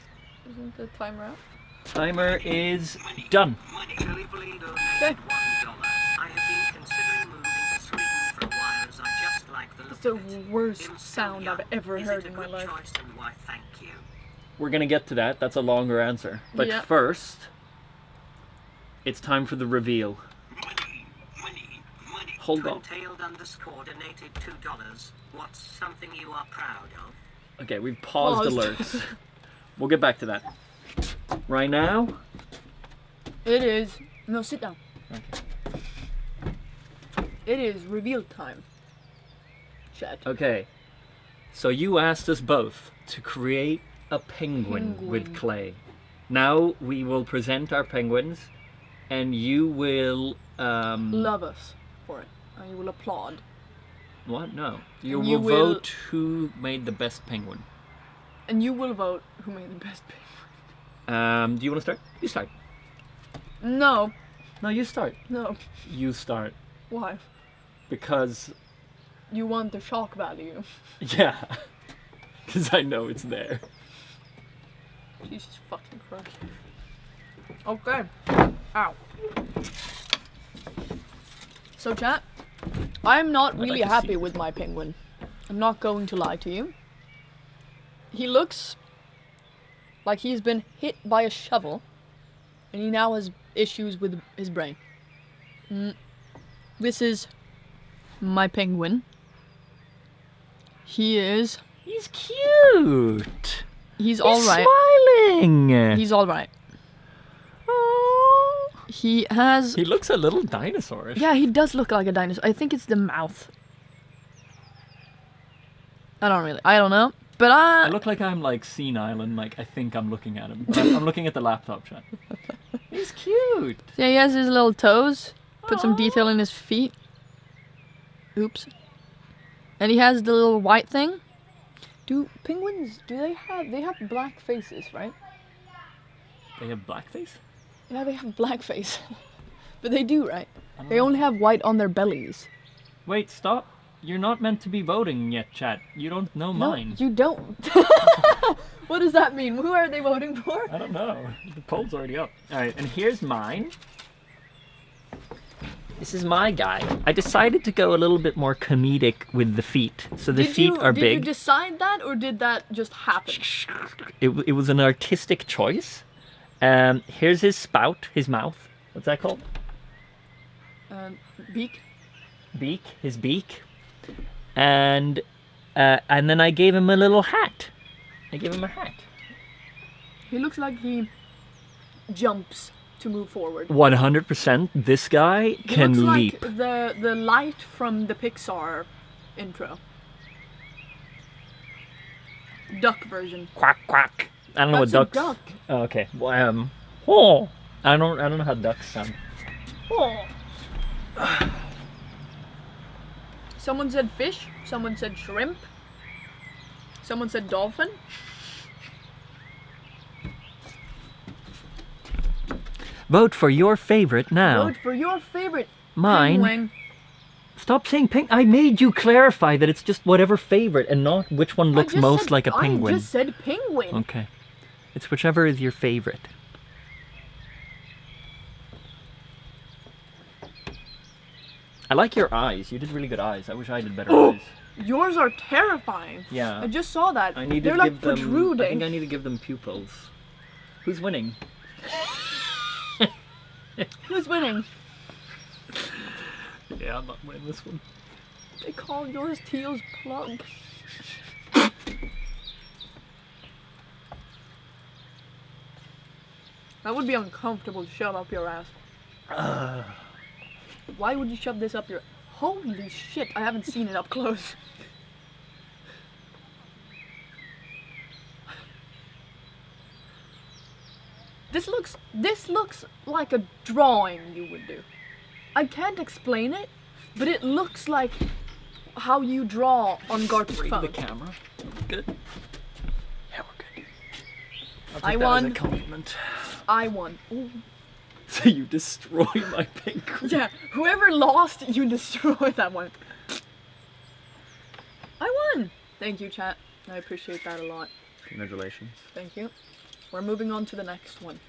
Isn't the timer out? Timer is done. Billy Billy donated Okay. $1. I have been considering moving to Sweden for a while as I just like the look It's the of it. worst Im sound Sonia, I've ever is heard it a in my good life. choice and why thank you. We're gonna get to that. That's a longer answer. But Yeah. first, it's time for the reveal. Money. Hold on. Twin-tailed _ donated $2. What's something you are proud of? Okay, we've paused Paused. alerts. We'll get back to that. Right now, It is. No, sit down. Okay. It is reveal time. Chat. okay. So you asked us both to create a penguin with Penguin. clay. Now we will present our penguins, and you will Love us for it. And you will applaud. what? No, you You will will- vote who made the best penguin. And you will vote who made the best penguin. Do you want to start? You start. No. No, you start. No. You start Why? because You want the shock value. yeah, because I know it's there. Jesus fucking Christ. Okay. Ow. So chat, I'm not I'd really like to see happy this. with my penguin. I'm not going to lie to you. He looks like he's been hit by a shovel and he now has issues with his brain. This is my penguin. He's He's cute. He's all right. Smiling. He's all right. Oh. He has. He looks a little dinosaurish. Yeah, he does look like a dinosaur. I think it's the mouth. I don't know. But I look like I'm like senile and like I think I'm looking at him. But I'm looking at the laptop chat. He's cute. yeah, he has his little toes. Put some Aw. detail in his feet. Oops. And he has the little white thing. Do penguins? They have black faces, right? They have blackface? Yeah, they have black face. But they do, right? I don't They know. only have white on their bellies. Wait, stop. You're not meant to be voting yet, chat. You don't know mine. No, you don't. What does that mean? Who are they voting for? I don't know. The poll's already up. Alright, and here's mine. This is my guy. I decided to go a little bit more comedic with the feet. So the feet are Did big. you decide that, or did that just happen? It was an artistic choice. Here's his spout, his mouth. What's that called? Beak? Beak, his beak. And then I gave him a little hat. I gave him a hat. He looks like he jumps to move forward. 100%. This guy can He looks leap. like the light from the Pixar intro. Duck version. Quack quack. I don't know That's what a ducks. duck. Oh, okay. Well, oh. I don't know how ducks sound. Oh. Someone said fish. Someone said shrimp. Someone said dolphin. Vote for your favorite now. Vote for your favorite. Mine. Penguin. Stop saying pink. I made you clarify that it's just whatever favorite and not which one I looks just most said- like a penguin. I just said penguin. Okay. It's whichever is your favorite. I like your eyes. You did really good eyes. I wish I did better eyes. Yours are terrifying. Yeah. I just saw that. I need They're to like give them. protruding. I think I need to give them pupils. Who's winning? Who's winning? Yeah, I'm not winning this one. They call yours Teal's plug. That would be uncomfortable to shove up your ass. Why would you shove this up your... Holy shit, I haven't seen it up close. This looks like a drawing you would do. I can't explain it, but it looks like how you draw on Gart's Read phone. the camera. Good. Yeah, we're good. I'll take I that won. as a compliment. I won. Ooh. So you destroy my penguin. Yeah, whoever lost, you destroy that one. I won! Thank you, chat. I appreciate that a lot. Congratulations. Thank you. We're moving on to the next one.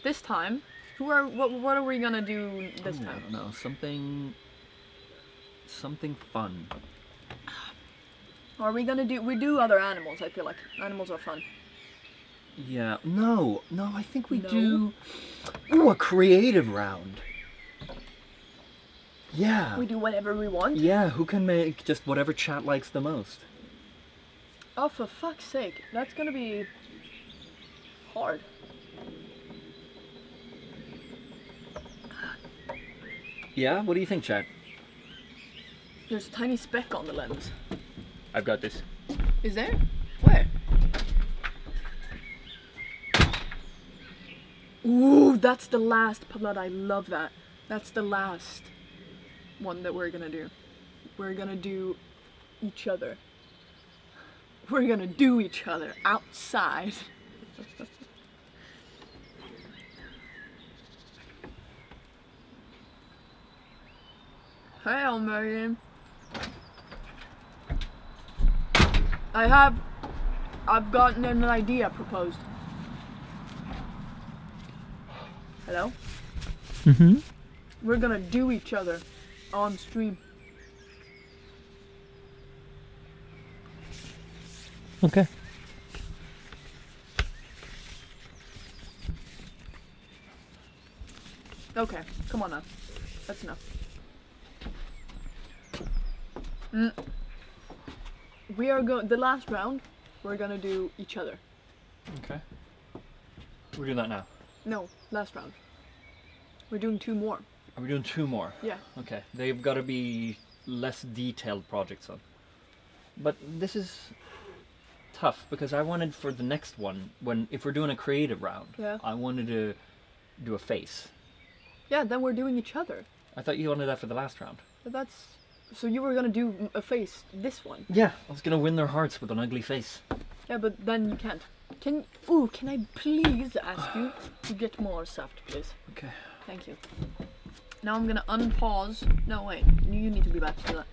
This time, what are we gonna do this I time? don't know. Something fun. Are we gonna do... We do other animals, I feel like. Animals are fun. Yeah. No, I think we No? do. Ooh, a creative round. Yeah. We do whatever we want. Yeah, who can make just whatever chat likes the most? Oh, for fuck's sake. That's gonna be... hard. Yeah, what do you think, chat? There's a tiny speck on the lens. I've got this. Is there? Where? Ooh, that's the last blood. I love that. That's the last one that we're gonna do. We're gonna do each other. We're gonna do each other outside. Hey, Megan. I've gotten an idea proposed. Hello? Mm-hmm. We're gonna do each other on stream. Okay. Okay, come on now. That's enough. We are the last round, we're gonna do each other. Okay. We're doing that now. No, last round. We're doing 2 more. Are we doing 2 more? Yeah. Okay. They've got to be less detailed projects on. But this is tough because I wanted for the next one, if we're doing a creative round, Yeah. I wanted to do a face. Yeah, then we're doing each other. I thought you wanted that for the last round. But that's... So you were gonna do a face, this one. Yeah. I was gonna win their hearts with an ugly face. Yeah, but then you can't. Can I please ask you to get more soft, please? Okay. Thank you. Now I'm gonna unpause. No, wait. You need to be back to that.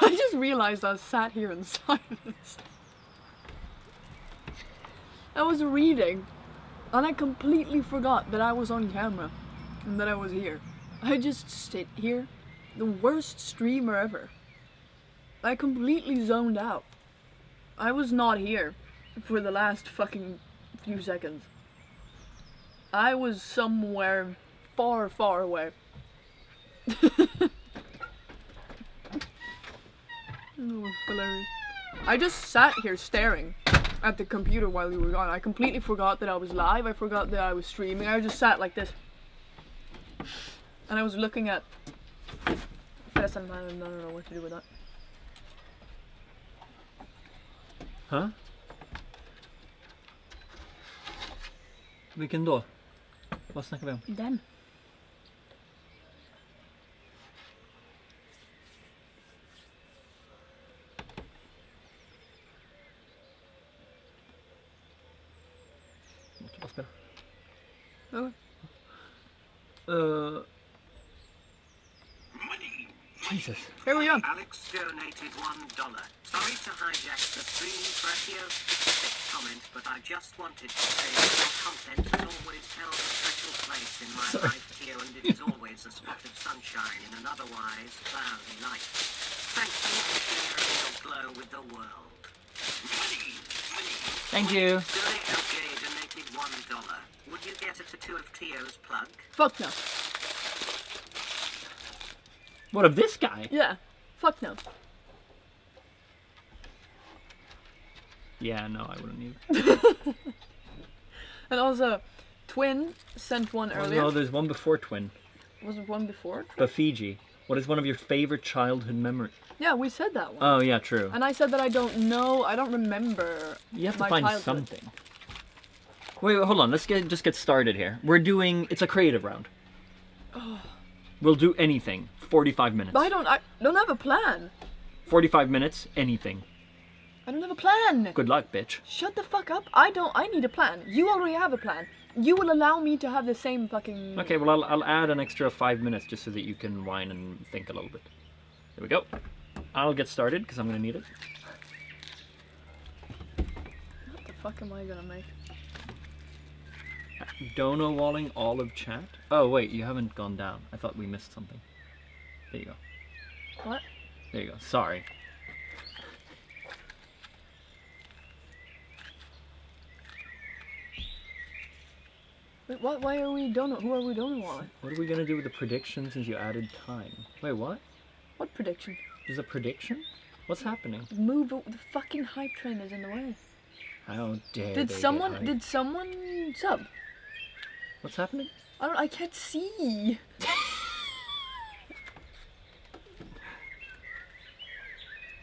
I just realized I sat here in silence. I was reading, and I completely forgot that I was on camera, and that I was here. I just sit here, the worst streamer ever. I completely zoned out. I was not here for the last fucking few seconds. I was somewhere far, far away. It was hilarious. I just sat here staring at the computer while you were gone. I completely forgot that I was live. I forgot that I was streaming. I just sat like this. And I was looking at... I don't know what to do with that. Huh? Vilken då? Vad snackar vi om? Den. Vad spelar? Okay. Jesus. Here we go. Alex donated $1. Sorry to hijack the stream for a specific comment, but I just wanted to say that your content has always held a special place in my life, Theo, and it is always a spot of sunshine in an otherwise cloudy night. Thank you for sharing your glow with the world. Thank you. Billy LJ donated $1. Would you get a tattoo of Theo's plug? Fuck no. What of this guy? Yeah. Fuck no. Yeah, no, I wouldn't either. And also, Twin sent one Oh, earlier. no, there's one before Twin. Was it one before? Bafiji. What is one of your favorite childhood memories? Yeah, we said that one. Oh, yeah, true. And I said that I don't know, I don't remember. You have to my find childhood. something. Wait, hold on. Let's just get started here. We're doing... It's a creative round. We'll do anything. 45 minutes. But I don't have a plan. 45 minutes, anything. I don't have a plan. Good luck, bitch. Shut the fuck up. I need a plan. You already have a plan. You will allow me to have the same fucking... Okay, well, I'll add an extra 5 minutes just so that you can whine and think a little bit. There we go. I'll get started because I'm going to need it. What the fuck am I gonna make? Dono walling all of chat? Oh, wait, you haven't gone down. I thought we missed something. There you go. What? There you go. Sorry. Wait, what? Why are we donut? Who are we donut walling? What are we going to do with the prediction since you added time? Wait, what? What prediction? There's a prediction? What's happening? Move. The fucking hype train is in the way. How dare Did they someone? get hyped. Did someone sub? What's happening? I can't see.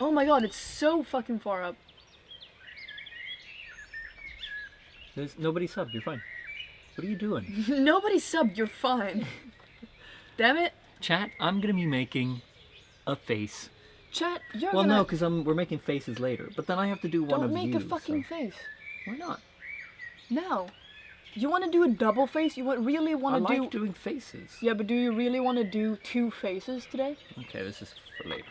Oh my god, it's so fucking far up. There's nobody subbed. You're fine. What are you doing? Nobody subbed, you're fine. Damn it. Chat, I'm gonna be making a face. Chat, you're Well, gonna... no, because we're making faces later. But then I have to do one Don't of make you. a fucking so. face. Why not? No. You want to do a double face? You really I want to like do... doing faces. Yeah, but do you really want to do two faces today? Okay, this is for later.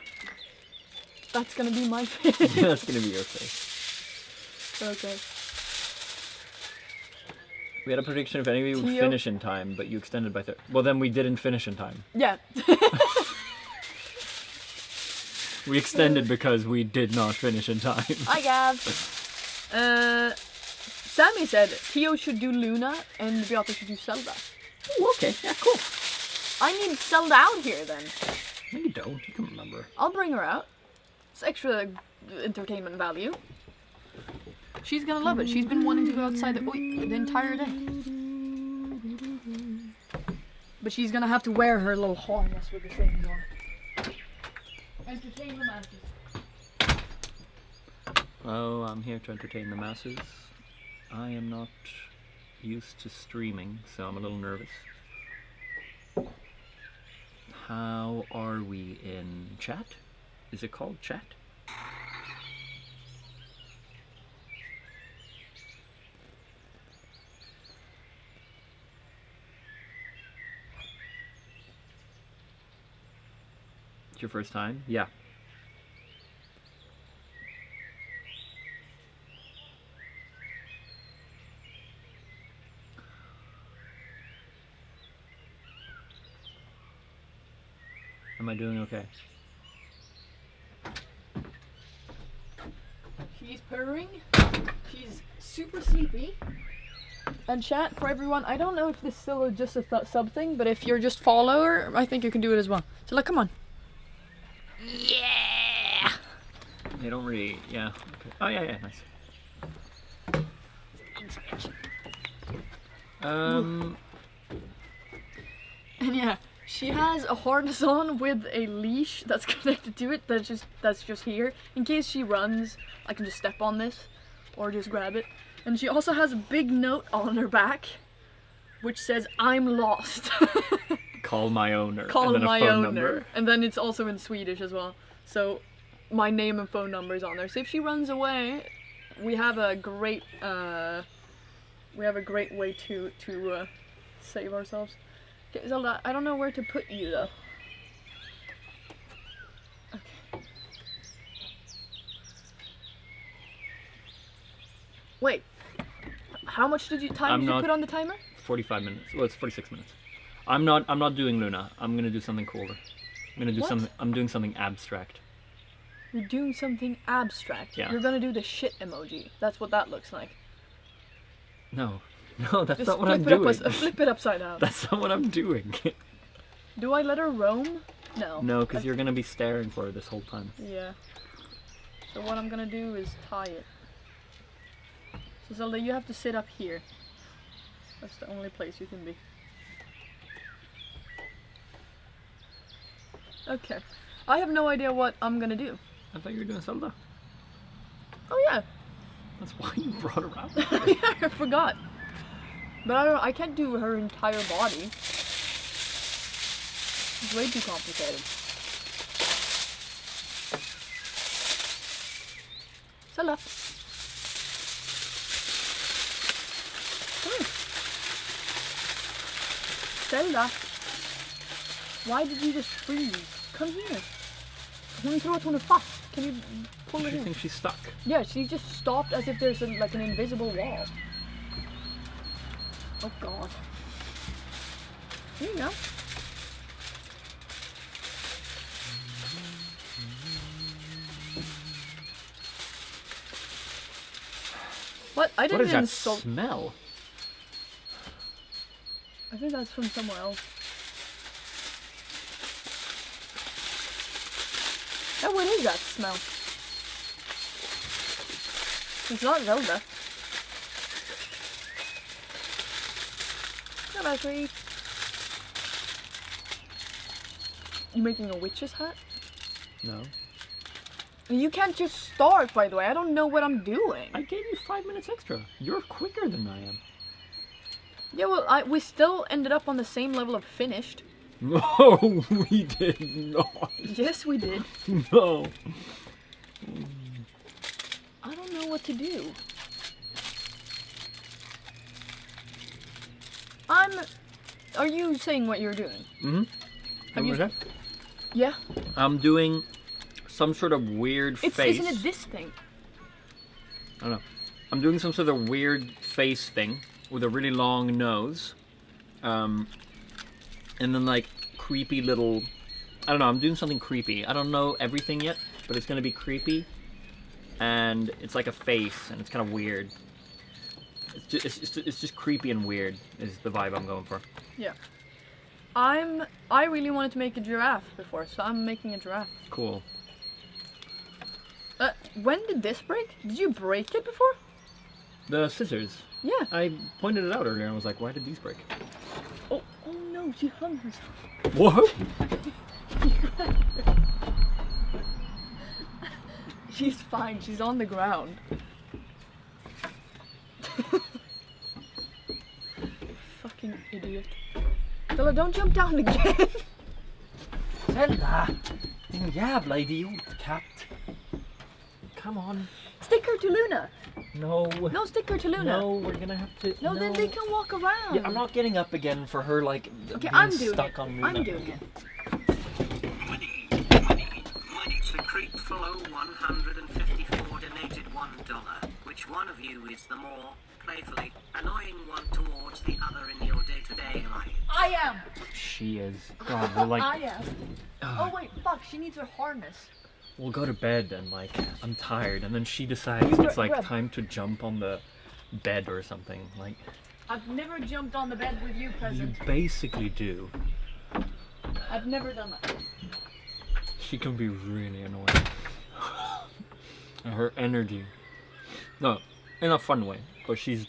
That's gonna be my face. That's gonna be your face. Okay. We had a prediction if any of you would Theo? finish in time, but you extended by 30. Well, then we didn't finish in time. Yeah. We extended because we did not finish in time. Hi, Gav. Sammy said Theo should do Luna and Beata should do Zelda. Ooh, okay, yeah, cool. I need Zelda out here then. No, you don't. You can remember. I'll bring her out. It's extra entertainment value. She's gonna love it. She's been wanting to go outside the entire day. But she's gonna have to wear her little harness with the things on. Entertainment matches. Oh, I'm here to entertain the masses. I am not used to streaming, so I'm a little nervous. How are we in chat? Is it called chat? It's your first time? Yeah. Am I doing okay? She's purring. She's super sleepy. And chat, for everyone, I don't know if this is still just a sub thing, but if you're just follower, I think you can do it as well. So like, come on. Yeah! They don't really, yeah. Okay. Oh yeah, nice. And yeah, she has a harness on with a leash that's connected to it that's just here. In case she runs, I can just step on this or just grab it. And she also has a big note on her back which says, "I'm lost." Call my owner. Call and then my a phone owner. number. And then it's also in Swedish as well. So my name and phone number is on there. So if she runs away, we have a great way to save ourselves. Okay, Zelda, I don't know where to put you though. Okay. Wait. How much did you put on the timer? 45 minutes. Well, it's 46 minutes. I'm not doing Luna. I'm gonna do something cooler. I'm doing something abstract. You're doing something abstract. Yeah. You're gonna do the shit emoji. That's what that looks like. No, that's Just not what I'm doing. Flip it upside down. That's not what I'm doing. Do I let her roam? No. No, because you're gonna be staring for her this whole time. Yeah. So what I'm gonna do is tie it. So Zelda, you have to sit up here. That's the only place you can be. Okay. I have no idea what I'm gonna do. I thought you were doing Zelda. Oh yeah. That's why you brought her out. Yeah, I forgot. But I don't know, I can't do her entire body. It's way too complicated. Zelda. Zelda. Why did you just freeze? Come here. Hon tror att hon är fast. Can you pull her She in? thinks she's stuck. Yeah, she just stopped as if there's like an invisible wall. Oh god. Here you go. What? I What didn't is that insult. smell? I think that's from somewhere else. Yeah, what is that smell? It's not Zelda. Hello, sweetie. You making a witch's hat? No. You can't just start, by the way. I don't know what I'm doing. I gave you 5 minutes extra. You're quicker than I am. Yeah, well, we still ended up on the same level of finished. No, we did not. Yes, we did. No. I don't know what to do. Are you saying what you're doing? Mm-hmm. Have you? Okay. Yeah. I'm doing some sort of weird face. Isn't it this thing? I don't know. I'm doing some sort of weird face thing with a really long nose. And then like creepy little... I don't know, I'm doing something creepy. I don't know everything yet, but it's going to be creepy. And it's like a face, and it's kind of weird. It's just creepy and weird is the vibe I'm going for. Yeah. I really wanted to make a giraffe before, so I'm making a giraffe. Cool. When did this break? Did you break it before? The scissors. Yeah. I pointed it out earlier and was like, why did these break? Oh no, she hung herself. What? She's fine. She's on the ground. Fucking idiot. Stella, don't jump down again. Zelda! Din jävla idiotkatt. Come on. Stick her to Luna. No. No, stick her to Luna. No, we're gonna have to. No, then they can walk around. Yeah, I'm not getting up again for her, like, Okay, being I'm doing stuck it. on Luna. I'm doing it. Money. Secret follow 154 donated $1. Which one of you is the more playfully annoying one towards the other in your day-to-day life? I am. She is. God, we're like. I am. Oh wait, fuck. She needs her harness. We'll go to bed and, like, I'm tired, and then she decides it's, like, time to jump on the bed or something. Like, I've never jumped on the bed with you you present. basically do. I've never done that. She can be really annoying. And her energy. No, in a fun way. But she's.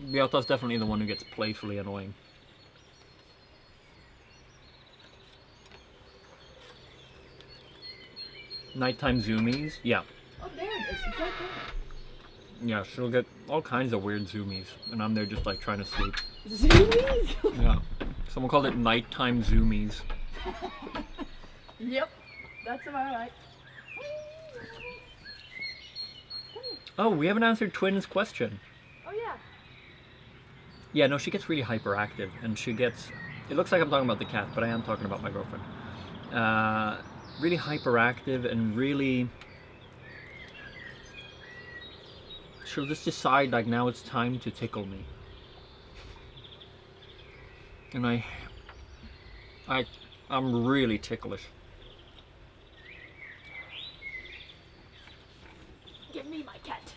Beata's definitely the one who gets playfully annoying. Nighttime zoomies? Yeah. Oh, there it is. It's right there. Yeah, she'll get all kinds of weird zoomies. And I'm there just like trying to sleep. Zoomies? Yeah. Someone called it nighttime zoomies. Yep. That's about right. Oh, we haven't answered Twin's question. Oh, yeah. Yeah, no, she gets really hyperactive, and she gets. It looks like I'm talking about the cat, but I am talking about my girlfriend. Really hyperactive and really. She'll just decide, like, now it's time to tickle me. And I'm really ticklish. Give me my cat.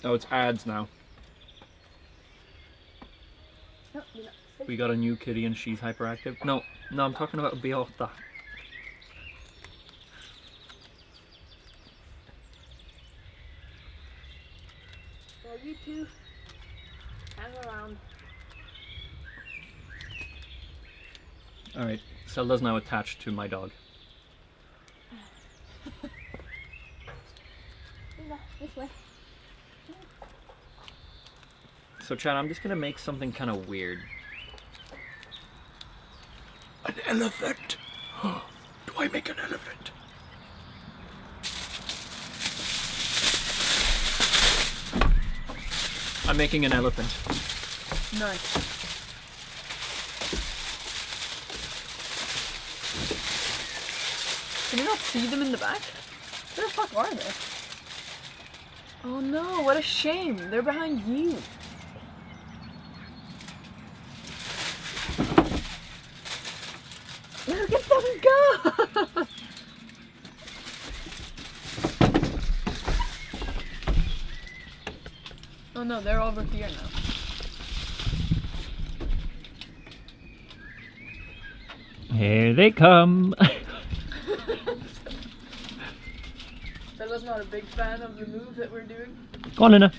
Oh, it's ads now. No, you're not. We got a new kitty and she's hyperactive. No, I'm talking about Beata. Well, you two hang around. Alright, Zelda's now attached to my dog. This way. So Chad, I'm just gonna make something kind of weird. An elephant! Do I make an elephant? I'm making an elephant. Nice. Can you not see them in the back? Where the fuck are they? Oh no, what a shame. They're behind you. Look at them go! Oh no, they're over here now. Here they come. Bella's not a big fan of the move that we're doing. Go on, Luna.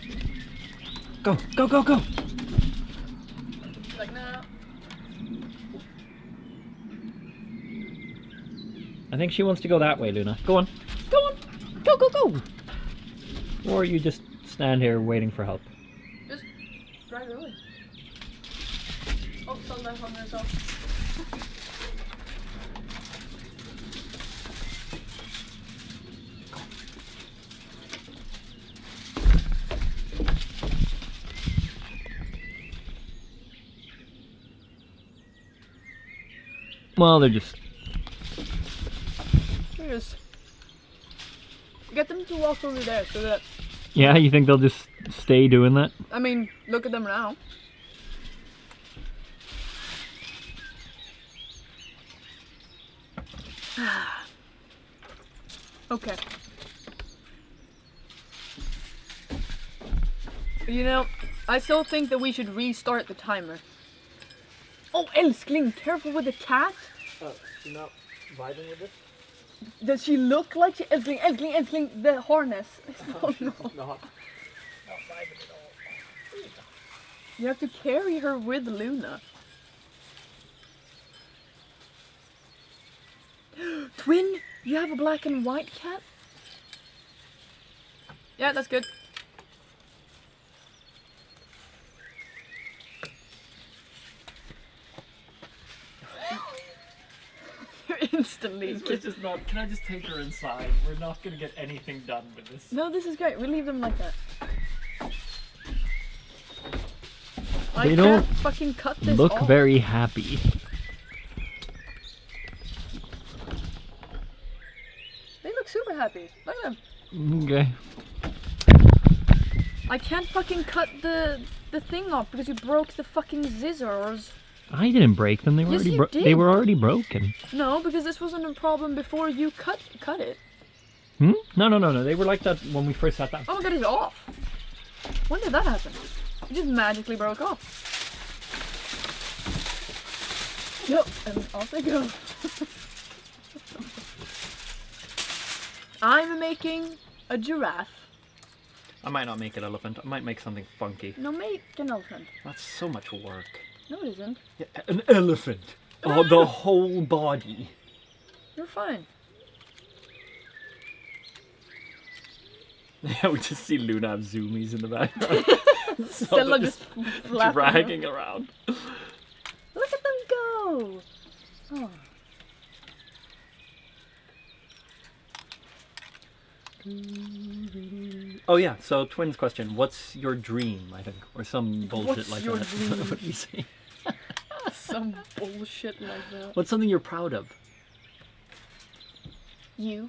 Go, go, go, go. She's like, no. I think she wants to go that way, Luna. Go on. Go on. Go, go, go. Or you just stand here waiting for help. Just drag her away. Oh, sun left on herself. Well, they're just... Just get them to walk over there so that, Yeah, you think they'll just stay doing that? I mean, look at them now. Okay. You know, I still think that we should restart the timer. Oh, älskling, careful with the cat. Oh, you're not vibing with it? Does she look like she... Älskling, the harness. Oh no. Not vibing at all. You have to carry her with Luna. Twin, you have a black and white cat? Yeah, that's good. You're instantly. We're just not. Can I just take her inside? We're not gonna get anything done with this. No, this is great. We leave them like that. I They can't don't fucking cut this Look off. very happy. They look super happy. Look at them. Okay. I can't fucking cut the thing off because you broke the fucking scissors. I didn't break them. They were Yes, already you did. they were already broken. No, because this wasn't a problem before you cut it. Hmm? No. They were like that when we first sat down. Oh my god, it's off. When did that happen? It just magically broke off. Yep, and off they go. I'm making a giraffe. I might not make an elephant. I might make something funky. No, make an elephant. That's so much work. No, it isn't. Yeah, an elephant. Oh, the whole body. You're fine. Yeah, we just see Luna have zoomies in the background. Stella they're just flapping dragging around. Look at them go! Oh. Oh yeah, so twins question. What's your dream, I think? Or some bullshit What's like your that. dream? What do you say? Some bullshit like that. What's something you're proud of? You.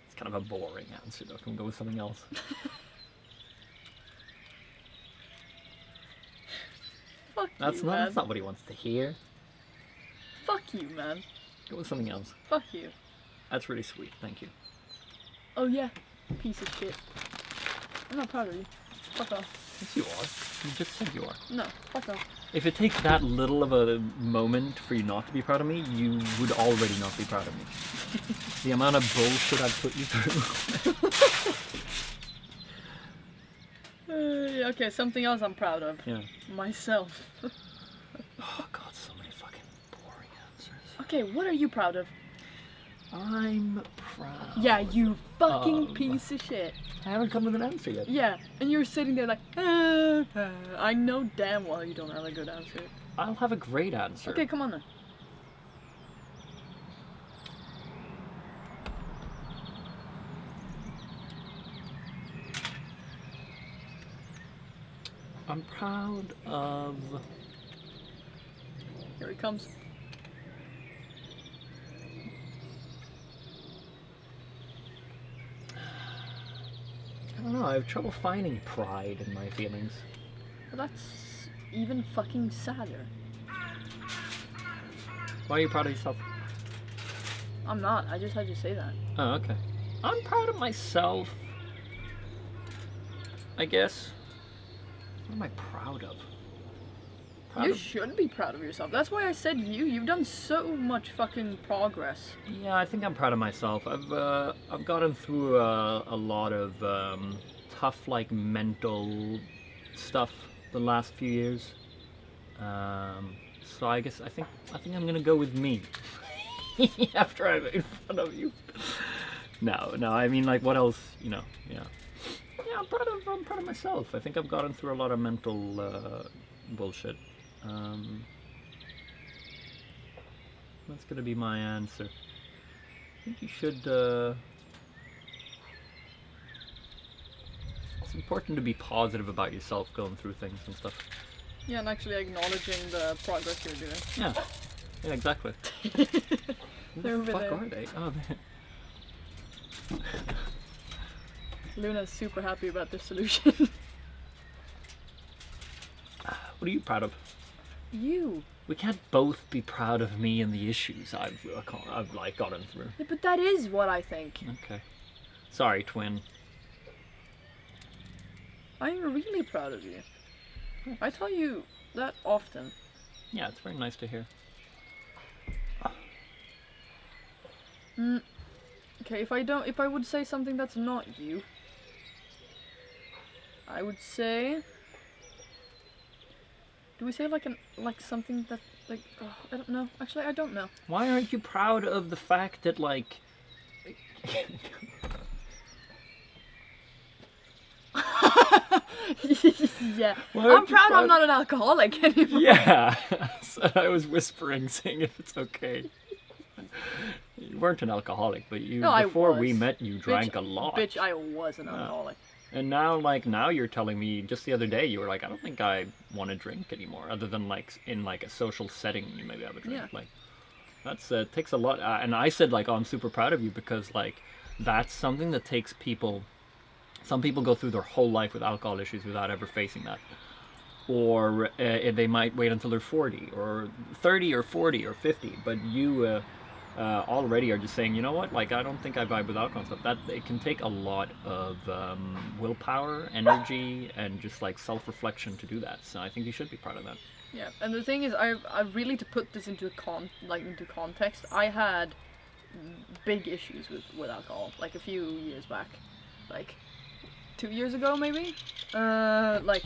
It's kind of a boring answer though. Can we go with something else? Fuck That's you, man. that's not what he wants to hear. Fuck you, man. Go with something else. Fuck you. That's really sweet, thank you. Oh yeah, piece of shit. I'm not proud of you. Fuck off. Yes, you are. You just said you are. No, fuck off. If it takes that little of a moment for you not to be proud of me, you would already not be proud of me. The amount of bullshit I've put you through. Yeah, okay, something else I'm proud of. Yeah. Myself. Oh god, so many fucking boring answers. Okay, what are you proud of? I'm proud. Yeah, you fucking Um, piece of shit. I haven't come with an answer yet. Yeah, and you're sitting there like, I know damn well you don't have a good answer. I'll have a great answer. Okay, come on then. I'm proud of... Here he comes. I don't know, I have trouble finding pride in my feelings. Well, that's even fucking sadder. Why are you proud of yourself? I'm not, I just had you say that. Oh, okay. I'm proud of myself. I guess. What am I proud of? Proud You of... should be proud of yourself. That's why I said you. You've done so much fucking progress. Yeah, I think I'm proud of myself. I've gotten through a lot of tough, like, mental stuff the last few years. So I guess I think I'm gonna go with me after I made fun of you. No, I mean, like, what else? You know, yeah. Yeah, I'm proud of myself. I think I've gotten through a lot of mental bullshit. That's gonna be my answer. I think you should. It's important to be positive about yourself going through things and stuff. Yeah, and actually acknowledging the progress you're doing. Yeah, exactly. They're over Fuck there. are they? Oh, they... Luna's super happy about this solution. What are you proud of? You. We can't both be proud of me and the issues I've like gotten through. Yeah, but that is what I think. Okay. Sorry, twin. I'm really proud of you. I tell you that often. Yeah, it's very nice to hear. Okay, if I would say something that's not you, I would say Do we say like something that like I don't know. Actually, I don't know. Why aren't you proud of the fact that like? Yeah, Why aren't I'm you proud I'm proud- not an alcoholic anymore. Yeah, so I was whispering, saying if it's okay. You weren't an alcoholic, but you No, before I we was. met, you drank a lot. Bitch, I was an alcoholic. And now you're telling me just the other day you were like, I don't think I want to drink anymore, other than like in like a social setting you maybe have a drink. Yeah. Like that's takes a lot. And I said like, oh, I'm super proud of you because like that's something that takes people. Some people go through their whole life with alcohol issues without ever facing that, or they might wait until they're 40 or 30 or 40 or 50. But you already are just saying, you know what? Like I don't think I vibe with alcohol and stuff. That it can take a lot of willpower, energy, and just like self-reflection to do that. So I think you should be proud of that. Yeah, and the thing is, I really to put this into into context, I had big issues with alcohol like a few years back, like 2 years ago maybe. Like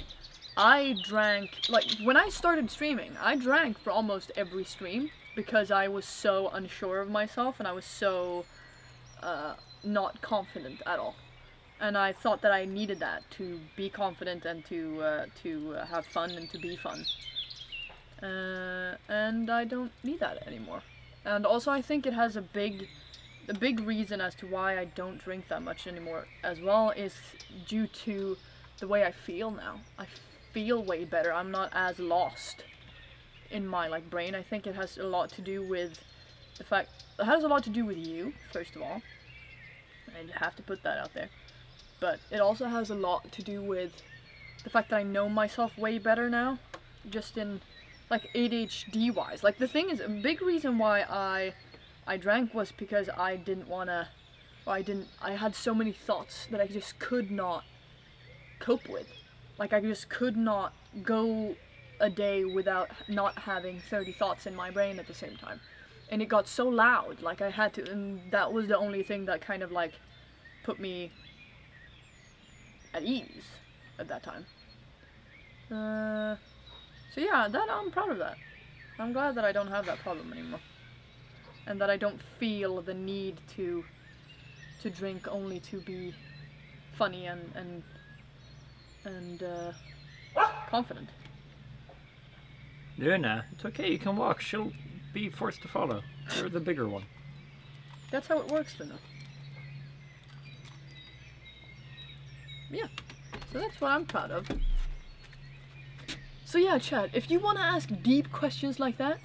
I drank like when I started streaming, I drank for almost every stream because I was so unsure of myself and I was so not confident at all. And I thought that I needed that to be confident and to have fun and to be fun. And I don't need that anymore. And also I think it has a big reason as to why I don't drink that much anymore as well is due to the way I feel now. I feel way better. I'm not as lost in my like brain. I think it has a lot to do with the fact it has a lot to do with you, first of all. And you have to put that out there. But it also has a lot to do with the fact that I know myself way better now, just in like ADHD wise. Like the thing is, a big reason why I drank was because I didn't wanna, I had so many thoughts that I just could not cope with. Like I just could not go a day without not having 30 thoughts in my brain at the same time. And it got so loud, like I had to, and that was the only thing that kind of like put me at ease at that time. So yeah, that I'm proud of that. I'm glad that I don't have that problem anymore. And that I don't feel the need to drink only to be funny and confident. Luna, it's okay, you can walk. She'll be forced to follow. You're the bigger one. That's how it works, Luna. Yeah, so that's what I'm proud of. So yeah, Chad, if you want to ask deep questions like that,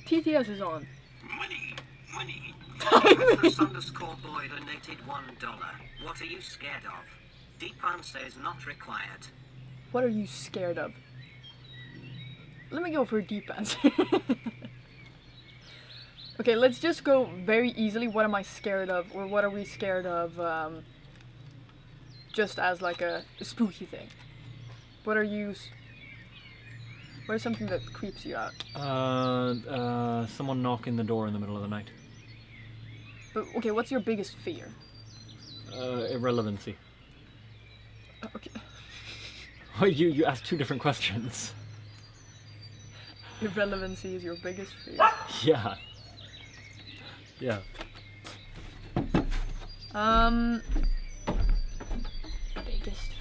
TTS is on. Money. _boy donated $1. What are you scared of? Deep answer is not required. What are you scared of? Let me go for a deep answer. Okay, let's just go very easily. What am I scared of, or what are we scared of? Just as like a spooky thing. What are you? What is something that creeps you out? Someone knocking the door in the middle of the night. But okay, what's your biggest fear? Irrelevancy. Okay. Well, you asked two different questions. Irrelevancy is your biggest fear. Yeah. Yeah. Biggest.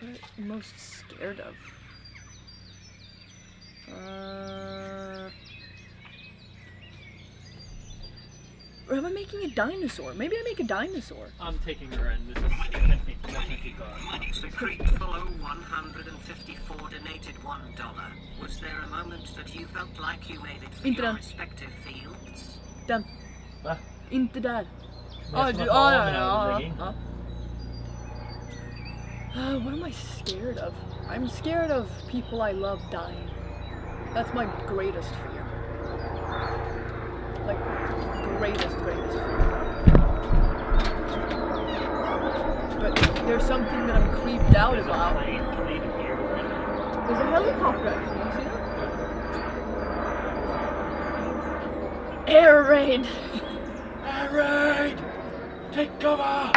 What are you most scared of? Or am I making a dinosaur? Maybe I make a dinosaur. I'm taking her in. This is technically Money. The creep below 154 donated $1. Was there a moment that you felt like you made it for Inte your den. respective fields? Den. Va? Inte där. What am I scared of? I'm scared of people I love dying. That's my greatest fear. Like, greatest fear. But there's something that I'm creeped out about. There's a helicopter actually, you see that? Air raid! Air raid! Take cover!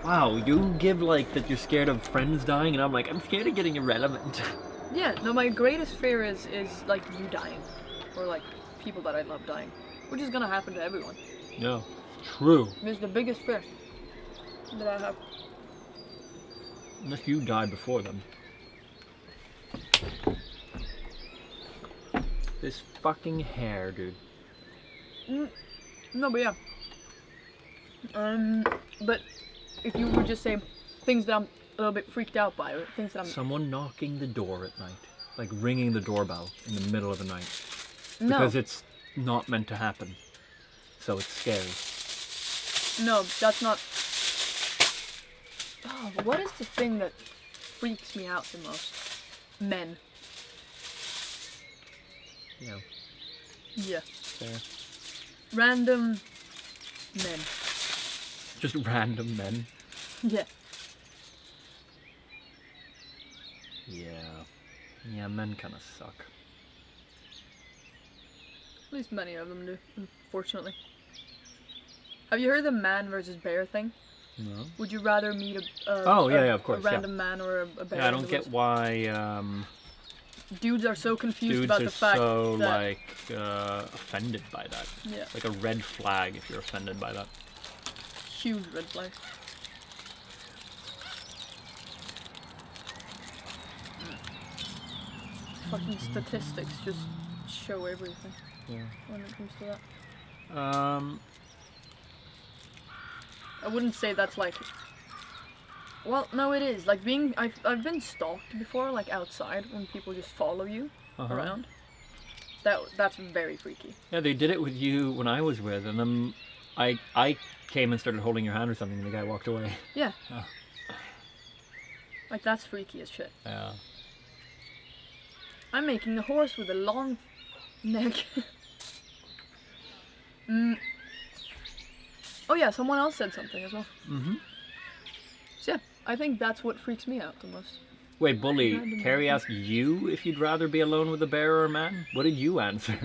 Wow, you give like that you're scared of friends dying, and I'm like, I'm scared of getting irrelevant. Yeah, no, my greatest fear is like you dying. Or like people that I love dying. Which is gonna happen to everyone. Yeah, true. It's the biggest fear that I have. Unless you die before them. This fucking hair, dude. No, but yeah. But if you would just say things that I'm a little bit freaked out by, or things that I'm... Someone knocking the door at night. Like ringing the doorbell in the middle of the night. No. Because it's not meant to happen. So it's scary. No, that's not... Oh, what is the thing that freaks me out the most? Men. Yeah. Yeah. Fair. Random men. Just random men. Yeah. Yeah. Yeah, men kind of suck. At least many of them do, unfortunately. Have you heard the man versus bear thing? No. Would you rather meet of course, a random man or a bear? Yeah, I don't get why dudes are so confused dudes about are the fact so that like offended by that. Yeah. Like a red flag if you're offended by that. huge red flag. Fucking statistics just show everything Yeah. when it comes to that. I wouldn't say that's like... Well, no, it is. Like being... I've been stalked before, like outside, when people just follow you around. That's very freaky. Yeah, they did it with you when I was with, and then I came and started holding your hand or something, and the guy walked away. Yeah. Oh. Like that's freaky as shit. Yeah. I'm making a horse with a long neck. Oh yeah, someone else said something as well. Mm-hmm. So yeah, I think that's what freaks me out the most. Wait, Bully, Random Carrie man. asked you if you'd rather be alone with a bear or a man? What did you answer?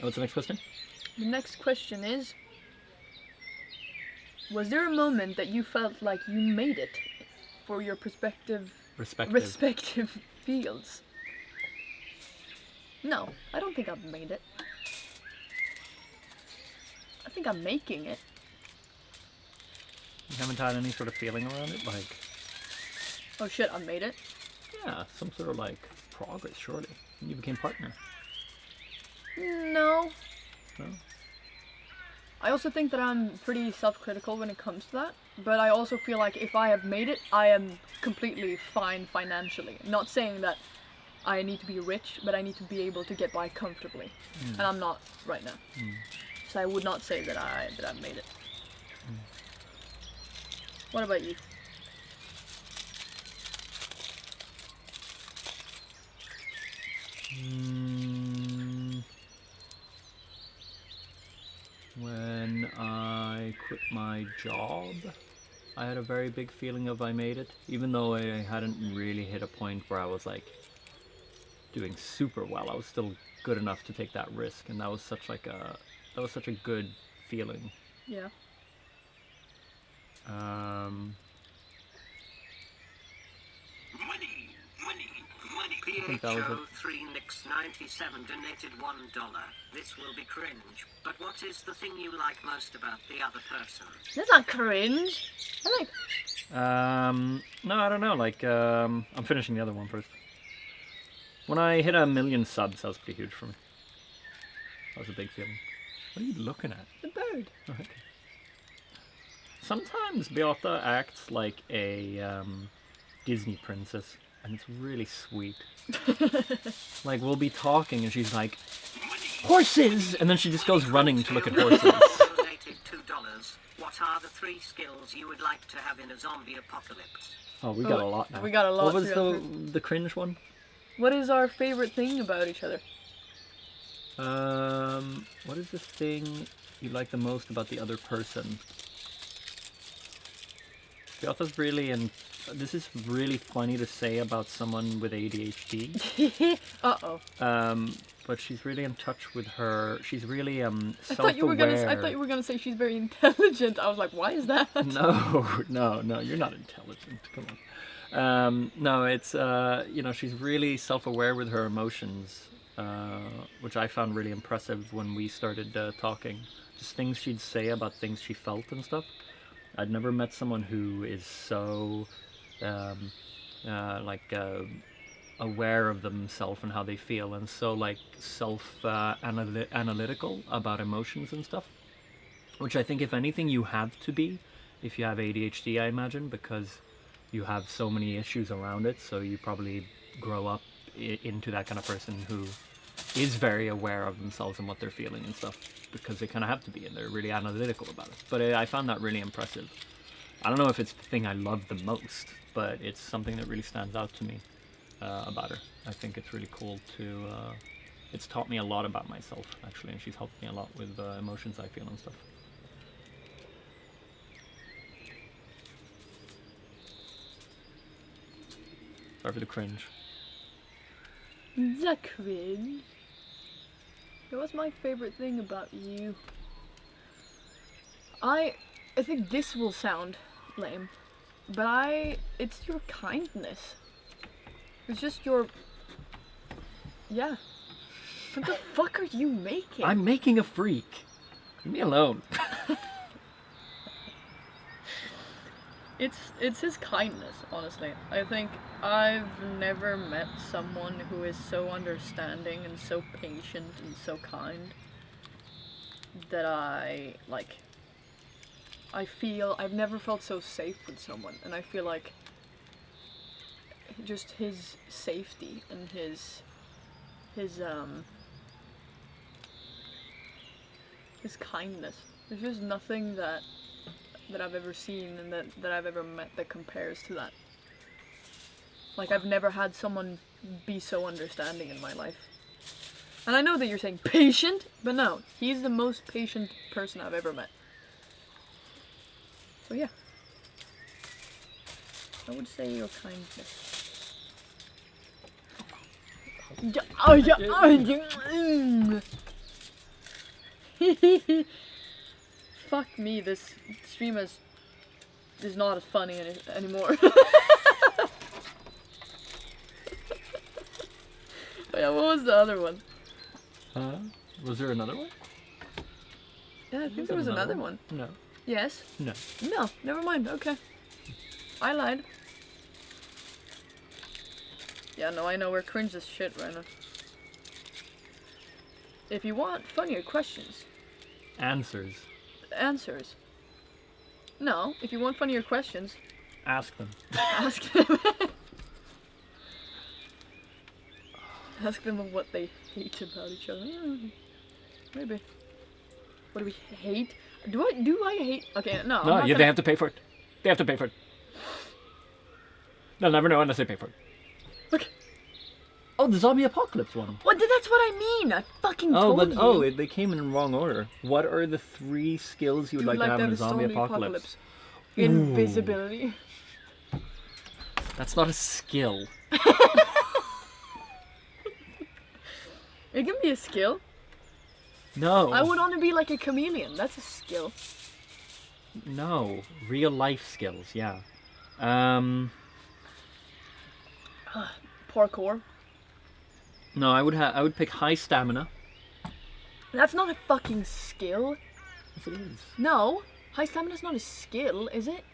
What's the next question? The next question is, was there a moment that you felt like you made it for your respective fields? No, I don't think I've made it. I think I'm making it. You haven't had any sort of feeling around it? Like, Oh shit, I made it. yeah, some sort of like progress, surely. You became partner. No. No? I also think that I'm pretty self-critical when it comes to that, but I also feel like if I have made it, I am completely fine financially. Not saying that I need to be rich, but I need to be able to get by comfortably, and I'm not right now. So I would not say that I've made it. What about you? When I quit my job, I had a very big feeling of I made it, even though I hadn't really hit a point where I was like doing super well. I was still good enough to take that risk, and that was such a good feeling. Yeah. Money, money, money. think that was it. PHO3Nix97 donated $1. This will be cringe, but what is the thing you like most about the other person? That's not cringe. I like... No, I don't know. Like, I'm finishing the other one first. When I hit 1 million subs, that was pretty huge for me. That was a big feeling. What are you looking at? The bird. Oh, okay. Sometimes Beata acts like a Disney princess, and it's really sweet. Like, we'll be talking, and she's like, horses! And then she just goes running to look at horses. Donated $2. What are the 3 skills you would like to have in a zombie apocalypse? Oh, we got a lot now. We got a lot What was to go the cringe one? What is our favorite thing about each other? What is the thing you like the most about the other person? Beata's really, and this is really funny to say about someone with ADHD. Uh-oh. but she's really in touch with her. She's really I self-aware. thought you were gonna say she's very intelligent. I was like, why is that? No, you're not intelligent. Come on. No, it's she's really self-aware with her emotions, which I found really impressive when we started talking. Just things she'd say about things she felt and stuff. I'd never met someone who is so aware of themselves and how they feel, and so like analytical about emotions and stuff. Which I think, if anything, you have to be if you have ADHD, I imagine, because you have so many issues around it. So you probably grow up into that kind of person who is very aware of themselves and what they're feeling and stuff, because they kind of have to be, and they're really analytical about it. But I found that really impressive. I don't know if it's the thing I love the most, but it's something that really stands out to me about her. I think it's really cool to... it's taught me a lot about myself, actually, and she's helped me a lot with emotions I feel and stuff. Sorry for the cringe. The cringe. What's my favorite thing about you? I think this will sound lame, but it's your kindness. It's just your... Yeah. What the fuck are you making? I'm making a freak. Leave me alone. It's his kindness, honestly. I think I've never met someone who is so understanding and so patient and so kind that I've never felt so safe with someone, and I feel like just his safety and his kindness. There's just nothing that I've ever seen and that I've ever met that compares to that. Like, I've never had someone be so understanding in my life. And I know that you're saying patient, but no, he's the most patient person I've ever met. So yeah. I would say your kindness. Fuck me, this stream is not as funny anymore. Yeah, what was the other one? Was there another one? Yeah, I think there was another one. No. Yes? No. No, never mind, okay. I lied. Yeah, no, I know, we're cringe as shit right now. If you want funnier questions... Answers. Answers. No, if you want funnier questions... Ask them. Ask them. Ask them of what they hate about each other. Maybe. What do we hate? Do I hate? Okay, no. No, they have to pay for it. They have to pay for it. They'll never know unless they pay for it. Okay. Oh, the zombie apocalypse one. What? That's what I mean. I fucking told you. They came in wrong order. What are the 3 skills you would like to have in a zombie apocalypse? Invisibility. That's not a skill. It can be a skill. No. I would want to be like a chameleon. That's a skill. No. Real life skills, yeah. Parkour. No, I would pick high stamina. That's not a fucking skill. Yes, it is. No. High stamina's not a skill, is it?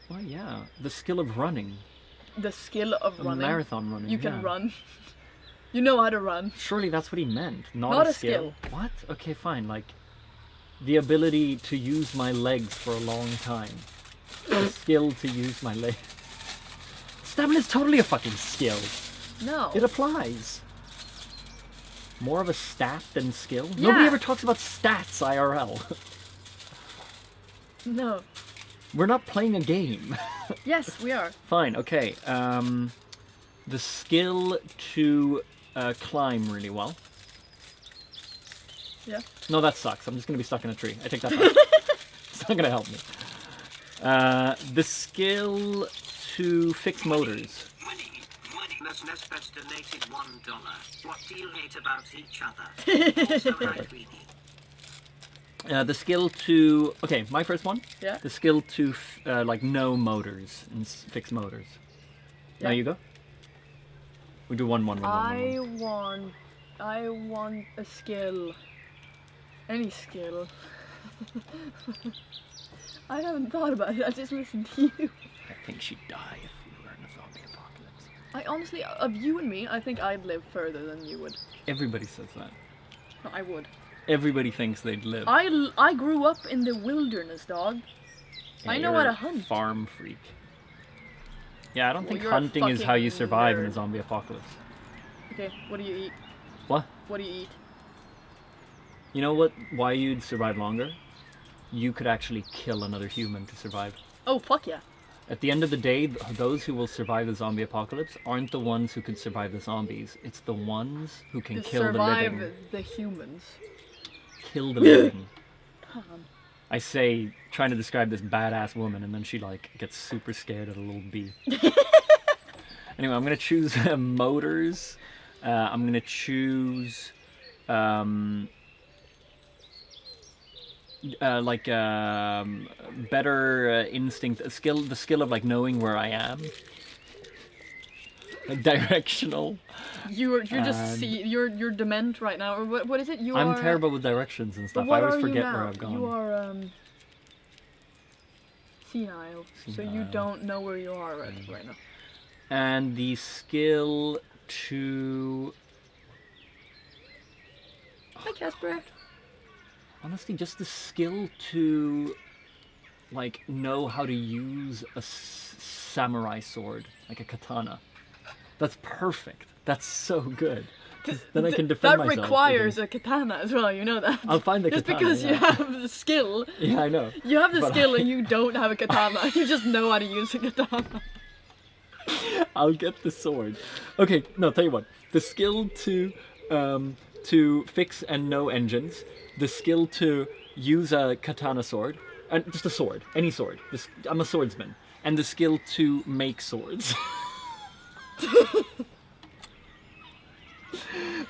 Well, yeah. The skill of running. The skill of running. Marathon running. You can run. You know how to run. Surely that's what he meant. Not a skill. What? Okay, fine. Like, the ability to use my legs for a long time. The skill to use my legs. Stamina's totally a fucking skill. No. It applies. More of a stat than skill? Yeah. Nobody ever talks about stats IRL. No. We're not playing a game. Yes, we are. Fine, okay. The skill to climb really well. Yeah. No, that sucks. I'm just going to be stuck in a tree. I take that back. It's not going to help me. The skill to fix motors. Nesbest donated $1. What do you hate about each other? Also, right, Weenie. The skill to... Okay, my first one. Yeah. The skill to, like, know motors and fix motors. Now Yeah. you go. We do one. I want a skill. Any skill. I haven't thought about it. I just listened to you. I think she'd die if we were in a zombie apocalypse. I honestly, of you and me, I think I'd live further than you would. Everybody says that. No, I would. Everybody thinks they'd live. I grew up in the wilderness, dog. Yeah, I know you're how to a hunt. Farm freak. Yeah, I don't Well, think you're a hunting is how you fucking survive in a nerd. zombie apocalypse. Okay, what do you eat? What? What do you eat? You know what? Why you'd survive longer? You could actually kill another human to survive. Oh, fuck yeah. At the end of the day, those who will survive the zombie apocalypse aren't the ones who could survive the zombies. It's the ones who can To kill the survive living. the humans. Kill the living. Come on. I say, trying to describe this badass woman, and then she like gets super scared at a little bee. Anyway, I'm gonna choose motors. I'm gonna choose better instinct, the skill of like knowing where I am, like directional. You're just And- you're dement right now, or what is it? You are. I'm terrible with directions and But stuff. what I always are you forget now? where I've gone. You are senile, so you Senile. don't know where you are right now. And the skill to Hi, Casper. honestly, just the skill to like know how to use a samurai sword, like a katana. That's perfect. That's so good. 'Cause then I can defend That myself. requires a katana as well. You know that. I'll find the Just katana. because yeah. you have the skill, Yeah, I know. you have the But skill, and you don't have a katana. You just know how to use a katana. I'll get the sword. Okay, no, tell you what. The skill to fix and know engines. The skill to use a katana sword, and just a sword, any sword. I'm a swordsman, and the skill to make swords.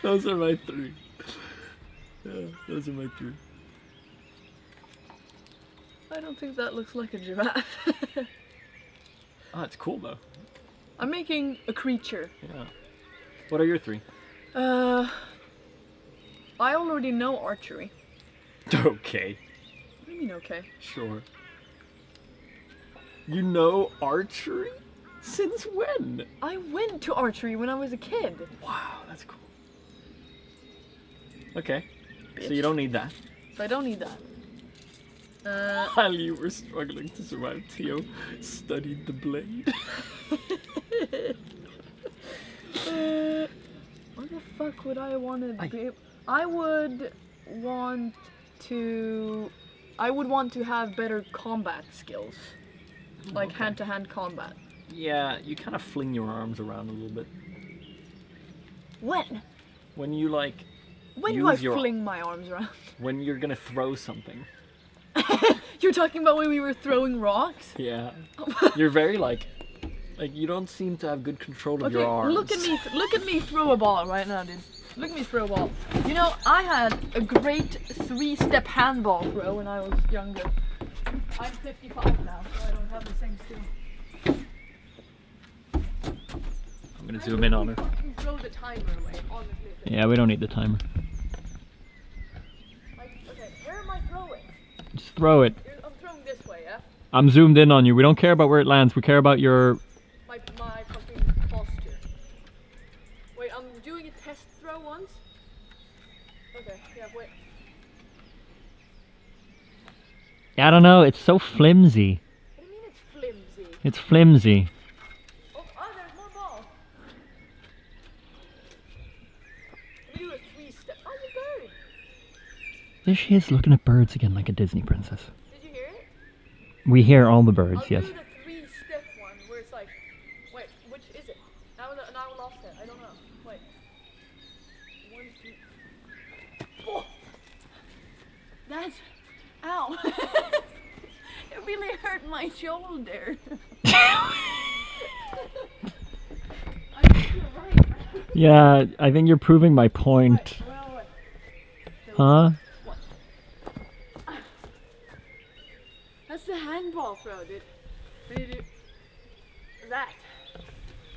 Those are my three. Yeah, those are my three. I don't think that looks like a giraffe. Ah, it's cool though. I'm making a creature. Yeah. What are your three? I already know archery. Okay, What do you mean, okay? sure. You know archery? Since when? I went to archery when I was a kid. Wow, that's cool. Okay, so Bitch. you don't need that. So I don't need that. While you were struggling to survive, Theo studied the blade. What the fuck would I want to be? I would want to have better combat skills. Like Okay. hand-to-hand combat. Yeah, you kind of fling your arms around a little bit. When? When you like, When do I Use your- fling my arms around? when you're gonna throw something. You're talking about when we were throwing rocks? Yeah. You're very like you don't seem to have good control of your arms. look at me throw a ball right now, dude. Look at me throw a ball. You know, I had a great 3-step handball throw when I was younger. I'm 55 now, so I don't have the same skill. I'm gonna zoom in on her. Fucking throw the timer away, honestly. Yeah, we don't need the timer. Like, okay, where am I throwing? Just throw it. I'm throwing this way, yeah? I'm zoomed in on you. We don't care about where it lands. We care about your. My fucking posture. Wait, I'm doing a test throw once. Okay, yeah, wait. I don't know. It's so flimsy. What do you mean it's flimsy? It's flimsy. Oh, there's more balls. Let me do a 3-step. Oh, the bird. There she is, looking at birds again like a Disney princess. Did you hear it? We hear all the birds. I'll Yes. do the 3-step one where it's like, wait, which is it? Now I lost it. I don't know. Wait. 1, 2. Oh! That's. Ow! It really hurt my shoulder. I think you're right. Yeah, I think you're proving my point. Wait. Huh? That's the handball throw, dude. We need to do that.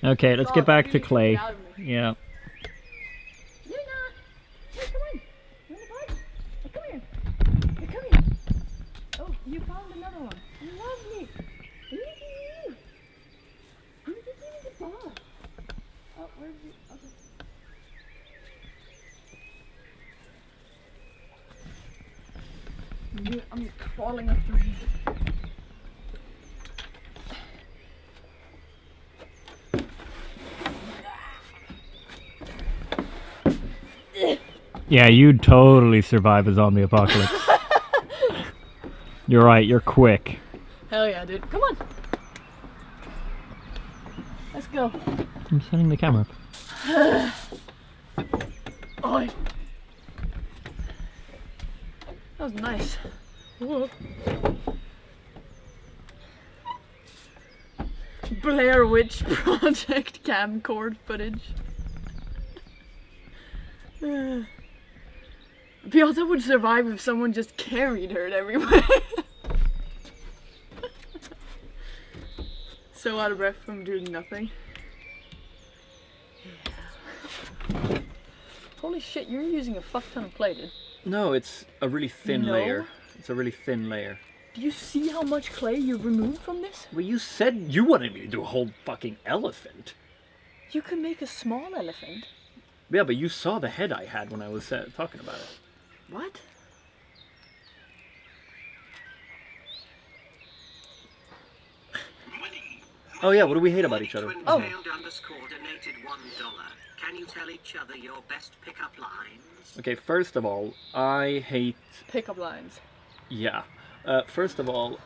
Okay, let's get God, back you to took it clay. out of me. Yeah. You're not. Hey, come on. You want to play? Hey, come here. Hey, come here. Oh, you found another one. Lovely. Easy. You just need the ball. Oh, where's the... Okay. I'm crawling up through here. Yeah, you'd totally survive a zombie apocalypse. You're right, you're quick. Hell yeah, dude. Come on. Let's go. I'm setting the camera up. Oi. That was nice. Whoa. Blair Witch Project camcord footage. Beata would survive if someone just carried her everywhere. So out of breath from doing nothing. Yeah. Holy shit, you're using a fuck ton of clay, dude. No, it's a really thin No? layer. It's a really thin layer. Do you see how much clay you've removed from this? Well, you said you wanted me to do a whole fucking elephant. You could make a small elephant. Yeah, but you saw the head I had when I was talking about it. What? Oh yeah, what do we hate about each other? Oh. Underscore donated $1. Can you tell each other your best pickup lines? Okay, first of all, I hate... Pickup lines. Yeah. First of all,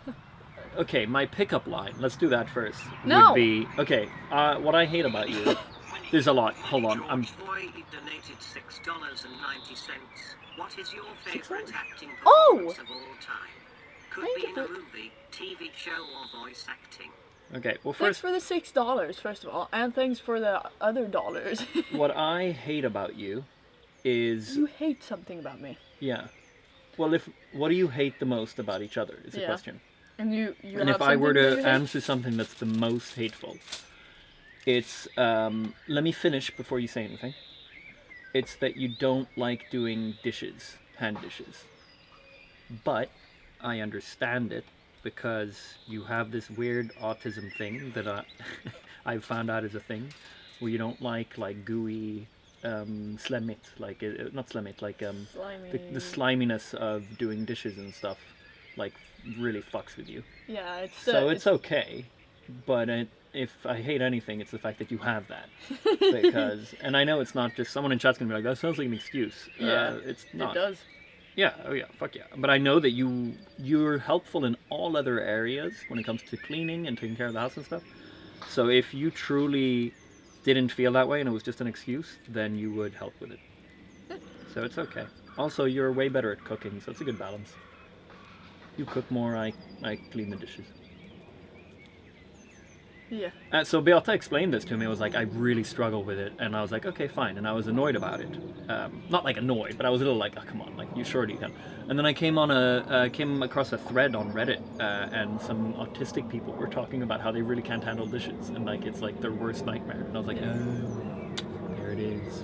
okay, my pickup line, let's do that first. No! Would be, okay, what I hate about you, there's a lot, hold on, I'm... George Boy donated $6.90. What is your favorite acting Oh! performance of all time? Could Thank be you in a for- movie, TV show, or voice acting. Okay, well Thanks first, for the $6, first of all, and thanks for the other dollars. what I hate about you is, You hate something about me. yeah. Well, what do you hate the most about each other is the Yeah. question. And you And have if I were something that to you hate? answer something that's the most hateful, it's, let me finish before you say anything. It's that you don't like doing dishes, hand dishes. But I understand it because you have this weird autism thing that I've found out is a thing, where you don't like gooey, slemit, not slemit, the sliminess of doing dishes and stuff, like really fucks with you. Yeah, it's So it's okay, but if I hate anything, it's the fact that you have that. Because, and I know it's not just, someone in chat's gonna be like, that sounds like an excuse. Yeah, it's not. It does. Yeah, oh yeah, fuck yeah. But I know that you're helpful in all other areas when it comes to cleaning and taking care of the house and stuff. So if you truly didn't feel that way and it was just an excuse, then you would help with it. So it's okay. Also, you're way better at cooking, so it's a good balance. You cook more, I clean the dishes. Yeah. So Beata explained this to me. I was like, I really struggle with it, and I was like, okay, fine. And I was annoyed about it. Not like annoyed, but I was a little like, oh, come on, like you surely can. And then I came across a thread on Reddit, and some autistic people were talking about how they really can't handle dishes, and like it's like their worst nightmare. And I was like, oh, there it is.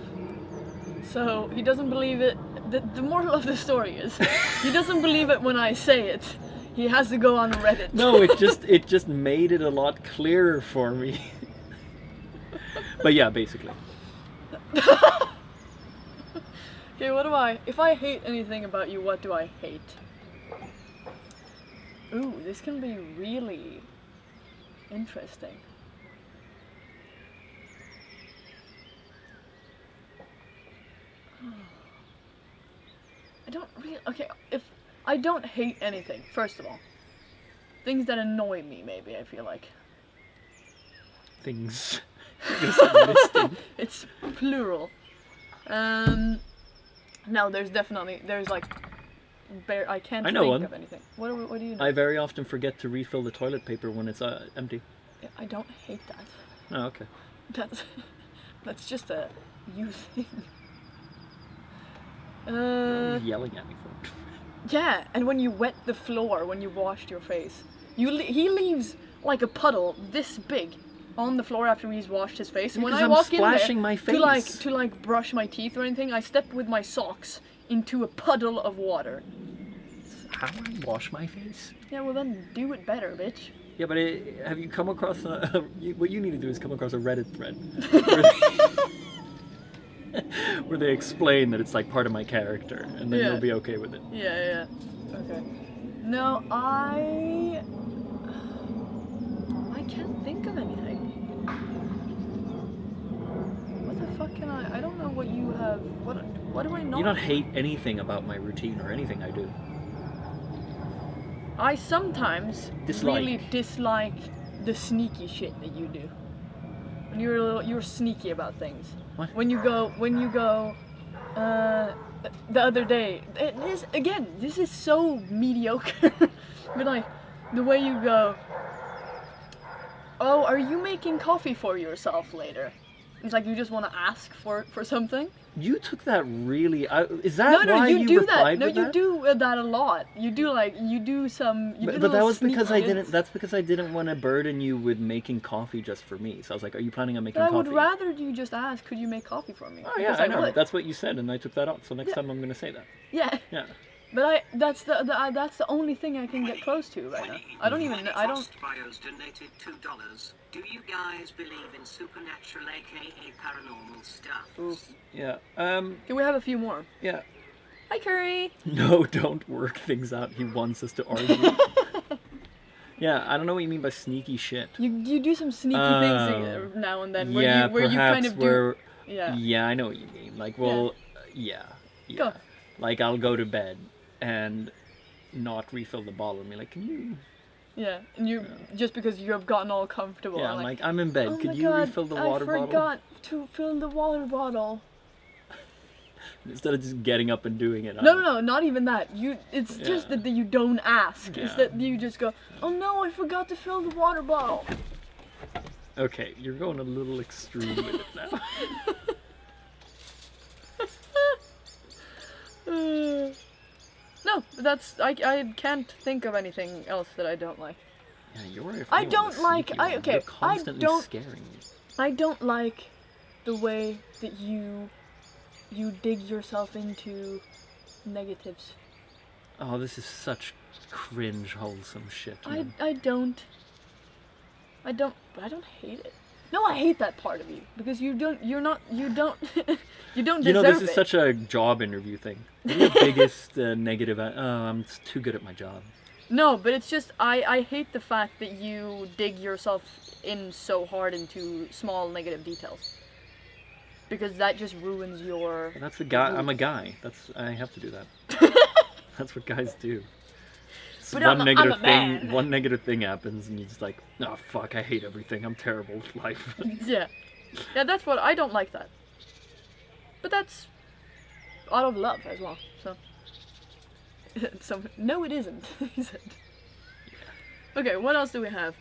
So he doesn't believe it. The moral of the story is, he doesn't believe it when I say it. He has to go on Reddit. No, it just made it a lot clearer for me. But yeah, basically. Okay, if I hate anything about you, what do I hate? Ooh, this can be really interesting. I don't really, okay, if I don't hate anything, first of all. Things that annoy me, maybe, I feel like. Things. It's plural. No, there's like, I can't I know think one. of anything. What do you know? I very often forget to refill the toilet paper when it's empty. I don't hate that. Oh, okay. That's just a using? You're yelling at me for it. Yeah, and when you wet the floor when you washed your face, he leaves like a puddle this big on the floor after he's washed his face. And when I I'm walk in splashing there my face. to brush my teeth or anything, I step with my socks into a puddle of water. How do I wash my face? Yeah, well then do it better, bitch. Yeah, but have you come across what you need to do is come across a Reddit thread where they explain that it's like part of my character, and then you'll be okay with it. Yeah. Okay. No, I can't think of anything. What the fuck can I don't know what you have. What do I not? You don't hate anything about my routine or anything I do. I sometimes really dislike the sneaky shit that you do. When you're sneaky about things. What? When you go the other day, this is so mediocre. But like the way you go, "Oh, are you making coffee for yourself later?" It's like you just want to ask for something. You took that really. Is that No, why you do that. replied No, with you that? do that a lot. You do some. But that was because I didn't. That's because I didn't want to burden you with making coffee just for me. So I was like, "Are you planning on making But I coffee?" would rather you just ask, "Could you make coffee for me?" Oh yeah, Because I know. would. That's what you said, and I took that out. So next time I'm gonna say that. Yeah. Yeah. But that's the only thing I can get close to right now. I don't. Bios donated $2. Do you guys believe in supernatural, aka paranormal stuff? Ooh. Yeah. Can we have a few more? Yeah. Hi, Curry. No, don't work things out. He wants us to argue. Yeah, I don't know what you mean by sneaky shit. You do some sneaky things now and then where you kind of do. Yeah. Yeah, I know what you mean. Like, well, yeah. Go. Like, I'll go to bed and not refill the bottle and be like, can you? Yeah, and you just because you have gotten all comfortable. Yeah, I'm like, I'm in bed. Oh Could my you God, refill the water bottle? I forgot to fill the water bottle. Instead of just getting up and doing it. No, not even that. It's just that you don't ask. Yeah. It's that you just go, oh no, I forgot to fill the water bottle. Okay, you're going a little extreme with it now. No, that's I can't think of anything else that I don't like. Yeah, you're. I don't like. You're constantly scaring me. I don't like the way that you dig yourself into negatives. Oh, this is such cringe, wholesome shit. I don't hate it. No, I hate that part of you because you don't deserve it. You know, this is such a job interview thing. What's your biggest negative? I'm too good at my job. No, but it's just I hate the fact that you dig yourself in so hard into small negative details. Because that just ruins your. That's the guy. I'm a guy. I have to do that. That's what guys do. But one negative I'm a man. One negative thing happens, and you're just like, oh fuck, I hate everything. I'm terrible at life. Yeah, that's what I don't like that. But that's out of love as well. So, no, it isn't. He said. Okay, what else do we have?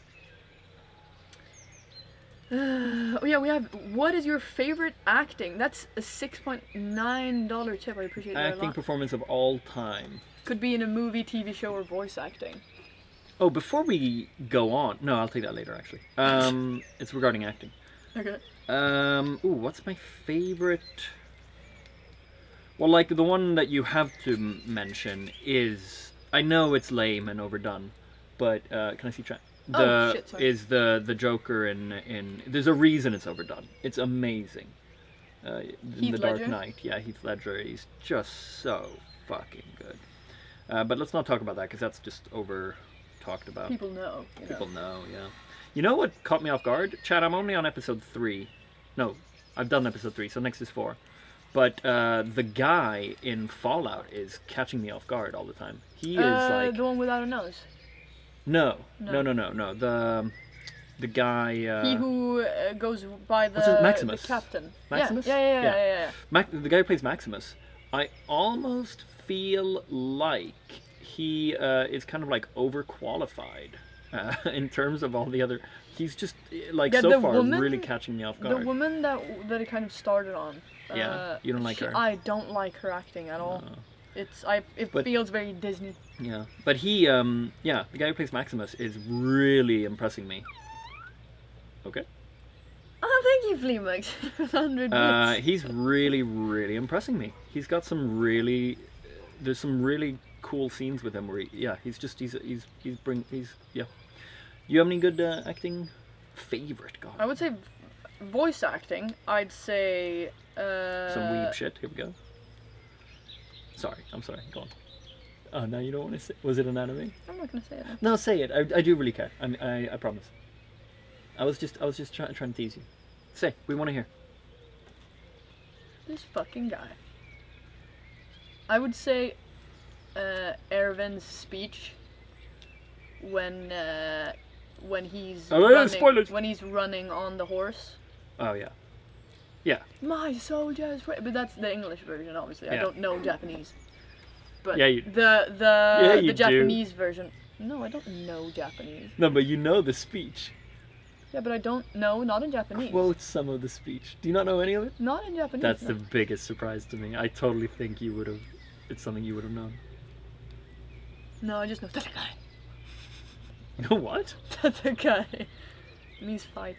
Oh yeah, we have. What is your favorite acting? That's a $6.9 tip. I appreciate that a Acting lot. performance of all time. Could be in a movie, TV show, or voice acting. Oh, before we go on, no, I'll take that later. Actually, it's regarding acting. Okay. Ooh, what's my favorite? Well, like the one that you have to mention is. I know it's lame and overdone, but can I see chat? Is the Joker in there's a reason it's overdone. It's amazing. In The Dark Knight, yeah, Heath Ledger, he's just so fucking good. But let's not talk about that because that's just over talked about. People know. People know, yeah. You know what caught me off guard? Chad, I'm only on episode 3. No, I've done episode 3, so next is 4. But the guy in Fallout is catching me off guard all the time. He is like the one without a nose. No. The guy. He who goes by the, what's his, Maximus. The captain. Maximus? Yeah. The guy who plays Maximus. I almost feel like he is kind of like overqualified In terms of all the other, he's just like Yeah, so the far woman- really catching me off The guard. woman that it kind of started on. Yeah, you don't like her? I don't like her acting at all. It But- feels very Disney. Yeah, but he, yeah, the guy who plays Maximus is really impressing me. Okay. Oh, thank you, Fleamux. 100 bits. He's really, really impressing me. He's got some really, there's some really cool scenes with him where yeah. You have any good acting favorite? God, I would say voice acting. I'd say. some weeb shit. Here we go. Sorry, I'm sorry. Go on. Oh, now you don't want to say. Was it an anime? I'm not gonna say it. No, say it. I do really care. I promise. I was just trying to tease you. Say, we want to hear. This fucking guy. I would say Erwin's speech when he's spoilers. when he's running on the horse. Oh yeah. Yeah. My soldiers, but that's the English version, obviously. I Yeah. don't know Japanese. But Yeah, you- the you do. Japanese version. No, I don't know Japanese. No, but you know the speech. Yeah, but I don't know, not in Japanese. Quote some of the speech. Do you not know any of it? Not in Japanese. That's no. the biggest surprise to me. I totally think you would have. It's something you would have known. No, I just know that guy. You know what? That's a guy. Means fight.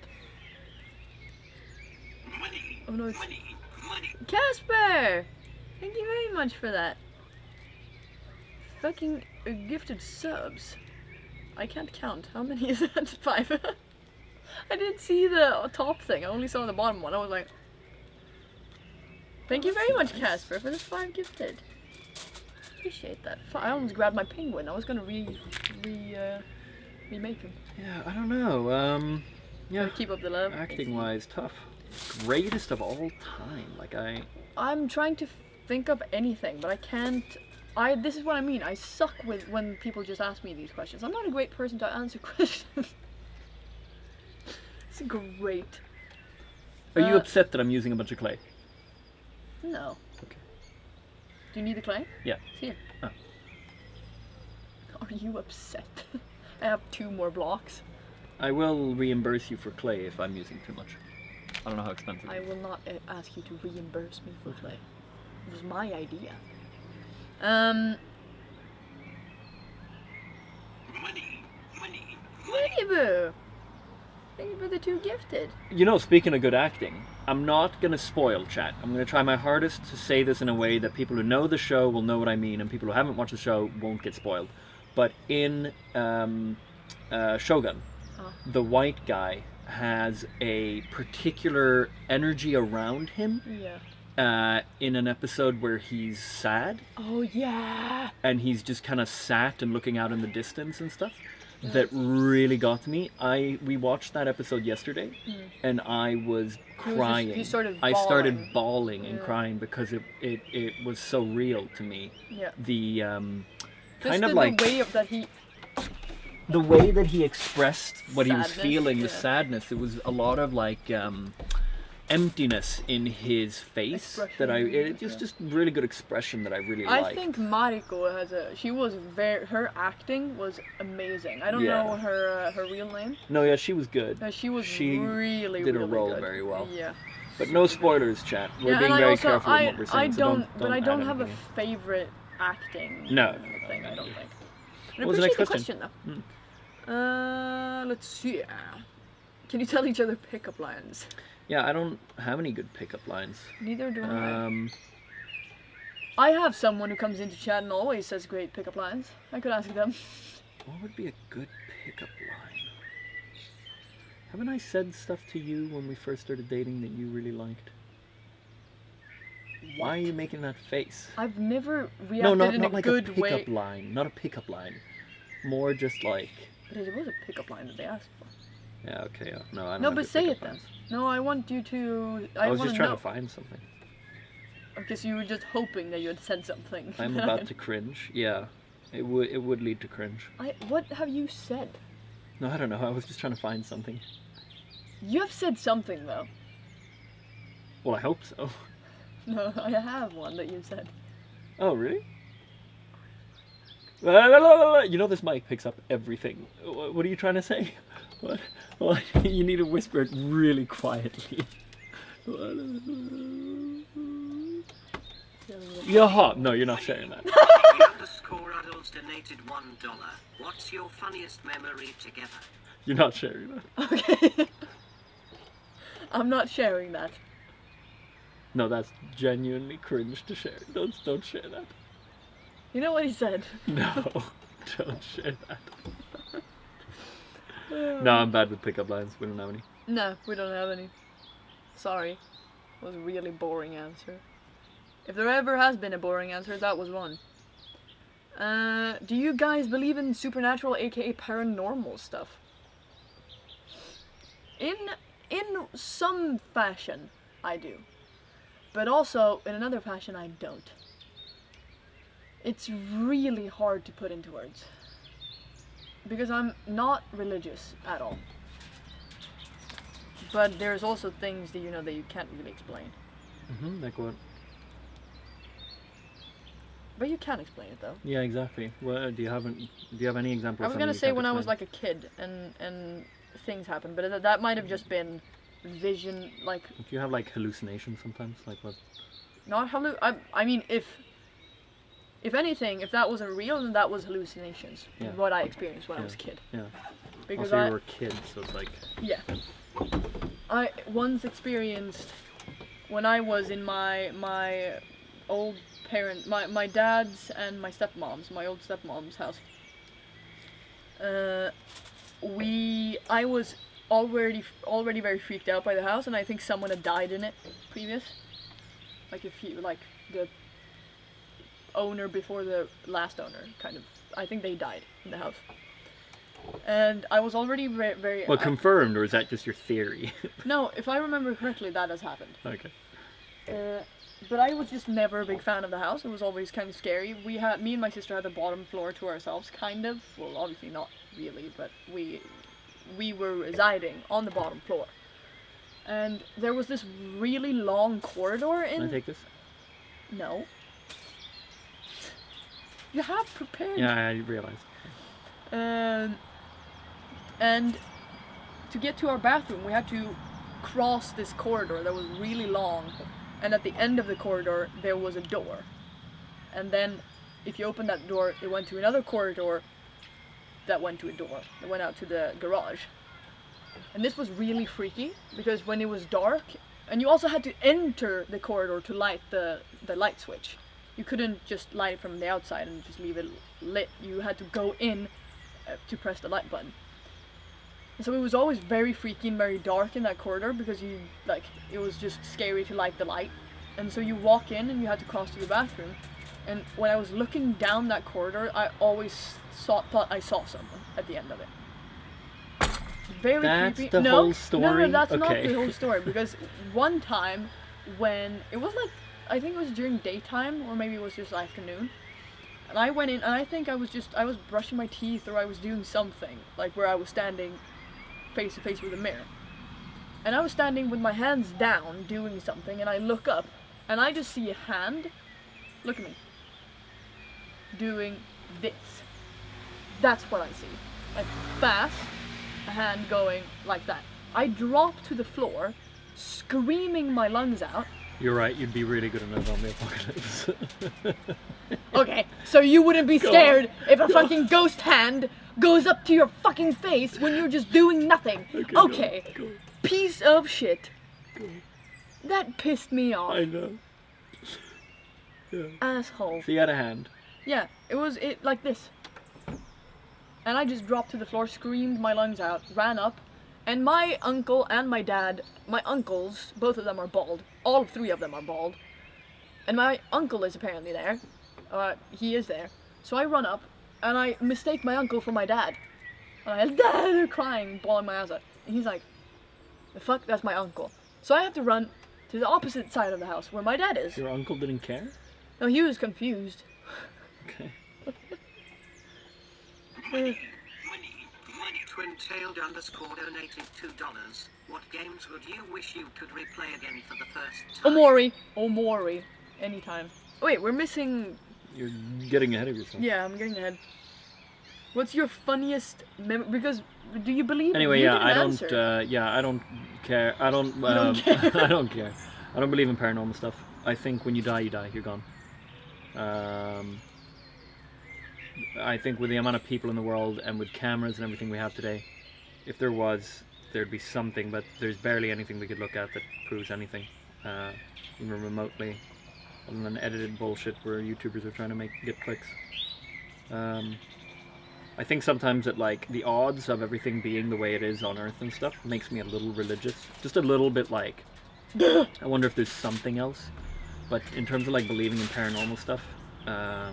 Money, Oh no, it's money, money. Casper! Thank you very much for that. Fucking gifted subs. I can't count. How many is that? 5. I didn't see the top thing. I only saw the bottom one. I was like, thank you very much, Casper, for the 5 gifted. Appreciate that. I almost grabbed my penguin. I was gonna remake him. Yeah, I don't know. Yeah. Keep up the love. Acting wise, tough. Greatest of all time. Like I'm trying to think of anything, but I can't. This is what I mean. I suck with when people just ask me these questions. I'm not a great person to answer questions. It's great. Are you upset that I'm using a bunch of clay? No. Okay. Do you need the clay? Yeah. It's here. Oh. Are you upset? I have 2 more blocks. I will reimburse you for clay if I'm using too much. I don't know how expensive I it is. will not ask you to reimburse me for clay. It was my idea. Money, money, money. Winnie Boo! Thank you for the 2 gifted. You know, speaking of good acting, I'm not going to spoil chat. I'm going to try my hardest to say this in a way that people who know the show will know what I mean, and people who haven't watched the show won't get spoiled. But in Shogun, the white guy has a particular energy around him Yeah. in an episode where he's sad, Oh yeah! and he's just kind of sat and looking out in the distance and stuff. That really got to me. We watched that episode yesterday, and I was crying. he started I started bawling. bawling and Yeah. crying because it was so real to me. Yeah. The Just kind of the like way of that he. the way that he expressed what he was Sadness, feeling, the yeah. sadness. It was a lot of like emptiness in his face that it's just really good expression that I really I liked. think Mariko her acting was amazing. I don't Yeah. know her real name. No, yeah, she was good. She was She really did her really role good. very well. Yeah. But no spoilers, chat. We're Yeah, being and very I also, careful in what we're saying. I so don't, but I add don't have a anything in. favorite acting No. thing. I don't think. I What was the next appreciate the question though. Let's see. Can you tell each other pickup lines? Yeah, I don't have any good pickup lines. Neither do I. I I have someone who comes into chat and always says great pickup lines. I could ask them. What would be a good pickup line? Haven't I said stuff to you when we first started dating that you really liked? Why are you making that face? I've never No, reacted not, in not a like good a pickup way. line. Not a pickup line. More just like... But it was a pickup line that they asked for. Yeah, okay, yeah. No, I don't No, have but good say pickup it then. lines. No, I want you to. I was want just to trying know. to find something. Okay, so you were just hoping that you had said something. I'm about to cringe. Yeah, it would lead to cringe. What have you said? No, I don't know. I was just trying to find something. You have said something though. Well, I hope so. No, I have one that you said. Oh, really? You know this mic picks up everything. What are you trying to say? What? You need to whisper it really quietly. Yaha! No, you're not sharing that. Underscore adults donated $1. What's your funniest memory together? You're not sharing that. Okay. I'm not sharing that. No, that's genuinely cringe to share. Don't share that. You know what he said? No, don't share that. No, I'm bad with pickup lines. We don't have any. No, we don't have any. Sorry. It was a really boring answer. If there ever has been a boring answer, that was one. Do you guys believe in supernatural, aka paranormal stuff? In some fashion, I do. But also, in another fashion, I don't. It's really hard to put into words. Because I'm not religious at all. But there's also things that that you can't really explain. Like what? But you can explain it though. Yeah, exactly. Well, do you have any examples? I was gonna say when I was like a kid and things happened, but that might have just been vision, like. Do you have like hallucinations sometimes? Like what? Not I mean, if anything, if that wasn't real, then that was hallucinations. Yeah. What I experienced when I was a kid. Yeah. Because also, you were a kid, so it's like. Yeah. I once experienced when I was in my old parent, my dad's and my old stepmom's house. I was already very freaked out by the house, and I think someone had died in it previous. Like the owner before the last owner, kind of. I think they died in the house. And I was already very. Well, confirmed, or is that just your theory? No, if I remember correctly, that has happened. Okay. But I was just never a big fan of the house. It was always kind of scary. Me and my sister had the bottom floor to ourselves, kind of. Well, obviously not really, but we were residing on the bottom floor. And there was this really long corridor in. Can I take this? No. You have prepared. Yeah, I realized. And to get to our bathroom, we had to cross this corridor that was really long, and at the end of the corridor there was a door. And then if you opened that door, it went to another corridor that went to a door that went out to the garage. And this was really freaky because when it was dark, and you also had to enter the corridor to light the light switch. You couldn't just light it from the outside and just leave it lit. You had to go in to press the light button. And so it was always very freaky and very dark in that corridor because it was just scary to light the light. And so you walk in and you had to cross to the bathroom. And when I was looking down that corridor, I always thought I saw someone at the end of it. Very that's creepy. The whole story? No, that's not Okay. the whole story. Because one time when it was I think it was during daytime or maybe it was just afternoon. And I went in and I think I was brushing my teeth or I was doing something, like where I was standing face to face with a mirror. And I was standing with my hands down doing something, and I look up and I just see a hand, look at me, doing this. That's what I see. Like fast, a hand going like that. I drop to the floor, screaming my lungs out. You're right, you'd be really good in a zombie apocalypse. Okay, so you wouldn't be scared if a fucking ghost hand goes up to your fucking face when you're just doing nothing. Okay, go. Piece of shit. Go. That pissed me off. I know. Yeah. Asshole. So you had a hand. Yeah, it was like this. And I just dropped to the floor, screamed my lungs out, ran up, and my uncle and my dad, my uncles, both of them are bald. All three of them are bald. And my uncle is apparently there. He is there. So I run up, and I mistake my uncle for my dad. And I Dad, crying, bawling my ass out. And he's like, the fuck, that's my uncle. So I have to run to the opposite side of the house, where my dad is. Your uncle didn't care? No, he was confused. Okay. Twin-tailed underscore donated $2. What games would you wish you could replay again for the first time? Omori. Anytime. Oh, wait, we're missing You're getting ahead of yourself. Yeah, I'm getting ahead. What's your funniest memory? Because do you believe? Anyway, you yeah, didn't I don't. answer. I don't care. I don't. don't care? I don't care. I don't believe in paranormal stuff. I think when you die, you're gone. I think with the amount of people in the world and with cameras and everything we have today, if there was, there'd be something, but there's barely anything we could look at that proves anything, even remotely, other than edited bullshit where YouTubers are trying to get clicks. I think sometimes that like the odds of everything being the way it is on Earth and stuff makes me a little religious, just a little bit like, I wonder if there's something else. But in terms of like believing in paranormal stuff, nah,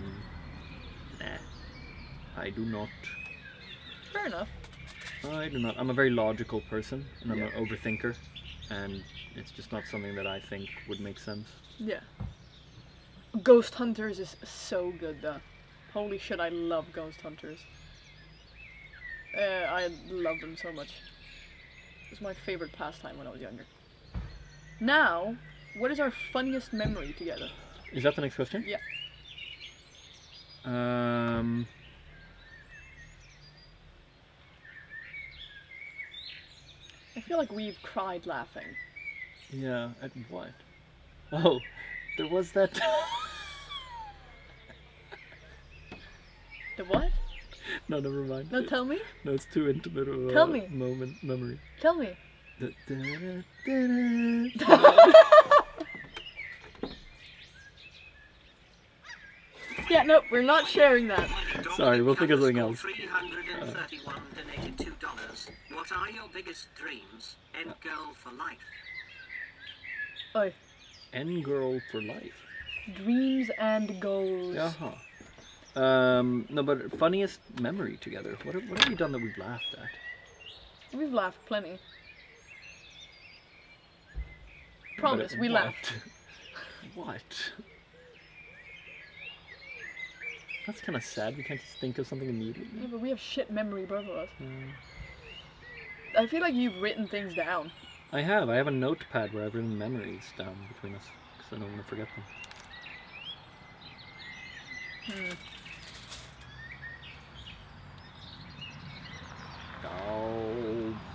I do not. Fair enough. I do not. I'm a very logical person, and I'm an overthinker, and it's just not something that I think would make sense. Yeah. Ghost Hunters is so good though. Holy shit, I love Ghost Hunters. I love them so much. It was my favorite pastime when I was younger. Now, what is our funniest memory together? Is that the next question? Yeah. I feel like we've cried laughing. Yeah, at what? Oh, there was that... The what? No, never mind. No, tell me. No, it's too intimate of a Tell me. memory. Tell me. Yeah, no, we're not sharing that. Sorry, we'll think of something else. 331 donated $2. What are your biggest dreams? End girl for life. Oi. N girl for life. Dreams and goals. Uh-huh. No, but funniest memory together. What have we done that we've laughed at? We've laughed plenty. Promise, But we what? laughed. What? That's kind of sad. We can't just think of something immediately. Yeah, but we have shit memory, both of us. I feel like you've written things down. I have. I have a notepad where I've written memories down between us, because I don't want to forget them.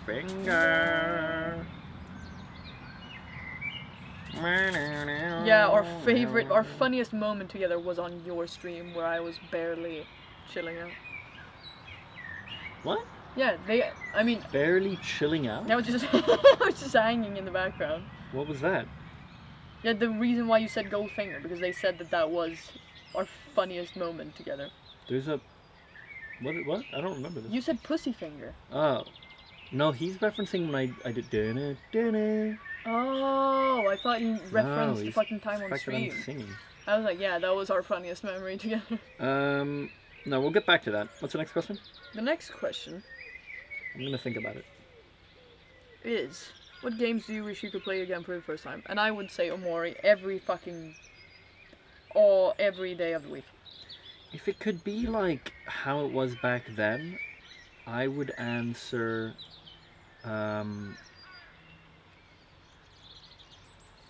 Goldfinger. Yeah, our funniest moment together was on your stream where I was barely chilling out. What? Yeah, Barely chilling out? I was just I was just hanging in the background. What was that? Yeah, the reason why you said Goldfinger, because they said that was our funniest moment together. There's a... What? I don't remember this. You said Pussyfinger. Oh. No, he's referencing when I did dinner. Oh, I thought you referenced the he's fucking time on the fact that I'm stream. singing. I was like, yeah, that was our funniest memory together. No, we'll get back to that. What's the next question? The next question I'm gonna think about it. is, what games do you wish you could play again for the first time? And I would say Omori every day of the week. If it could be like how it was back then, I would answer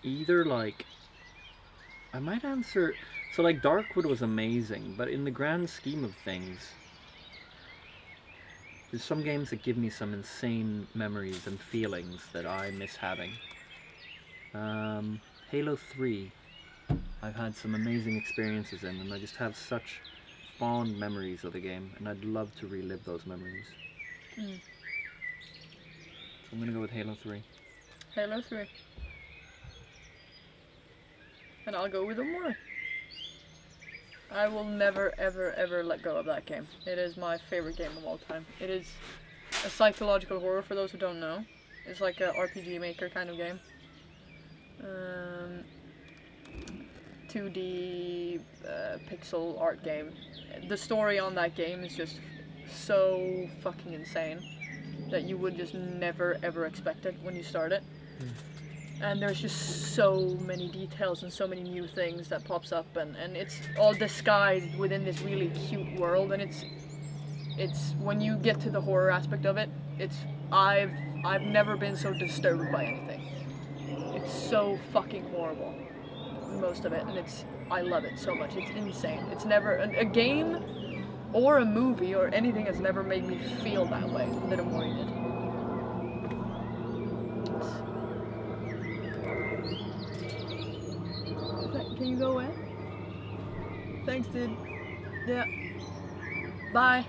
either like I might answer so like Darkwood was amazing, but in the grand scheme of things, there's some games that give me some insane memories and feelings that I miss having. Halo 3, I've had some amazing experiences in, and I just have such fond memories of the game, and I'd love to relive those memories. So I'm gonna go with Halo 3. Halo 3. And I'll go with Omori. I will never, ever, ever let go of that game. It is my favorite game of all time. It is a psychological horror, for those who don't know. It's like a RPG Maker kind of game. 2D pixel art game. The story on that game is just so fucking insane that you would just never ever expect it when you start it. And there's just so many details and so many new things that pops up, and it's all disguised within this really cute world, and it's when you get to the horror aspect of it, I've never been so disturbed by anything. It's so fucking horrible, most of it, and I love it so much. It's insane. It's never a game or a movie or anything has never made me feel that way that Amori did. Can you go away? Thanks, dude. Yeah. Bye.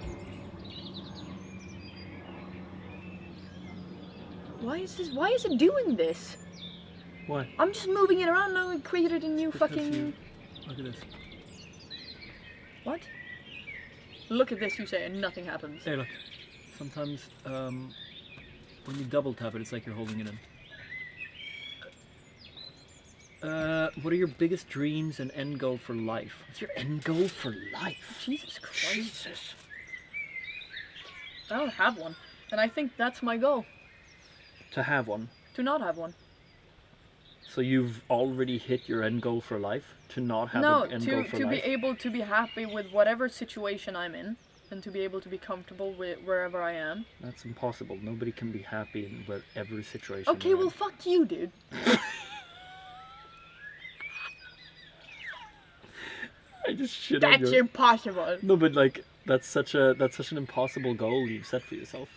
Why is it doing this? What? I'm just moving it around now and created a new fucking... Look at this. What? Look at this, you say, and nothing happens. Hey, look. Sometimes, when you double tap it, it's like you're holding it in. What are your biggest dreams and end goal for life? What's your end goal for life? Jesus Christ. Jesus. I don't have one. And I think that's my goal. To have one. To not have one. So you've already hit your end goal for life? To not have an end goal for life? No, to be able to be happy with whatever situation I'm in. And to be able to be comfortable with wherever I am. That's impossible. Nobody can be happy in whatever situation. Okay, well, fuck you, dude. I just shit on That's impossible. No, but like that's such an impossible goal you've set for yourself.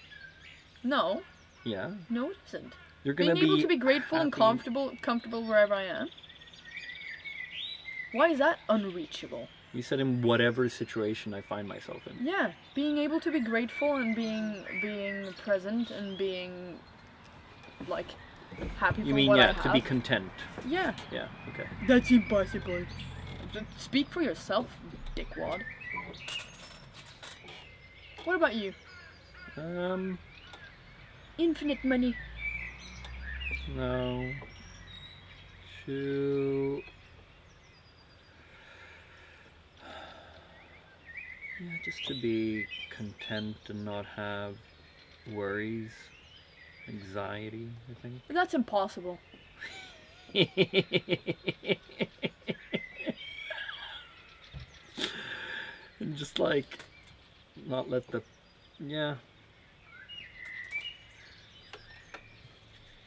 No. Yeah. No, it isn't. You're gonna Being able to be grateful and happy. comfortable wherever I am. Why is that unreachable? You said in whatever situation I find myself in. Yeah, being able to be grateful and being present and being like happy You for mean what I yeah, have. to be content. Yeah. Yeah. Okay. That's impossible. Speak for yourself, dickwad. What about you? Infinite money. No. To. Yeah, just to be content and not have worries, anxiety, I think. That's impossible. And just like not let the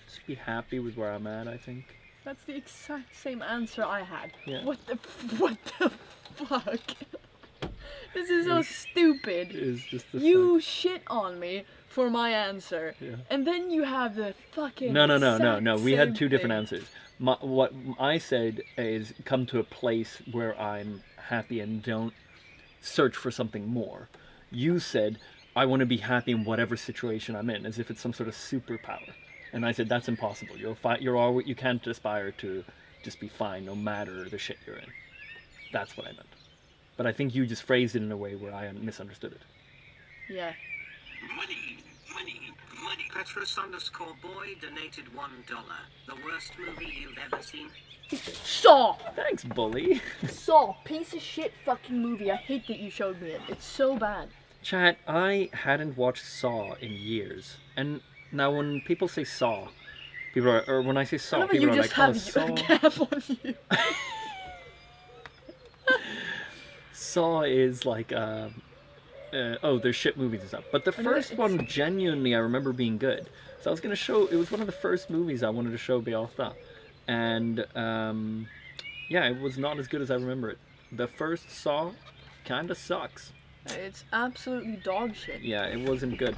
just be happy with where I'm at, I think. That's the exact same answer I had. Yeah. What the fuck? This is so stupid. It's just the You shit on me for my answer. Yeah. And then you have the fucking No. exact We had same two different thing. answers. What I said is come to a place where I'm happy and don't search for something more. You said I want to be happy in whatever situation I'm in, as if it's some sort of superpower. And I said that's impossible. You can't aspire to just be fine no matter the shit you're in. That's what I meant. But I think you just phrased it in a way where I misunderstood it. Yeah. Money. Petrus_boy donated $1. The worst movie you've ever seen? Saw! Thanks, bully. Saw! Piece of shit fucking movie. I hate that you showed me it. It's so bad. Chat, I hadn't watched Saw in years. And now when people say Saw, or when I say Saw, people are like, oh, Saw. You just have a cap on you. Saw is like, there's shit movies and stuff. But the first one, genuinely, I remember being good. So I was going to show, it was one of the first movies I wanted to show Beata. And, it was not as good as I remember it. The first Saw kind of sucks. It's absolutely dog shit. Yeah, it wasn't good.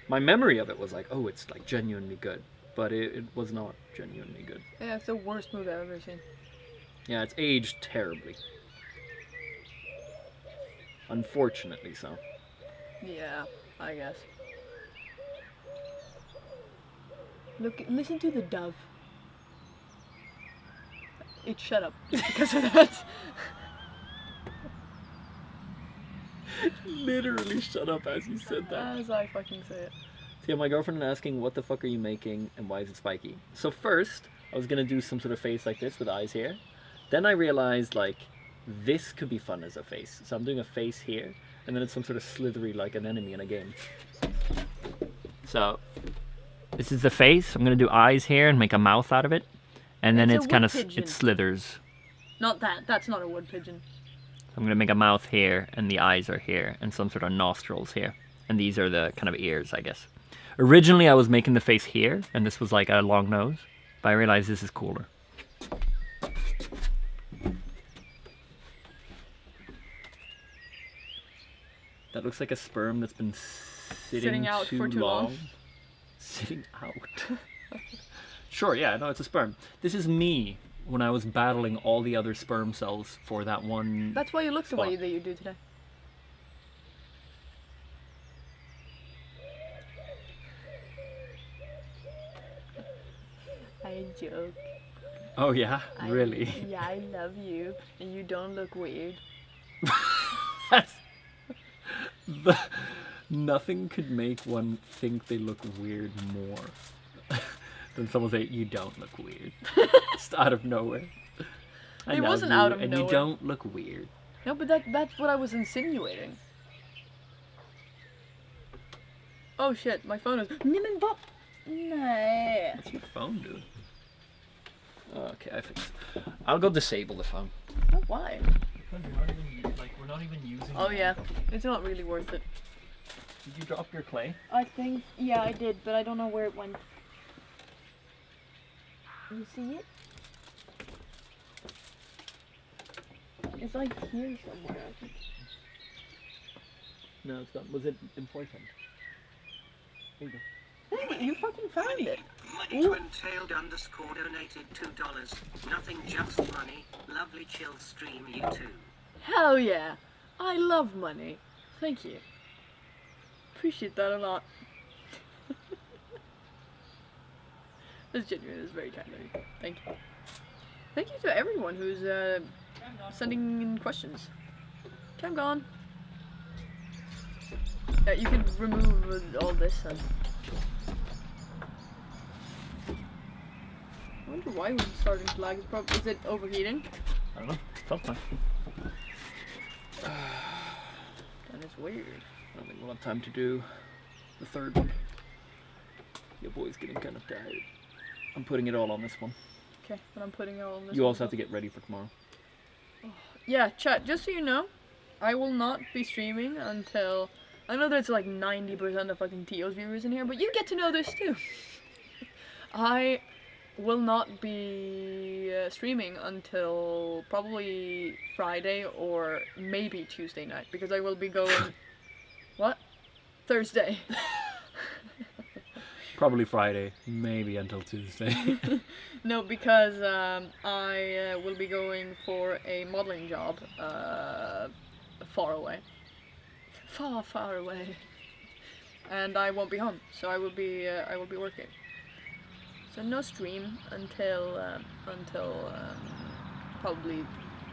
My memory of it was like, oh, it's like genuinely good. But it was not genuinely good. Yeah, it's the worst movie I've ever seen. Yeah, it's aged terribly. Unfortunately so. Yeah, I guess. Listen to the dove. It shut up because of that. Literally shut up as you said that. As I fucking say it. So yeah, my girlfriend was asking, what the fuck are you making and why is it spiky? So first, I was gonna do some sort of face like this with eyes here. Then I realized, like, this could be fun as a face. So I'm doing a face here, and then it's some sort of slithery like an enemy in a game. So, this is the face. I'm gonna do eyes here and make a mouth out of it. And then It's a kind wood of, pigeon. it slithers. Not that. That's not a wood pigeon. I'm gonna make a mouth here, and the eyes are here, and some sort of nostrils here. And these are the kind of ears, I guess. Originally, I was making the face here, and this was like a long nose. But I realized this is cooler. That looks like a sperm that's been sitting out for too long. Sitting out. Sure, yeah, no, it's a sperm. This is me when I was battling all the other sperm cells for that one. That's why you look the spot. way that you do today. I joke. Oh yeah, really? Yeah, I love you, and you don't look weird. That's nothing could make one think they look weird more than someone say you don't look weird. Just out of nowhere. I It love wasn't you, out of and nowhere. you don't look weird. No, but that's what I was insinuating. Oh shit, my phone is. Nah. What's your phone doing? Okay, I fixed it. I'll go disable the phone. Oh, why? We're not even using. Oh yeah, it's not really worth it. Did you drop your clay? I think, yeah, I did, but I don't know where it went. You see it? It's like here somewhere. I think. No, it's not. Was it important? Here you go. Hey, you fucking found it. Money Twin-tailed underscore donated $2. Nothing, just money. Lovely chill stream, you too. Hell yeah. I love money. Thank you. Appreciate that a lot. That's genuine. That's very kind of you. Thank you. Thank you to everyone who's sending in questions. Okay, I'm gone. You can remove all this. I wonder why we're starting to lag. Is it overheating? I don't know. Felt fine. And it's weird. I don't think we'll have time to do the third one. Your boy's getting kind of tired. I'm putting it all on this one. Okay, but I'm putting it all on this. You also have to get ready for tomorrow. Yeah, chat, just so you know, I will not be streaming until... I know there's like 90% of fucking Tio's viewers in here, but you get to know this too. I will not be streaming until probably Friday or maybe Tuesday night, because I will be going... What? Thursday. Probably Friday, maybe until Tuesday. No, because I will be going for a modeling job far away. Far away. And I won't be home, so I will be working. So no stream until probably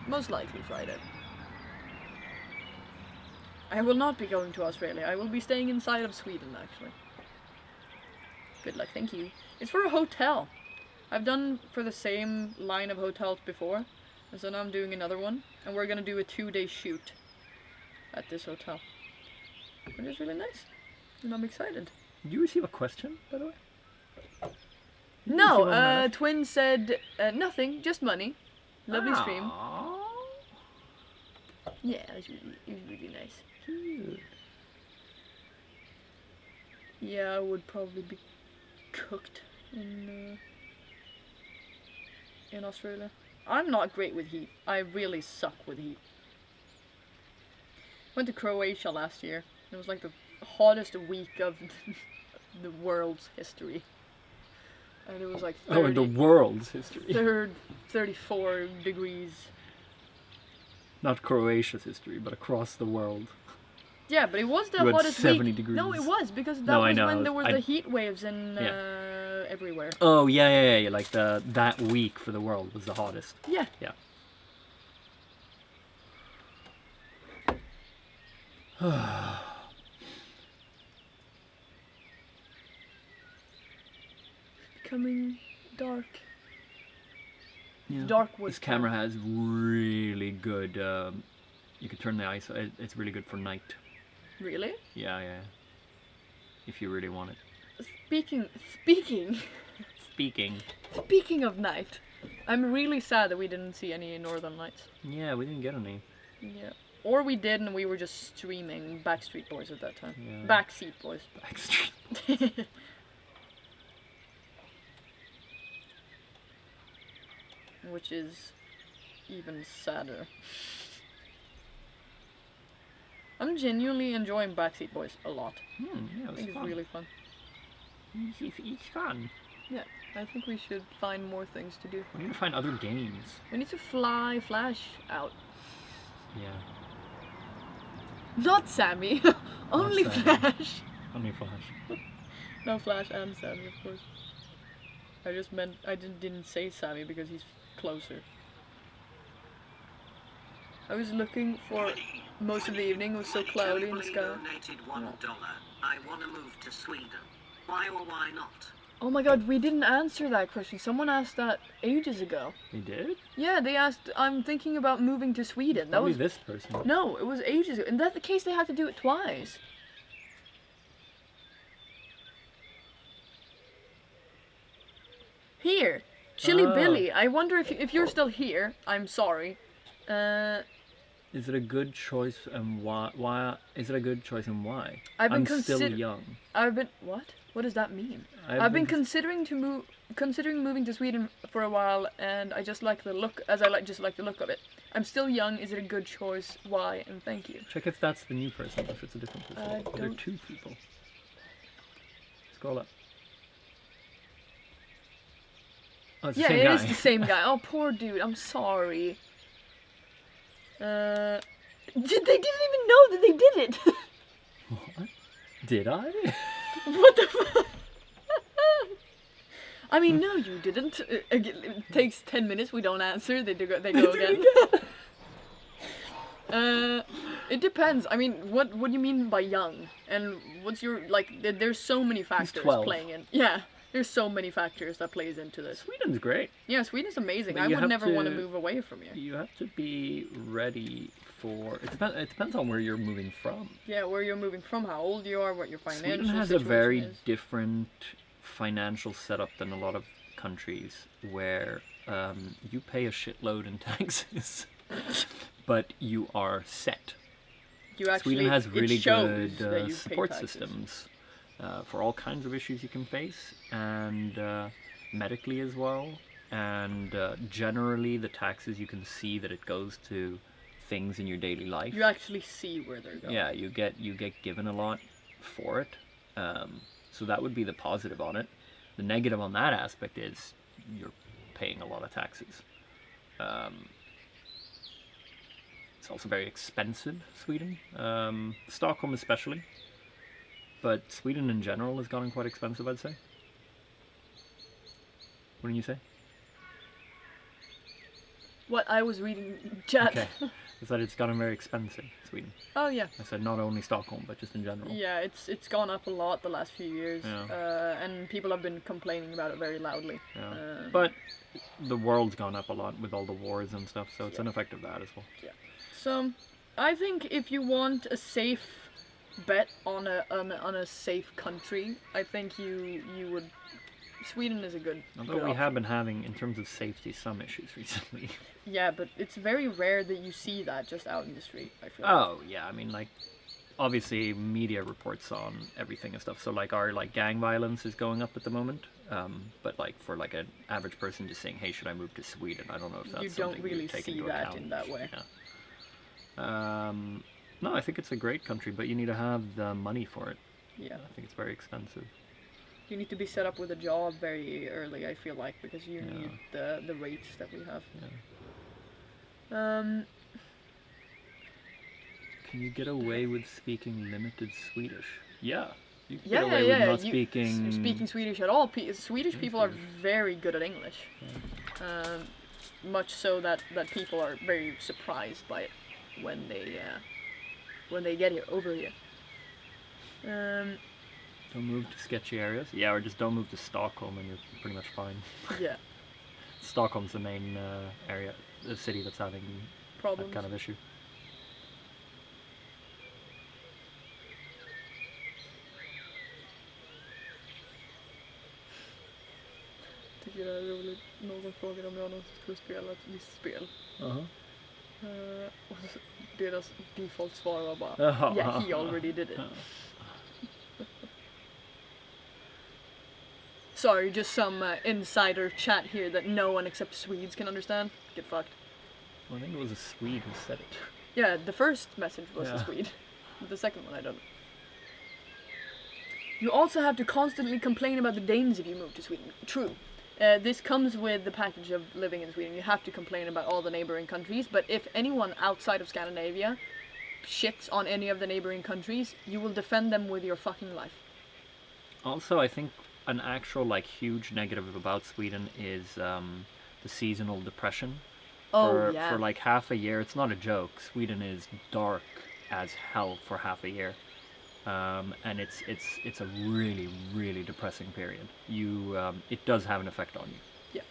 most likely Friday. I will not be going to Australia. I will be staying inside of Sweden actually. Good luck, thank you. It's for a hotel. I've done for the same line of hotels before, and so now I'm doing another one, and we're gonna do a 2-day shoot at this hotel. Which is really nice, and I'm excited. Did you receive a question, by the way? No, Twin said nothing, just money. Lovely stream. Yeah, it was really nice. Cute. Yeah, I would probably be cooked in Australia. I'm not great with heat. I really suck with heat. Went to Croatia last year. It was like the hottest week of the world's history. And it was like 30, Oh, in the world's history. 34 degrees. Not Croatia's history, but across the world. Yeah, but it was the You had hottest 70 week. degrees. No, it was, because that No, I was know. when there were I- the heat waves in everywhere. Oh, yeah. Like that week for the world was the hottest. Yeah. Yeah. Becoming dark. Yeah. Dark was This camera has really good. You could turn the ISO. It's really good for night. Really? Yeah. If you really want it. Speaking of night, I'm really sad that we didn't see any Northern Lights. Yeah, we didn't get any. Yeah. Or we did, and we were just streaming Backstreet Boys at that time. Yeah. Backseat Boys. Backstreet. Which is even sadder. I'm genuinely enjoying Backseat Boys a lot. Yeah, it I was think it's fun. really fun. It's fun. Yeah, I think we should find more things to do. We need to find other games. We need to fly Flash out. Yeah. Not Sammy. Only Sammy. Flash. Only Flash. No, Flash and Sammy, of course. I just meant I didn't say Sammy because he's closer. I was looking for most of the evening. It was so cloudy in the sky. Donated $1. I want to move to Sweden. Why or why not? Oh my god, we didn't answer that question. Someone asked that ages ago. They did? Yeah, they asked, I'm thinking about moving to Sweden. That Probably was this person. No, it was ages ago. In that case, they had to do it twice. Here, Chili Oh. Billy. I wonder if you're still here. I'm sorry. Is it a good choice and why? Why is it a good choice and why? I've been I'm still young. I've been what? What does that mean? I've been considering moving to Sweden for a while, and I just like the look. Just like the look of it. I'm still young. Is it a good choice? Why? And thank you. Check if that's the new person. If it's a different person. I There are don't- 2 people. Scroll up. Oh, it's the Yeah, same it guy. is the same guy. Oh, poor dude. I'm sorry. They didn't even know that they did it. What? Did I? What the fuck? I mean, no, you didn't. It takes 10 minutes. We don't answer. They go again. It depends. I mean, what do you mean by young? And what's your There's so many factors 12. playing in. Yeah, there's so many factors that plays into this. Sweden's great. Yeah, Sweden's amazing. But I you would have never want to to- move away from here. You have to be ready for. It depends on where you're moving from. Yeah, where you're moving from, how old you are, what your financial Sweden has a situation very is. different financial setup than a lot of countries where you pay a shitload in taxes, but you are set. You actually, Sweden has it really shows good that you pay support taxes. systems for all kinds of issues you can face, and medically as well. And generally, the taxes, you can see that it goes to things in your daily life. You actually see where they're going. Yeah, you get given a lot for it. So that would be the positive on it. The negative on that aspect is you're paying a lot of taxes. It's also very expensive, Sweden. Stockholm especially. But Sweden in general has gotten quite expensive, I'd say. What do you say? What I was reading, chat. Okay. I said it's gotten very expensive, Sweden. Oh yeah. I said not only Stockholm, but just in general. Yeah, it's gone up a lot the last few years, Yeah. and people have been complaining about it very loudly. Yeah. But the world's gone up a lot with all the wars and stuff, so it's an effect of that as well. So, I think if you want a safe bet on a safe country, I think you would. Sweden is a good. Although good we option. have been having, in terms of safety, some issues recently. Yeah, but it's very rare that you see that just out in the street. I feel. Oh yeah, I mean like, obviously media reports on everything and stuff. So like our gang violence is going up at the moment. But like for like an average person just saying, hey, should I move to Sweden? I don't know if that's You don't something really you take see into that account. in that way. Yeah. No, I think it's a great country, but you need to have the money for it. Yeah. I think it's very expensive. You need to be set up with a job very early, I feel like, because you need the rates that we have. Can you get away with speaking limited Swedish? Yeah. You can Yeah, get away yeah, with not you- speaking... speaking Swedish at all. Swedish people are very good at English. Much so that people are very surprised by it when they get here over here. Don't move to sketchy areas. Yeah, or just don't move to Stockholm and you're pretty much fine. Yeah, Stockholm's the main area, the city that's having problems. that kind of issue. Tycker det är roligt. Någon frågar om jag någonsin skulle spela ett visst spel. Och deras default svar var bara yeah, he already did it. Sorry, just some insider chat here that no one except Swedes can understand. Get fucked. Well, I think it was a Swede who said it. Yeah, the first message was a Yeah. Swede. But the second one I don't. You also have to constantly complain about the Danes if you move to Sweden. True. This comes with the package of living in Sweden. You have to complain about all the neighboring countries, but if anyone outside of Scandinavia shits on any of the neighboring countries, you will defend them with your fucking life. Also, I think an actual like huge negative about Sweden is the seasonal depression. For like half a year, it's not a joke. Sweden is dark as hell for half a year, and it's a really, really depressing period. It does have an effect on you. Yeah,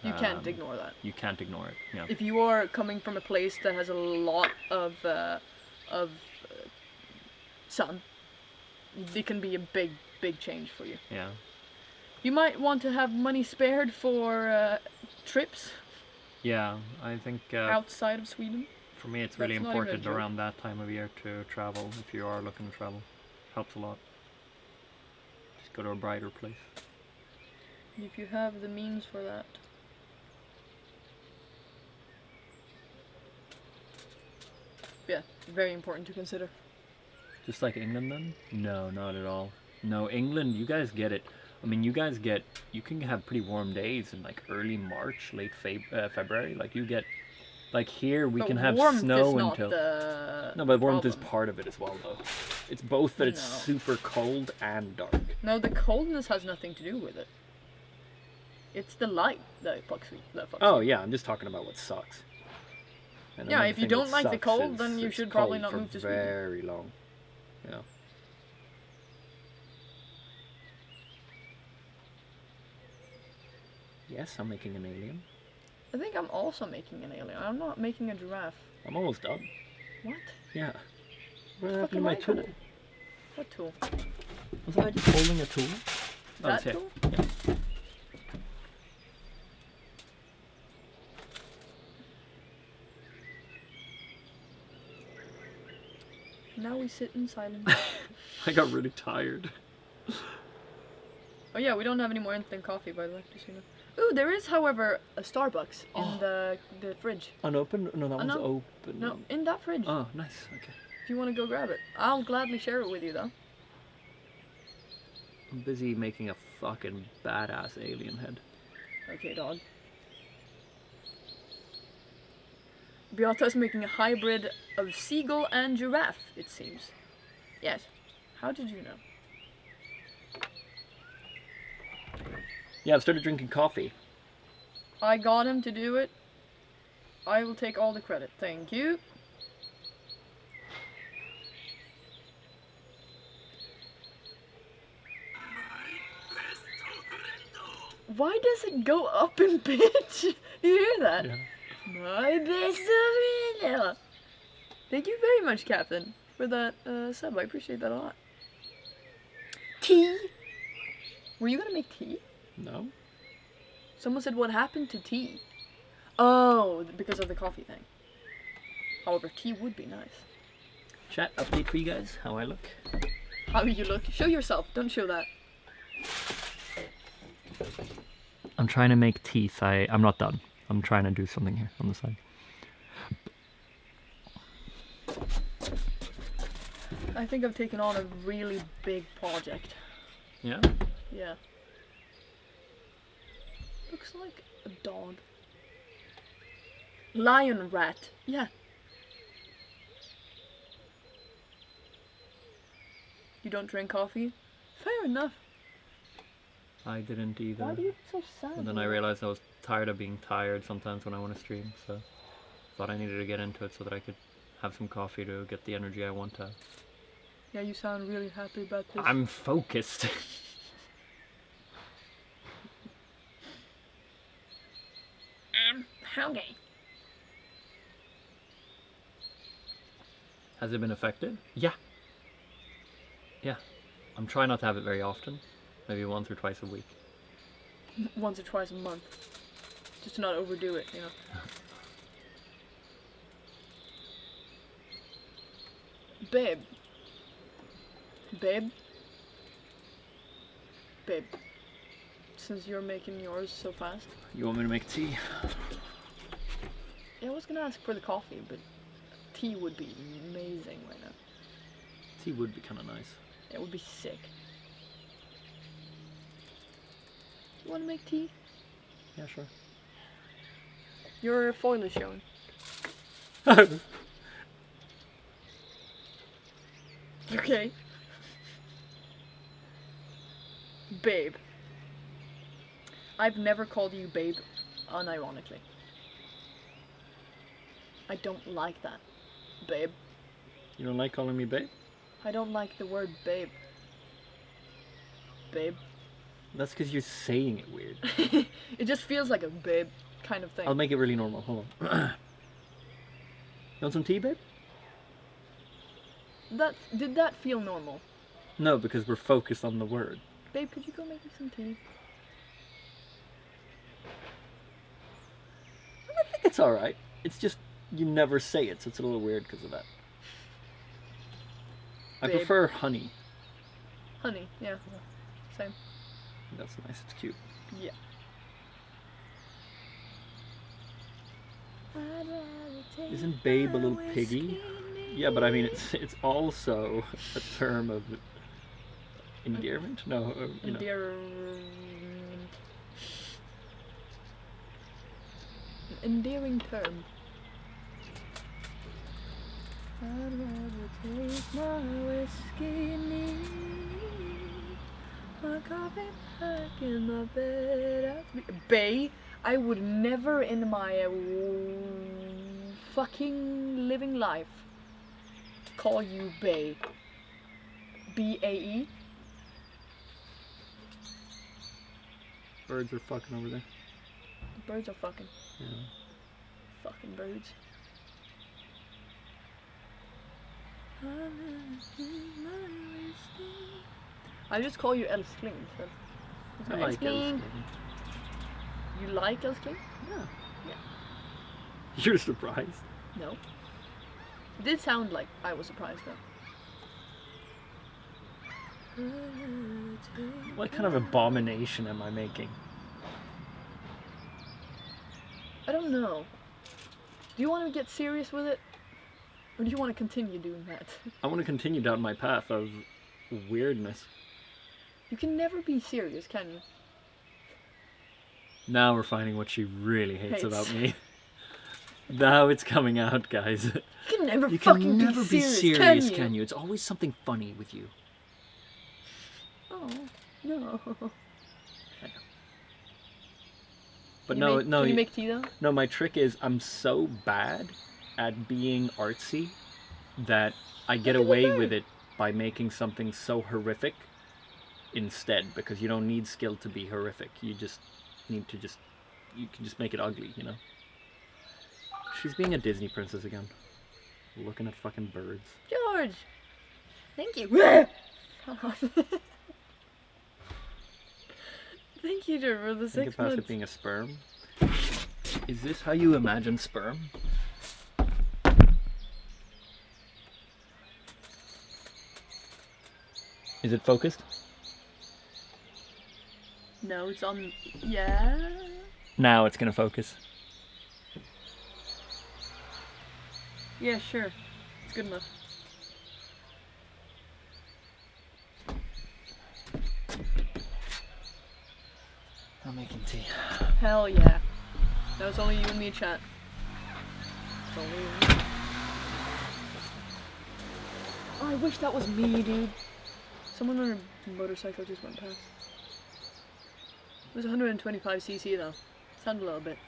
you can't ignore that. You can't ignore it. Yeah. If you are coming from a place that has a lot of sun, it can be a big change for you. Yeah. You might want to have money spared for trips. Yeah, I think outside of Sweden. For me, it's really important around that time of year to travel. If you are looking to travel, helps a lot. Just go to a brighter place. If you have the means for that. Yeah, very important to consider. Just like England, then? No, not at all. No, England, you guys get it. I mean, you can have pretty warm days in like early March, late February. Like you get, like here we can have snow until. No, but warmth is part of it as well, though. It's both that it's super cold and dark. No, the coldness has nothing to do with it. It's the light that fucks me. Yeah, I'm just talking about what sucks. And yeah, if you don't like the cold, then you should probably not move to Sweden. Very long. Yeah. Yes, I'm making an alien. I think I'm also making an alien. I'm not making a giraffe. I'm almost done. What? Yeah. What happened to my tool? What tool? Wasn't I just holding a tool? That tool? Yeah. Now we sit in silence. I got really tired. Oh yeah, we don't have any more instant coffee, by the way, just so you know. Ooh, there is, however, a Starbucks in the fridge. Unopened? No, that one's open. No, in that fridge. Oh, nice. Okay. If you want to go grab it. I'll gladly share it with you, though. I'm busy making a fucking badass alien head. Okay, dog. Beata's making a hybrid of seagull and giraffe, it seems. Yes. How did you know? Yeah, I've started drinking coffee. I got him to do it. I will take all the credit. Thank you. Why does it go up in pitch? Do you hear that? Yeah. My best of. Thank you very much, Captain, for that sub. I appreciate that a lot. Tea? Were you gonna make tea? No. Someone said, what happened to tea? Oh, because of the coffee thing. However, tea would be nice. Chat update for you guys, how I look. How you look? Show yourself, don't show that. I'm trying to make teeth. I'm not done. I'm trying to do something here on the side. I think I've taken on a really big project. Yeah? Yeah. Looks like a dog. Lion rat. Yeah. You don't drink coffee? Fair enough. I didn't either. Why do you look so sad? And then I realized I was tired of being tired sometimes when I want to stream, so thought I needed to get into it so that I could have some coffee to get the energy I want to. Yeah, you sound really happy about this. I'm focused. Howdy. Has it been affected? Yeah. Yeah. I'm trying not to have it very often. Maybe once or twice a week. Once or twice a month. Just to not overdo it, you know. Babe. Babe. Babe. Since you're making yours so fast. You want me to make tea? Yeah, I was gonna ask for the coffee, but tea would be amazing right now. Tea would be kind of nice. It would be sick. You want to make tea? Yeah, sure. Your foil is showing. Okay. Babe. I've never called you babe unironically. I don't like that. Babe. You don't like calling me babe? I don't like the word babe. Babe. That's because you're saying it weird. It just feels like a babe kind of thing. I'll make it really normal. Hold on. You want some tea, babe? Did that feel normal? No, because we're focused on the word. Babe, could you go make me some tea? I think it's alright. It's just you never say it, so it's a little weird because of that. I Babe. prefer honey. Honey, yeah. Same. That's nice. It's cute. Yeah. Isn't babe a little piggy? Yeah, but I mean, it's also a term of endearment. No, you know. Endearing term. I'd rather take my whiskey neat, my coffee back in my bed. Bay, I would never in my fucking living life call you Bay. B-A-E. Birds are fucking over there. Birds are fucking. Yeah. Fucking birds. I just call you Älskling. So. I like Älskling. Älskling. You like Älskling? Yeah. Yeah. You're surprised. No. It did sound like I was surprised though. What kind of abomination am I making? I don't know. Do you want to get serious with it? Or do you want to continue doing that? I want to continue down my path of weirdness. You can never be serious, can you? Now we're finding what she really hates Hates. about me. Now it's coming out, guys. You can never You fucking can never be be serious, serious, can can you? you? It's always something funny with you. Oh, no. But Can you make tea though? No, my trick is I'm so bad at being artsy that I get away with it by making something so horrific instead, because you don't need skill to be horrific. You just need to you can just make it ugly, you know? She's being a Disney princess again. Looking at fucking birds. George! Thank you. Thank you, George, for the Think 6 about months. it being a sperm. Is this how you imagine sperm? Is it focused? No, it's on. Yeah. Now it's gonna focus. Yeah, sure. It's good enough. I'm making tea. Hell yeah. Now it's only you and me, chat. It's only you and me. Oh, I wish that was me, dude. Someone on a motorcycle just went past. It was 125cc though. Sounded a little bit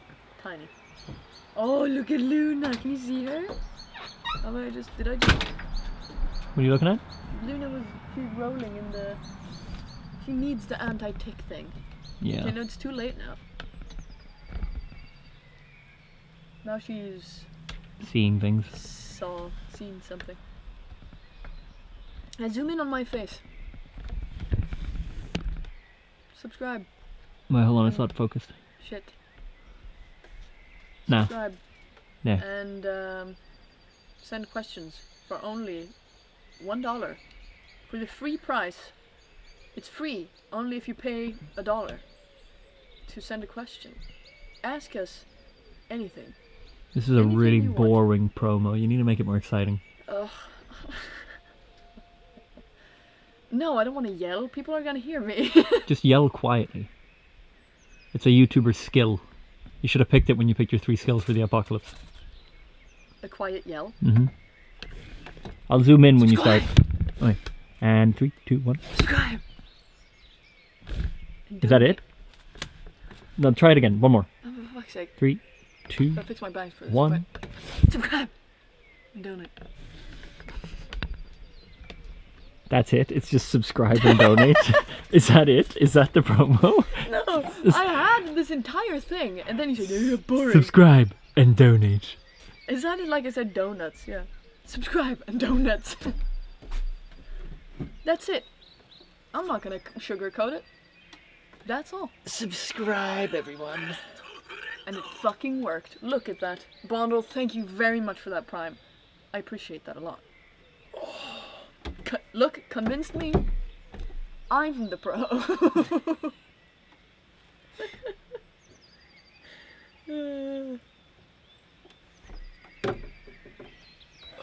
tiny. Oh, look at Luna. Can you see her? Did I just... What are you looking at? Luna she's rolling in the... She needs the anti-tick thing. Yeah. Okay, no, it's too late now. Now she's Seeing things. seen something. I zoom in on my face. Subscribe. Wait, hold on, it's not focused. Shit. Now. Subscribe. Yeah. And send questions for only $1. For the free price. It's free only if you pay $1 to send a question. Ask us anything. This is a Anything really you want. boring promo. You need to make it more exciting. Ugh. No, I don't want to yell. People are gonna hear me. Just yell quietly. It's a YouTuber's skill. You should have picked it when you picked your 3 skills for the apocalypse. A quiet yell. Mm-hmm. I'll zoom in when you start. Okay. And 3, 2, 1. Subscribe. Is that it? No, try it again. One more. Oh, for fuck's sake. 3, 2, I'll fix my bag for this. 1. Subscribe. I'm doing it. That's it. It's just subscribe and donate. Is that it? Is that the promo? No, I had this entire thing, and then you said, "You're boring." Subscribe and donate. It sounded like I said donuts. Yeah. Subscribe and donuts. That's it. I'm not gonna sugarcoat it. That's all. Subscribe, everyone. And it fucking worked. Look at that. Bondle, thank you very much for that prime. I appreciate that a lot. Look, convinced me. I'm the pro.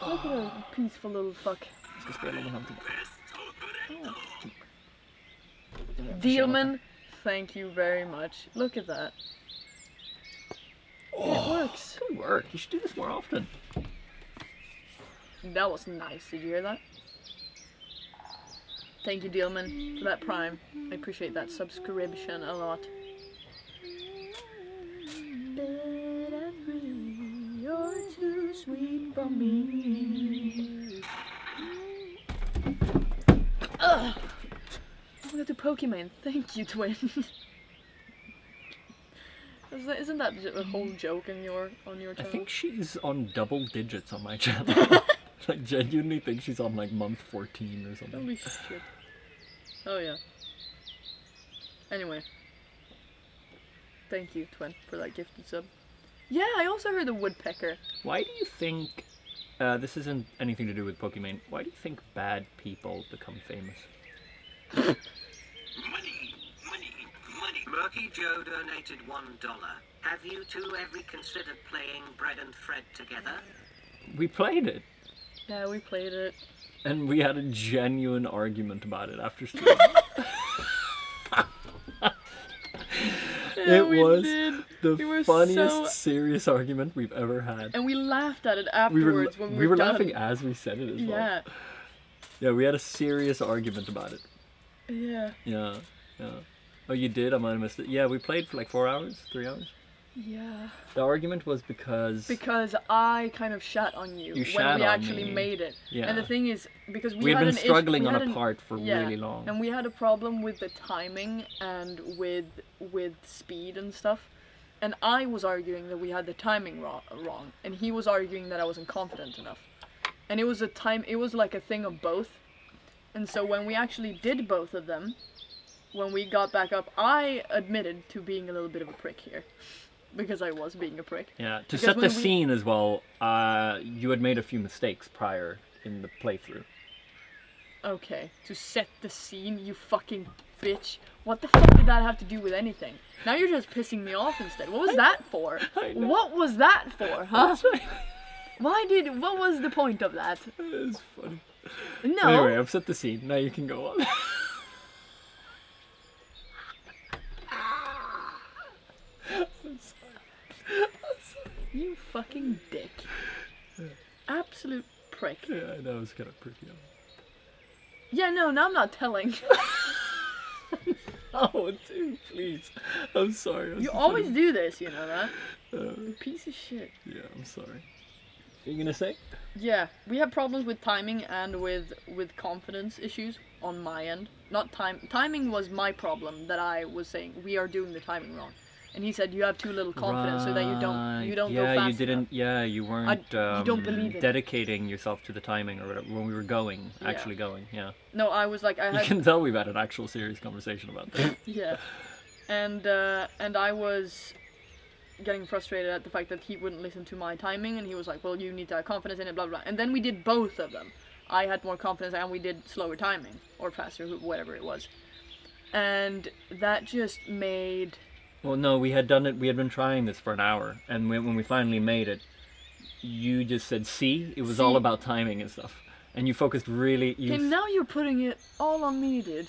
Look at a peaceful little fuck. Oh. Dealman, thank you very much. Look at that. It works. Good work. You should do this more often. That was nice. Did you hear that? Thank you, Dealman, for that prime. I appreciate that subscription a lot. You're too sweet for me. Ugh. I'm gonna do Pokemon. Thank you, twin. Isn't that a whole joke on your channel? I think she's on double digits on my channel. I genuinely think she's on like month 14 or something. Holy shit. Oh yeah. Anyway. Thank you, Twin, for that gifted sub. Yeah, I also heard the woodpecker. Why do you think, this isn't anything to do with Pokemon, why do you think bad people become famous? Money, money, money. Murky Joe donated $1. Have you two ever considered playing Bread and Fred together? We played it. Yeah, we played it. And we had a genuine argument about it after stream. Yeah, It was the We were funniest serious argument we've ever had. And we laughed at it afterwards when we were done. laughing as we said it as well. Yeah. Yeah, we had a serious argument about it. Yeah. Yeah, yeah. Oh, you did? I might have missed it. Yeah, we played for like 4 hours, 3 hours. Yeah. The argument was because I kind of shat on you, You when shat we on actually me. made it. Yeah. And the thing is, because we had had been an struggling we on had a part for really long. And we had a problem with the timing and with speed and stuff. And I was arguing that we had the timing wrong, and he was arguing that I wasn't confident enough. And it was like a thing of both. And so when we actually did both of them, when we got back up, I admitted to being a little bit of a prick here. Because I was being a prick. Yeah, to Because set the when scene as well, you had made a few mistakes prior in the playthrough. Okay, to set the scene, you fucking bitch. What the fuck did that have to do with anything? Now you're just pissing me off instead. What was that for? I know. What was that for, huh? What was the point of that? It's funny. No. Anyway, I've set the scene. Now you can go on. You fucking dick. Absolute prick. Yeah, I know, it's kind of pretty. Yeah, no, now I'm not telling. Oh, dude, please. I'm sorry. You always do this, you know that? Uh, You piece of shit. yeah, I'm sorry. Are you gonna say? Yeah, we have problems with timing and with confidence issues on my end. Not timing was my problem, that I was saying we are doing the timing wrong. And he said you have too little confidence so that you don't go fast Yeah, you didn't. enough. Yeah, you weren't. you don't believe it. Dedicating yourself to the timing or whatever when we were going, Yeah. actually going. Yeah. No, I was like I You had can tell we've had an actual serious conversation about that. yeah, and I was getting frustrated at the fact that he wouldn't listen to my timing, and he was like, well, you need to have confidence in it, blah blah. And then we did both of them. I had more confidence, and we did slower timing or faster, whatever it was, and that just made. Well, no, we had done it. We had been trying this for an hour, and when we finally made it, you just said, "See, it was all See? about timing and stuff." and you focused really. Okay, now you're putting it all on me, dude.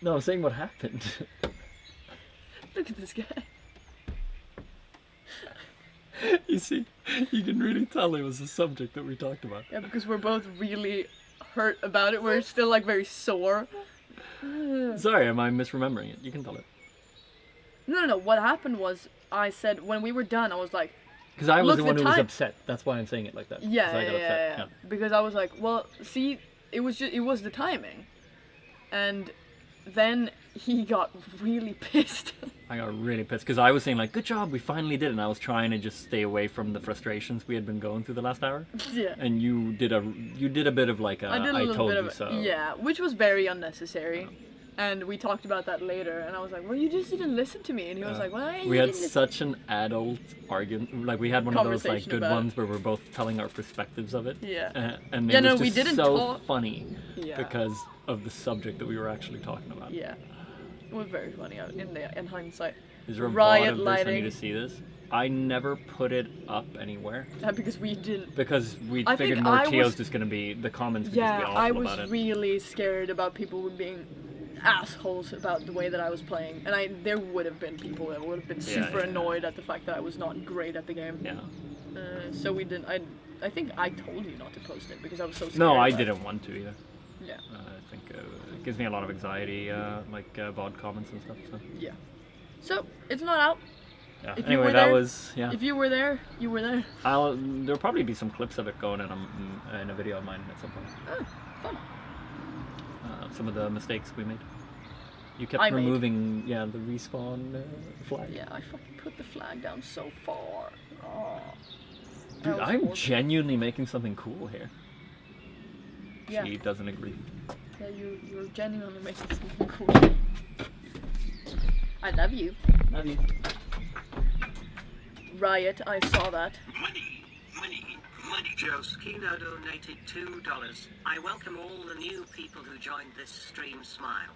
No, I'm saying what happened. Look at this guy. You see, you can really tell it was a subject that we talked about. Yeah, because we're both really hurt about it. We're still like very sore. Sorry, am I misremembering it? You can tell it. No. What happened was I said when we were done, I was like, Because I was Look, the the one who was time- upset. That's why I'm saying it like that. 'Cause yeah, I got upset. yeah. Because I was like, well, see, it was the timing, and then he got really pissed. I got really pissed because I was saying like, "Good job, we finally did," it. And I was trying to just stay away from the frustrations we had been going through the last hour. Yeah. And you did a bit of like a I did a little told bit you of so. yeah, which was very unnecessary. And we talked about that later, and I was like, well, you just didn't listen to me. And he was like, well, We you had didn't listen. such an adult argument. Like we had one of those like Conversation good about it. ones where we're both telling our perspectives of it. Yeah. And Yeah, it was no, we just didn't so talk- funny Yeah. because of the subject that we were actually talking about. Yeah. It was very funny in hindsight. Is there a Riot VOD of this? I need lighting. to see this. I never put it up anywhere Because we didn't. because we I figured think more I TO's was- just gonna be the comments would just be Yeah, awful I about was it. really scared about people being assholes about the way that I was playing, and there would have been people that would have been Yeah, super yeah. annoyed at the fact that I was not great at the game. Yeah. So we didn't. I think I told you not to post it because I was so scared. No, I about it. didn't want to either. Yeah. I think it gives me a lot of anxiety, VOD comments and stuff. So Yeah. So it's not out. yeah. If you Anyway, were that there- was yeah. If you were there, you were there. There'll probably be some clips of it going in a video of mine at some point. Oh, fun. Some of the mistakes we made. You kept I made. removing the respawn flag. Yeah, I fucking put the flag down so far. Oh. Dude, That was I'm horrible. genuinely making something cool here. Yeah. She doesn't agree. Yeah, you're genuinely making something cool. I love you. Love you. Riot, I saw that. Money, money, money. Joe Skino donated $2. I welcome all the new people who joined this stream. Smile.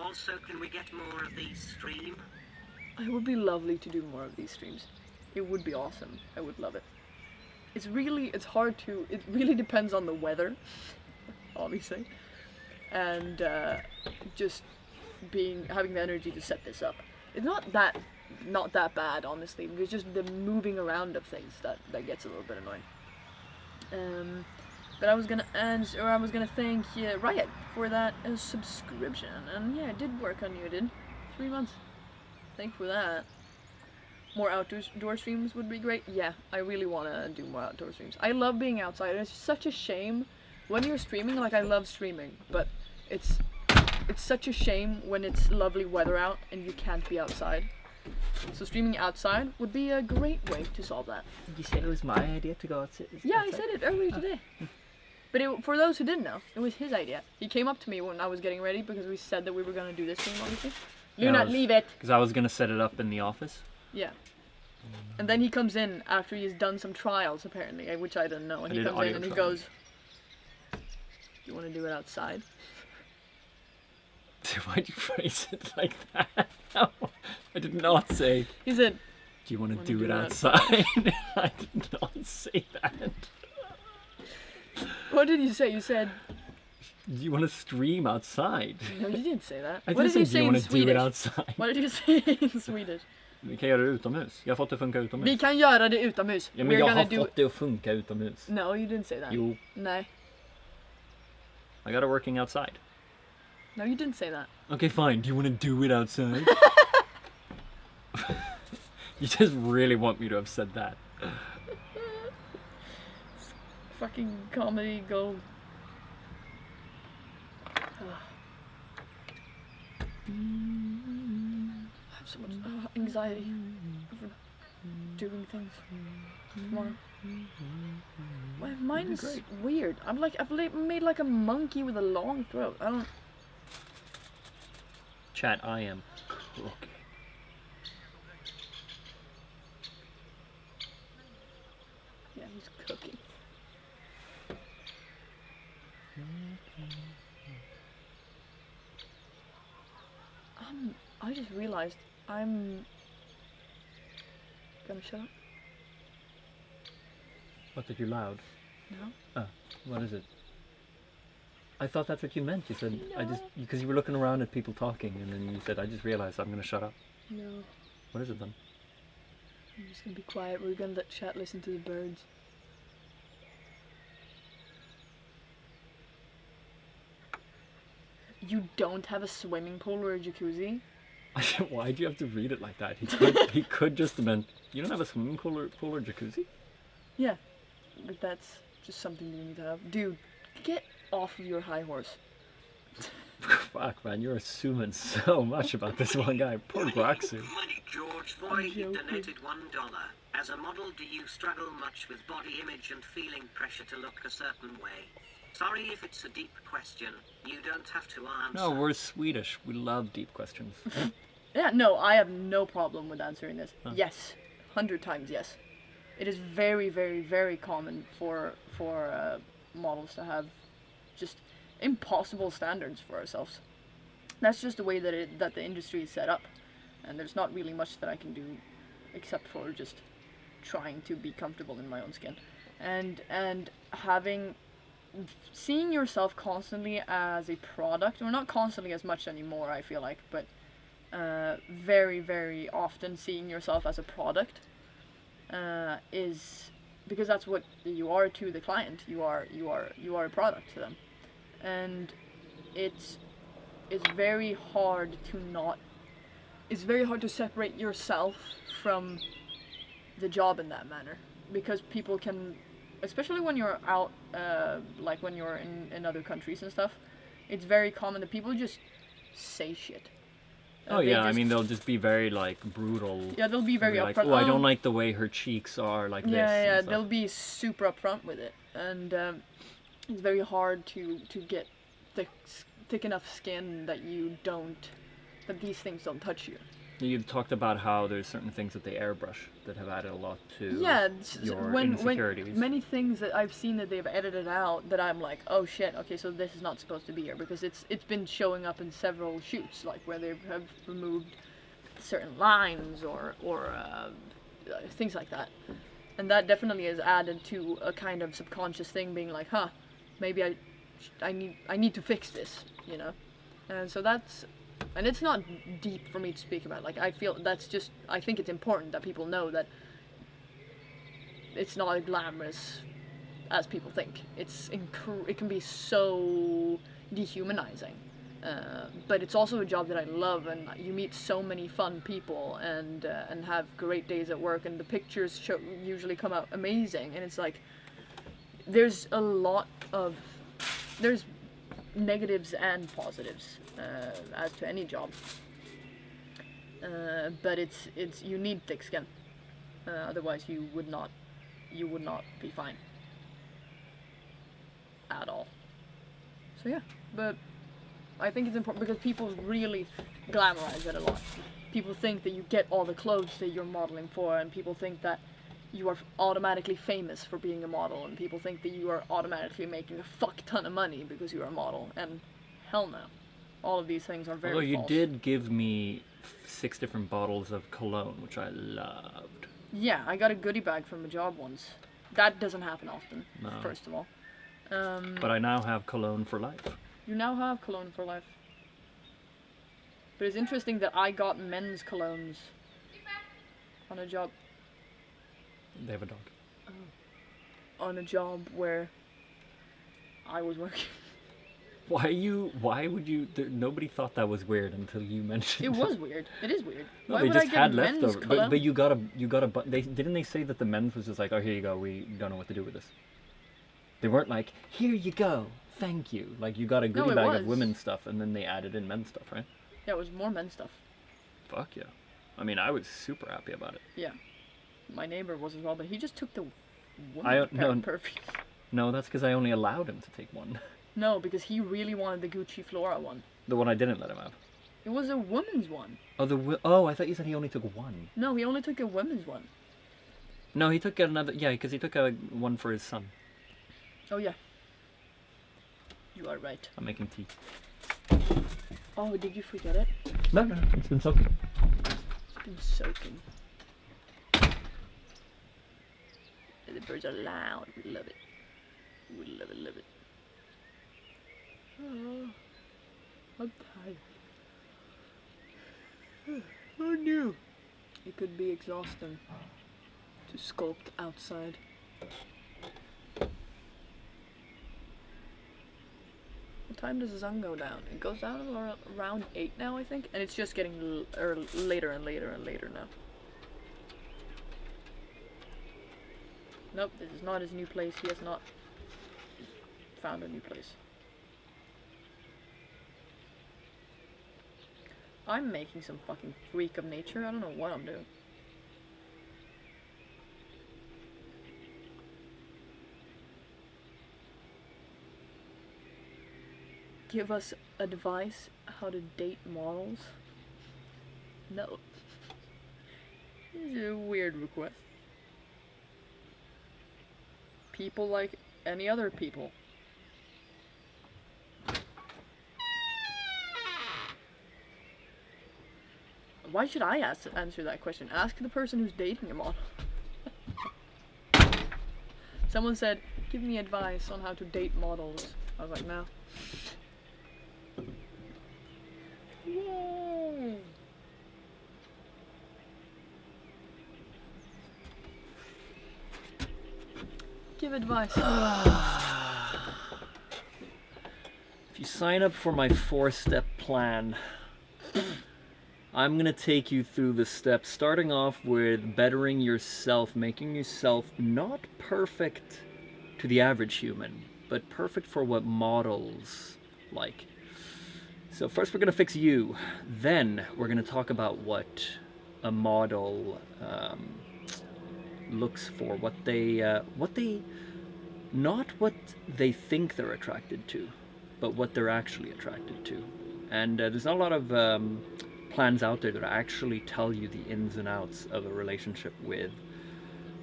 Also, can we get more of these stream? It would be lovely to do more of these streams. It would be awesome. I would love it. It's hard to, it really depends on the weather, obviously. And just having the energy to set this up. It's not that bad, honestly. It's just the moving around of things that gets a little bit annoying. But I was gonna thank Riot for that subscription, and yeah, it did work on you. It did 3 months. Thank you for that. More outdoor streams would be great. Yeah, I really want to do more outdoor streams. I love being outside. It's such a shame when you're streaming. Like, I love streaming, but it's such a shame when it's lovely weather out and you can't be outside. So streaming outside would be a great way to solve that. Did you say it was my idea to go outside? Yeah, I said it earlier today. But for those who didn't know, it was his idea. He came up to me when I was getting ready because we said that we were going to do this stream, obviously. Luna, leave it! Because I was gonna set it up in the office. Yeah. And then he comes in after he's done some trials, apparently, which I didn't know. And I he did comes in audio and he trials. goes, "You want to do it outside?" Why'd you phrase it like that? No, I did not say. He said, Do you want to Wanna do do it it outside? I did not say that. "What did you say?" You said, Do you want to stream outside? "No, you didn't say that." I What did did you say, say do you in want to do it Swedish? outside? What did you say in Swedish? Vi kan göra det utomhus. Jag har fått det funka utomhus. Vi kan göra det utomhus. Ja, men We're jag gonna har do fått det att funka utomhus. No, you didn't say that. Jo, Nej. I got it working outside. No, you didn't say that. Okay, fine. Do you want to do it outside? You just really want me to have said that. Fucking comedy gold. I have so much anxiety over doing things tomorrow. Mine's weird. I've made like a monkey with a long throat. I don't. Chat, I am cooking. Yeah, he's cooking. I just realized I'm gonna shut up. What, that you're loud? No. Oh, what is it? I thought that's what you meant. You said, No. because you were looking around at people talking, and then you said, I just realized I'm going to shut up. No, What is it then? I'm just gonna be quiet. We're gonna let chat listen to the birds. You don't have a swimming pool or a jacuzzi? Why do you have to read it like that? He could just have meant, you don't have a swimming pool or jacuzzi? Yeah, but that's just something you need to have. Dude, get off of your high horse. Fuck, man, you're assuming so much about this one guy. Poor Graxu. George Boy donated $1. As a model, do you struggle much with body image and feeling pressure to look a certain way? Sorry if it's a deep question. You don't have to answer. No, we're Swedish. We love deep questions. Yeah, no, I have no problem with answering this. Yes, 100 times yes. It is very, very, very common for models to have just impossible standards for ourselves. That's just the way that the industry is set up, and there's not really much that I can do except for just trying to be comfortable in my own skin, and seeing yourself constantly as a product, or not constantly as much anymore, I feel like, but very, very often seeing yourself as a product is because that's what you are to the client. You are a product to them, and it's very hard to separate yourself from the job in that manner, because people can, especially when you're out, like when you're in other countries and stuff, it's very common that people just say shit. Oh yeah, I mean, they'll just be very like brutal. Yeah, they'll be very like, upfront. oh, I don't like the way her cheeks are like this. Yeah, they'll be super upfront with it, and it's very hard to get thick enough skin that these things don't touch you. You've talked about how there's certain things that they airbrush that have added a lot to your when insecurities. Many things that I've seen that they've edited out that I'm like, oh shit, okay, so this is not supposed to be here, because it's been showing up in several shoots, like where they have removed certain lines or things like that, and that definitely has added to a kind of subconscious thing, being like, huh, maybe I need to fix this, you know, and so that's. And it's not deep for me to speak about. Like, I feel I think it's important that people know that it's not as glamorous as people think. It can be so dehumanizing. But it's also a job that I love, and you meet so many fun people and have great days at work, and the pictures usually come out amazing. And it's like, there's negatives and positives as to any job, but you need thick skin, otherwise you would not be fine at all. So yeah, but I think it's important because people really glamorize it a lot. People think that you get all the clothes that you're modeling for, and people think that you are automatically famous for being a model, and people think that you are automatically making a fuck ton of money because you're a model, and hell no. All of these things are very false. Although you did give me 6 different bottles of cologne, which I loved. Yeah, I got a goodie bag from a job once. That doesn't happen often, No. first of all. But I now have cologne for life. You now have cologne for life. But it's interesting that I got men's colognes on a job. They have a dog. On a job where I was working. Why would you? Nobody thought that was weird until you mentioned it. Was weird. It is weird. No, Why they would just I get had men's leftover. cologne? But you got a. Didn't they say that the men's was just like, oh, here you go. We don't know what to do with this. They weren't like, here you go, thank you. Like, you got a goodie bag of women's stuff, and then they added in men's stuff, right? Yeah, it was more men's stuff. Fuck yeah. I mean, I was super happy about it. Yeah. My neighbor was as well, but he just took the women's perfume. No, that's because I only allowed him to take one. No, because he really wanted the Gucci Flora one. The one I didn't let him have. It was a woman's one. Oh, I thought you said he only took one. No, he only took a women's one. No, he took another. Yeah, because he took one for his son. Oh yeah. You are right. I'm making tea. Oh, did you forget it? No, it's been soaking. It's been soaking. The birds are loud. We love it. We love it, love it. I'm tired. Oh no. It could be exhausting to sculpt outside. What time does the sun go down? It goes down around 8 now, I think, and it's just getting later and later and later now. Nope, this is not his new place. He has not found a new place. I'm making some fucking freak of nature. I don't know what I'm doing. Give us advice how to date models? No. This is a weird request. People like any other people. Why should I answer that question? Ask the person who's dating a model. Someone said, give me advice on how to date models. I was like, no. Yay! Give advice. If you sign up for my 4-step plan, I'm gonna take you through the steps, starting off with bettering yourself, making yourself not perfect to the average human, but perfect for what models like. So first we're gonna fix you, then we're gonna talk about what a model looks for, what they not what they think they're attracted to, but what they're actually attracted to. And there's not a lot of plans out there that actually tell you the ins and outs of a relationship with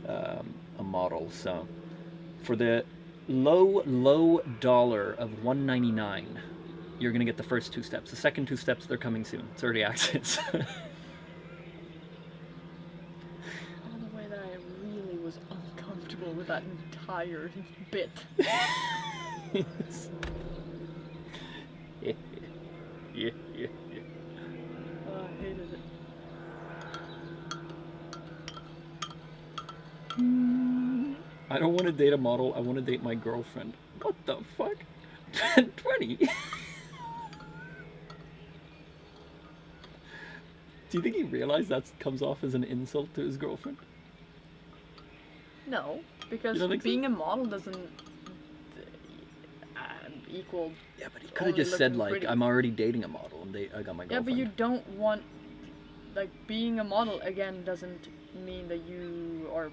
a model. So for the low dollar of $1.99, you're gonna get the first 2 steps. The second 2 steps, they're coming soon. It's early access. Oh, the way that I really was uncomfortable with that entire bit. Yes. Yeah. Oh, I hated it. I don't want to date a model. I want to date my girlfriend. What the fuck? 20. Do you think he realized that comes off as an insult to his girlfriend? No, because You don't think so? being a model doesn't equal. Yeah, but he could have only just said looking like, pretty. I'm already dating a model and I got my Yeah, girlfriend. but you don't want, like, being a model again doesn't mean that you are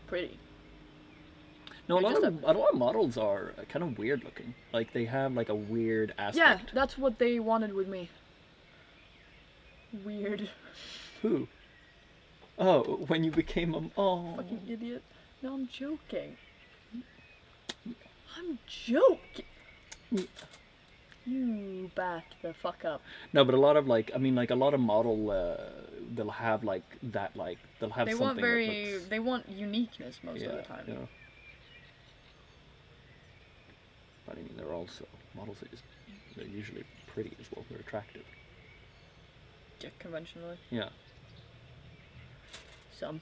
pretty. No, a you're lot just of models are kind of weird looking. Like they have like a weird Yeah, aspect. that's what they wanted with me. Weird. Who? Oh, when you became a Fucking idiot. No, I'm joking. I'm joking. You back the fuck up. No, but a lot of like, I mean, like a lot of model, they'll have like that, like they'll have They something want that looks, they want uniqueness most of the yeah, time. yeah. But I mean, they're also models are just, they're usually pretty as well. They're attractive. Yeah, conventionally. Yeah. Some.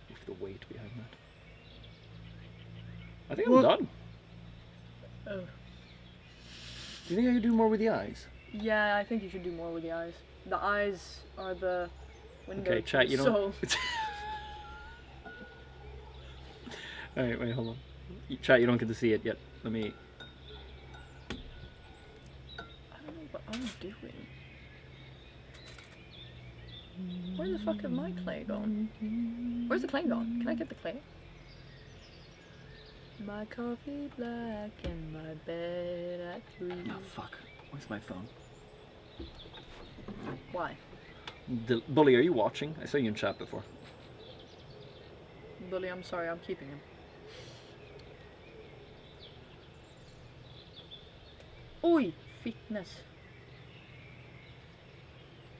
With the weight behind that. I think I'm done. Oh. Do you think I could do more with the eyes? Yeah, I think you should do more with the eyes. The eyes are the window. Okay, chat, you don't. So, Alright, wait, hold on. Chat, you don't get to see it yet. Let me. I don't know what I'm doing. Where the fuck have my clay gone? Where's the clay gone? Can I get the clay? My coffee black and my bed at 3. Oh, fuck. Where's my phone? Why? Bully, are you watching? I saw you in chat before. Bully, I'm sorry, I'm keeping him. Oi! Fitness.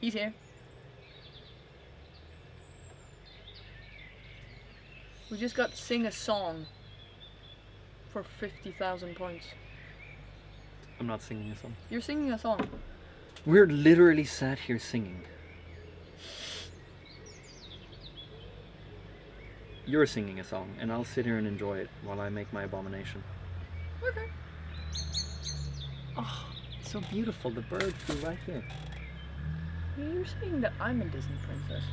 He's here. We just got to sing a song for 50,000 points. I'm not singing a song. You're singing a song. We're literally sat here singing. You're singing a song, and I'll sit here and enjoy it while I make my abomination. Okay. Oh, so beautiful. The bird flew right here. You're saying that I'm a Disney princess.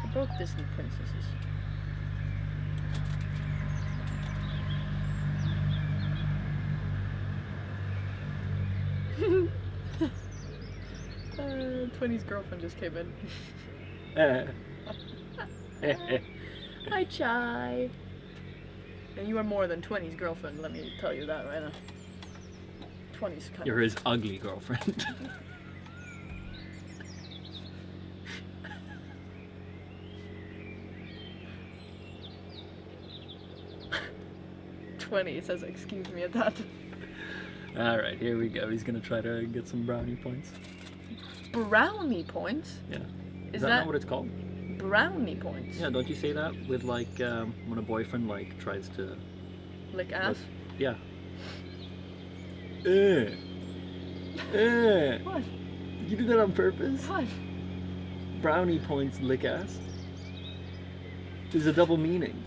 We're both Disney princesses. uh, 20's girlfriend just came in. Hi, Chai. And you are more than 20's girlfriend, let me tell you that right now. 20's kind You're of... his ugly girlfriend. 20 says excuse me at that. Alright, here we go. He's gonna try to get some brownie points. Brownie points? Yeah. Is that that not what it's called? brownie points? Yeah, don't you say that with like when a boyfriend like tries to Like ass? yeah. What? Did you do that on purpose? What? Brownie points lick ass. There's a double meaning.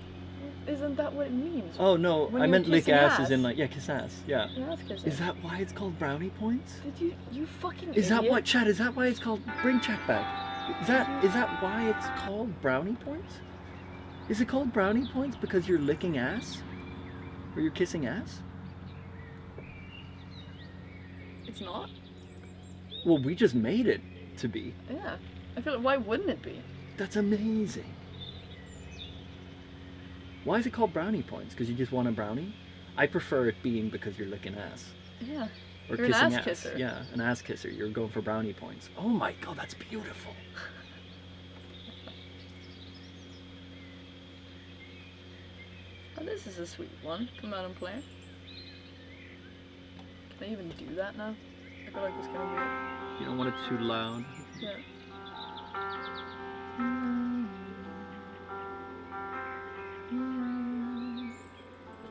Isn't that what it means? Oh no, When I you're meant lick kissing ass as ass. in like yeah, kiss ass. Yeah. Yeah, that's kissing. Is that why it's called brownie points? Did you fucking Is that idiot? what Chad, is that why it's called bring Chad back? Is that why it's called brownie points? Is it called brownie points because you're licking ass? Or you're kissing ass? It's not? Well, we just made it to be. Yeah. I feel like, why wouldn't it be? That's amazing. Why is it called brownie points? Because you just want a brownie? I prefer it being because you're licking ass. Yeah. Or You're an kissing ass kisser. Yeah, an ass kisser. You're going for brownie points. Oh my god, that's beautiful. Oh, this is a sweet one. Come out and play. Can I even do that now? I feel like it's gonna be... You don't want it too loud. Yeah.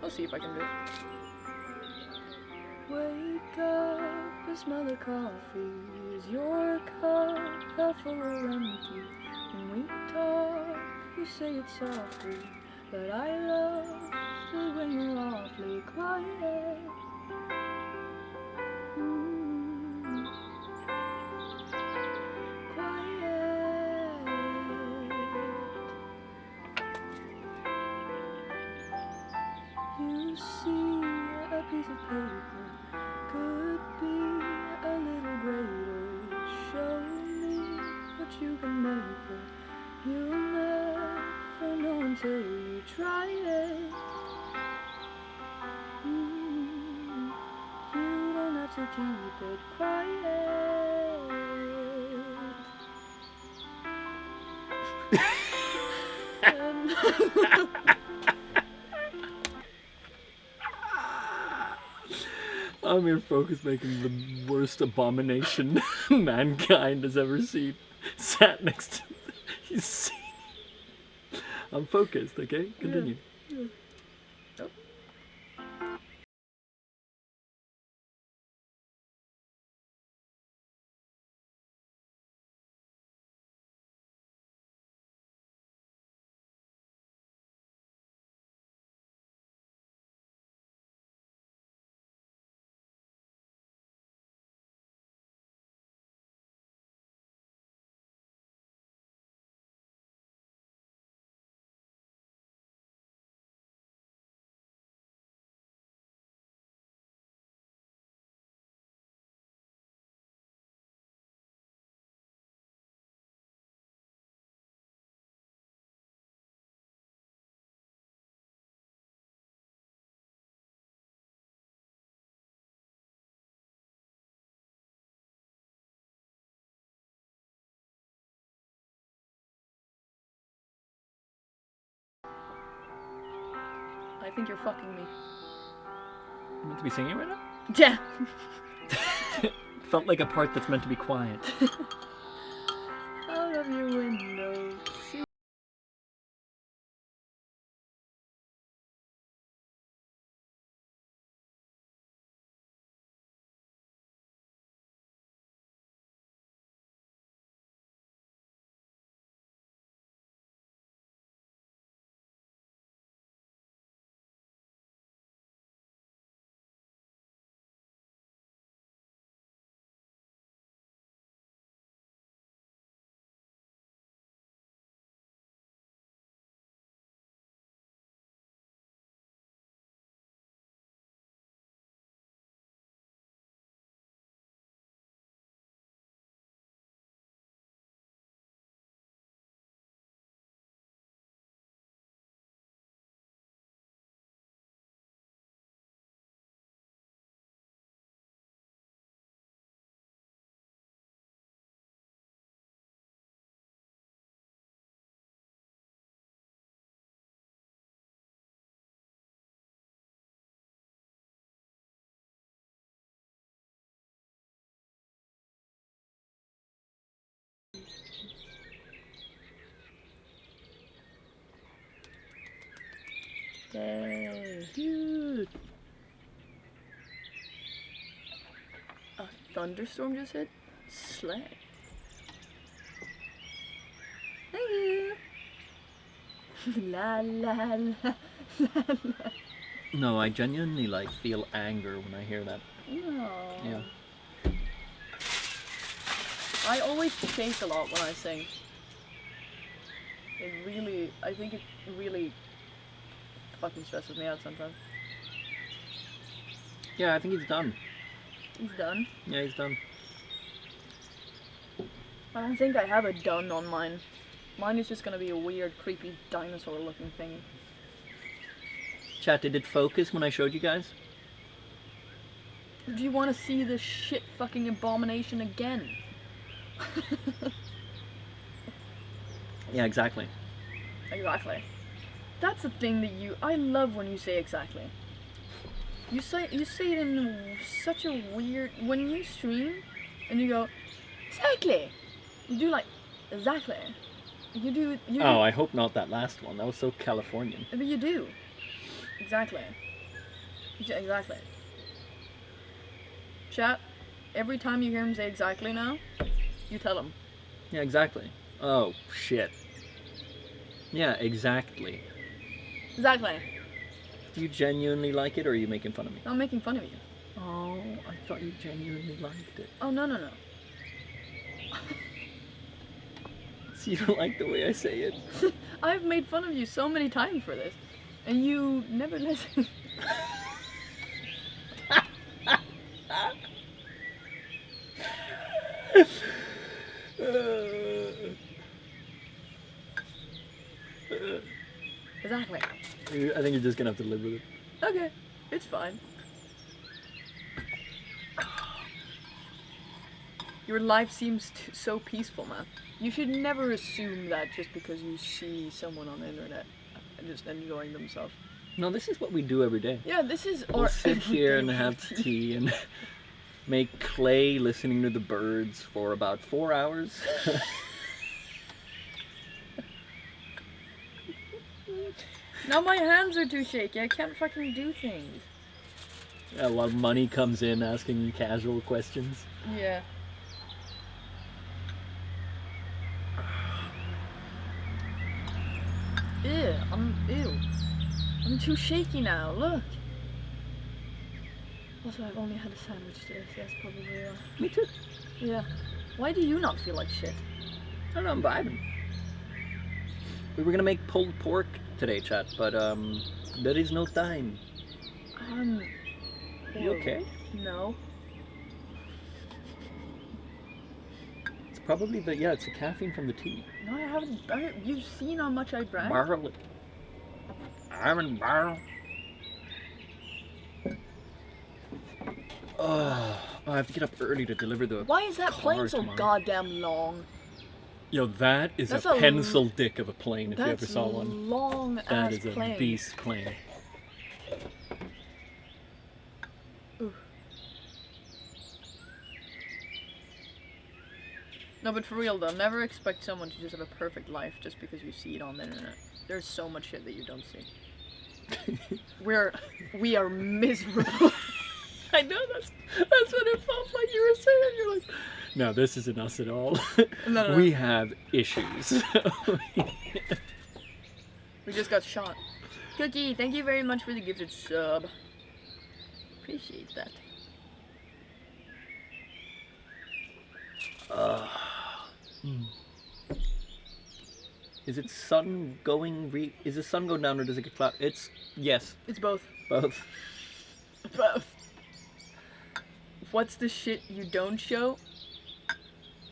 I'll see if I can do it. Wake up and smell the coffee. Is your cup half full or empty? When we talk, you say it softly, but I love it when you're awfully quiet. You see a piece of paper, could be a little greater. Show me what you can make it. You'll never know until you try it. You don't have to keep it quiet. I'm here focused making the worst abomination mankind has ever seen. Sat next to he's seen. I'm focused, okay? Continue. Yeah. I think you're fucking me. You meant to be singing right now? Yeah. Felt like a part that's meant to be quiet. Out of your window. Yay. Cute. A thunderstorm just hit? Slay. Thank you. La la la la la. No, I genuinely like feel anger when I hear that. No. Yeah. I always shake a lot when I sing. I think it really fucking stresses me out sometimes. Yeah, I think he's done. He's done. Yeah, he's done. I don't think I have a done on mine. Mine is just gonna be a weird, creepy dinosaur looking thing. Chat, did it focus when I showed you guys? Do you want to see this shit fucking abomination again? Yeah, exactly. Exactly. That's the thing that I love when you say exactly. You say it in such a weird, when you stream and you go, exactly. You do like, exactly. You do. Oh, I hope not that last one. That was so Californian. But you do. Exactly. Exactly. Chat, every time you hear him say exactly now, you tell him. Yeah, exactly. Oh, shit. Yeah, exactly. Exactly. Do you genuinely like it, or are you making fun of me? I'm making fun of you. Oh, I thought you genuinely liked it. Oh, no. So you don't like the way I say it? I've made fun of you so many times for this, and you never listen. Exactly. I think you're just gonna have to live with it. Okay, it's fine. Your life seems so peaceful, man. You should never assume that just because you see someone on the internet and just enjoying themselves. No, this is what we do every day. Yeah, this is We'll our sit here and everyday have routine. tea and make clay listening to the birds for about 4 hours. Now my hands are too shaky. I can't fucking do things. A lot of money comes in asking casual questions. Yeah. Ew. I'm too shaky now. Look. Also, I've only had a sandwich today, so that's probably why. Me too. Yeah. Why do you not feel like shit? I don't know, I'm vibing. We were gonna make pulled pork today, chat, but there is no time. You okay? No. It's probably it's the caffeine from the tea. No, I haven't. You've seen how much I drank? Barrel. I'm in barrel. Oh, I have to get up early to deliver the. Why is that plane car so tomorrow. goddamn long? Yo, that is That's a a pencil dick of a plane if you ever That's saw one. long That ass is a plane. beast plane. Oof. No, but for real though, never expect someone to just have a perfect life just because you see it on the internet. There's so much shit that you don't see. We are miserable. I know that's what it felt like you were saying. You're like, no, this isn't us at all. No. We have issues. We just got shot. Cookie, thank you very much for the gifted sub. Appreciate that. Is it sun going? Is the sun going down or does it get cloud? It's yes, It's both. both. Both. What's the shit you don't show?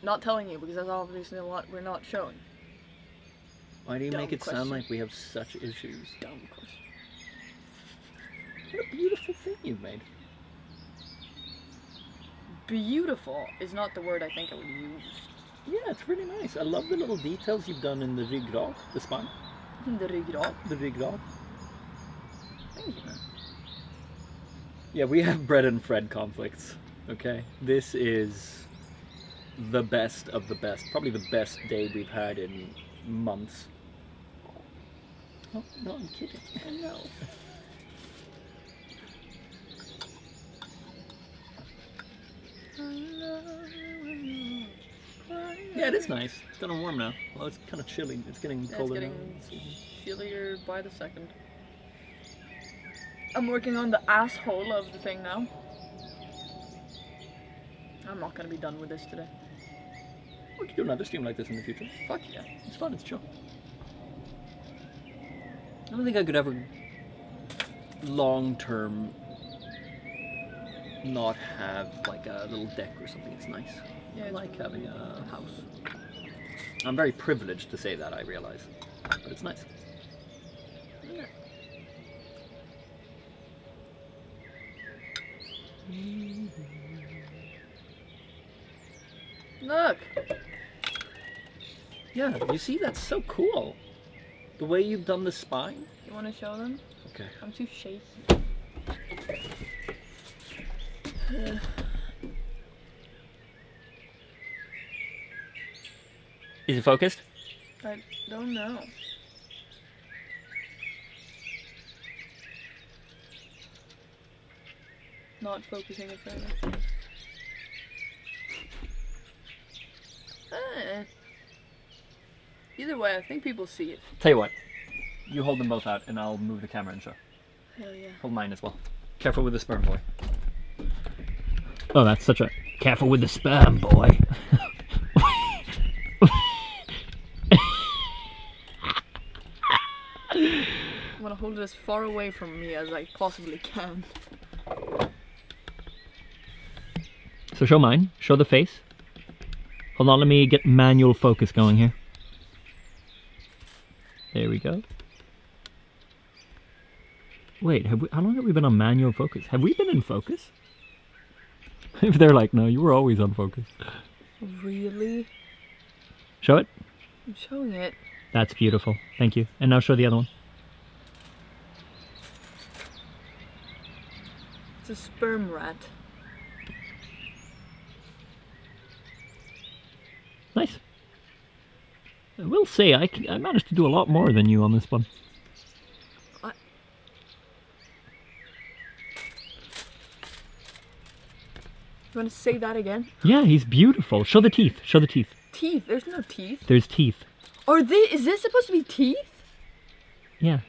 Not telling you because that's obviously a lot we're not showing. Why do you Dumb make it question. sound like we have such issues? Dumb question. What a beautiful thing you've made. Beautiful is not the word I think I would use. Yeah, it's really nice. I love the little details you've done in the ryggrad, the spine. The ryggrad. The ryggrad. Thank you, man. Yeah, we have Brett and Fred conflicts. Okay, this is the best of the best. Probably the best day we've had in months. Oh, no, I'm kidding. No. Yeah, it is nice. It's kind of warm now. Well, it's kind of chilly. It's getting colder now. It's getting chillier by the second. I'm working on the asshole of the thing now. I'm not gonna be done with this today. We could do another stream like this in the future. Fuck yeah. It's fun. It's chill. I don't think I could ever long term not have like a little deck or something. It's nice. Yeah, I it's like having a house. I'm very privileged to say that, I realize. But it's nice. Yeah. Look! Yeah, you see, that's so cool. The way you've done the spine. You wanna show them? Okay. I'm too shaky. Is it focused? I don't know. Not focusing it further. Either way, I think people see it. Tell you what. You hold them both out and I'll move the camera and show. Hell yeah. Hold mine as well. Careful with the sperm, boy. Oh, that's such a... Careful with the sperm, boy. I'm gonna hold it as far away from me as I possibly can. So show mine. Show the face. Hold on, let me get manual focus going here. There we go. Wait, how long have we been on manual focus? Have we been in focus? If they're like, no, you were always on focus. Really? Show it. I'm showing it. That's beautiful. Thank you. And now show the other one. It's a sperm rat. Nice. I will say, I managed to do a lot more than you on this one. You want to say that again? Yeah, he's beautiful. Show the teeth. Show the teeth. Teeth? There's no teeth. There's teeth. Is this supposed to be teeth? Yeah.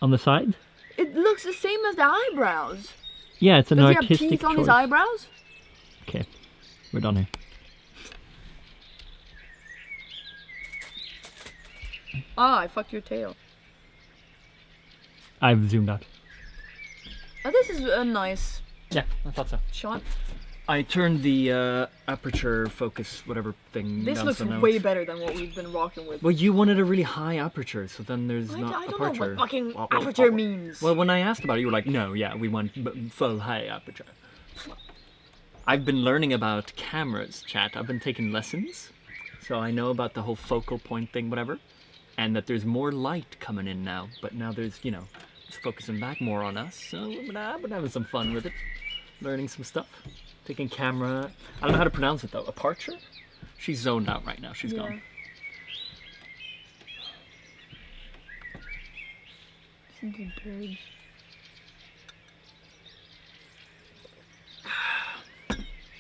On the side? It looks the same as the eyebrows. Yeah, it's an Does he artistic have teeth on his choice. eyebrows? Okay, we're done here. Ah, I fucked your tail. I've zoomed out. Oh, this is a nice Yeah, I thought so. shot. I turned the aperture focus, whatever thing. This down, looks so now way it's- better than what we've been rocking with. Well, you wanted a really high aperture, so then there's I not don't know aperture. what fucking aperture means. Well, when I asked about it, you were like, no, yeah, we want full high aperture. I've been learning about cameras, chat. I've been taking lessons, so I know about the whole focal point thing, whatever, and that there's more light coming in now. But now there's, you know, it's focusing back more on us. So I've been having some fun with it, learning some stuff, taking camera. I don't know how to pronounce it though. Aperture? She's zoned out right now. She's gone. Listen to birds.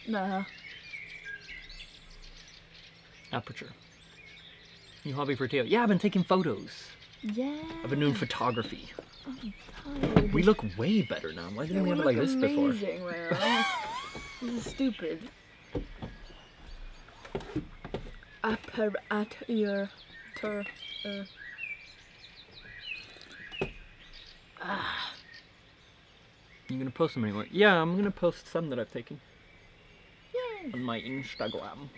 Nah. Aperture. New hobby for Teo. Yeah, I've been taking photos. Yeah. I've been doing photography. Tired. We look way better now. Why didn't we have it like this before? Amazing, man. This is stupid. At your tur. You gonna post them anywhere? Yeah, I'm gonna post some that I've taken Yay. on my Instagram.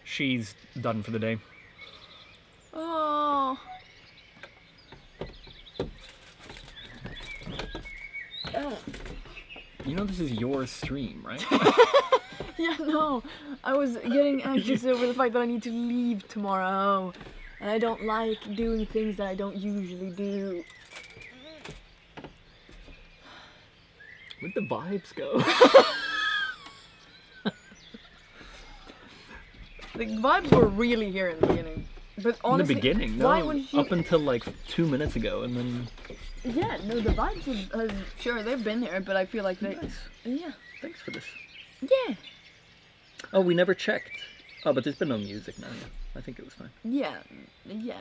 She's done for the day. Oh. You know this is your stream, right? Yeah, no. I was getting anxious over the fact that I need to leave tomorrow. And I don't like doing things that I don't usually do. Where'd the vibes go? The vibes were really here in the beginning. But honestly, in the beginning, no, why when she... up until like 2 minutes ago, and then... Yeah, no, the vibes have sure, they've been there, but I feel like they... Nice. Yeah. Thanks for this. Yeah. Oh, we never checked. Oh, but there's been no music now. Yeah. I think it was fine. Yeah. Yeah.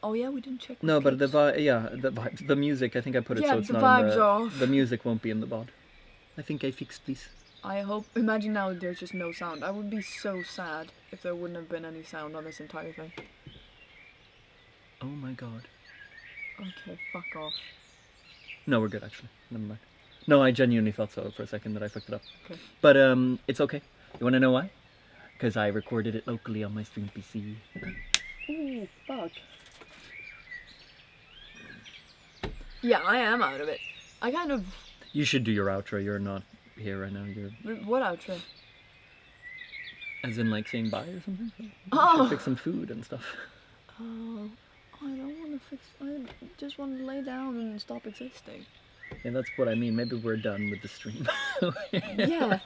Oh yeah, we didn't check. No, but the vibes, the music. I think I put it Yeah, so it's the not vibes in the. off. The music won't be in the VOD. I think I fixed this. I hope. Imagine now there's just no sound. I would be so sad if there wouldn't have been any sound on this entire thing. Oh my god. Okay, fuck off. No, we're good actually. Never mind. No, I genuinely thought so for a second that I fucked it up. Okay. But it's okay. You want to know why? Because I recorded it locally on my stream PC. Ooh, fuck. Yeah, I am out of it. I kind of... You should do your outro. You're not here right now. You're... What outro? As in like saying bye or something? You Oh! should fix some food and stuff. Oh, I don't want to fix... I just want to lay down and stop existing. Yeah, that's what I mean. Maybe we're done with the stream. Yeah.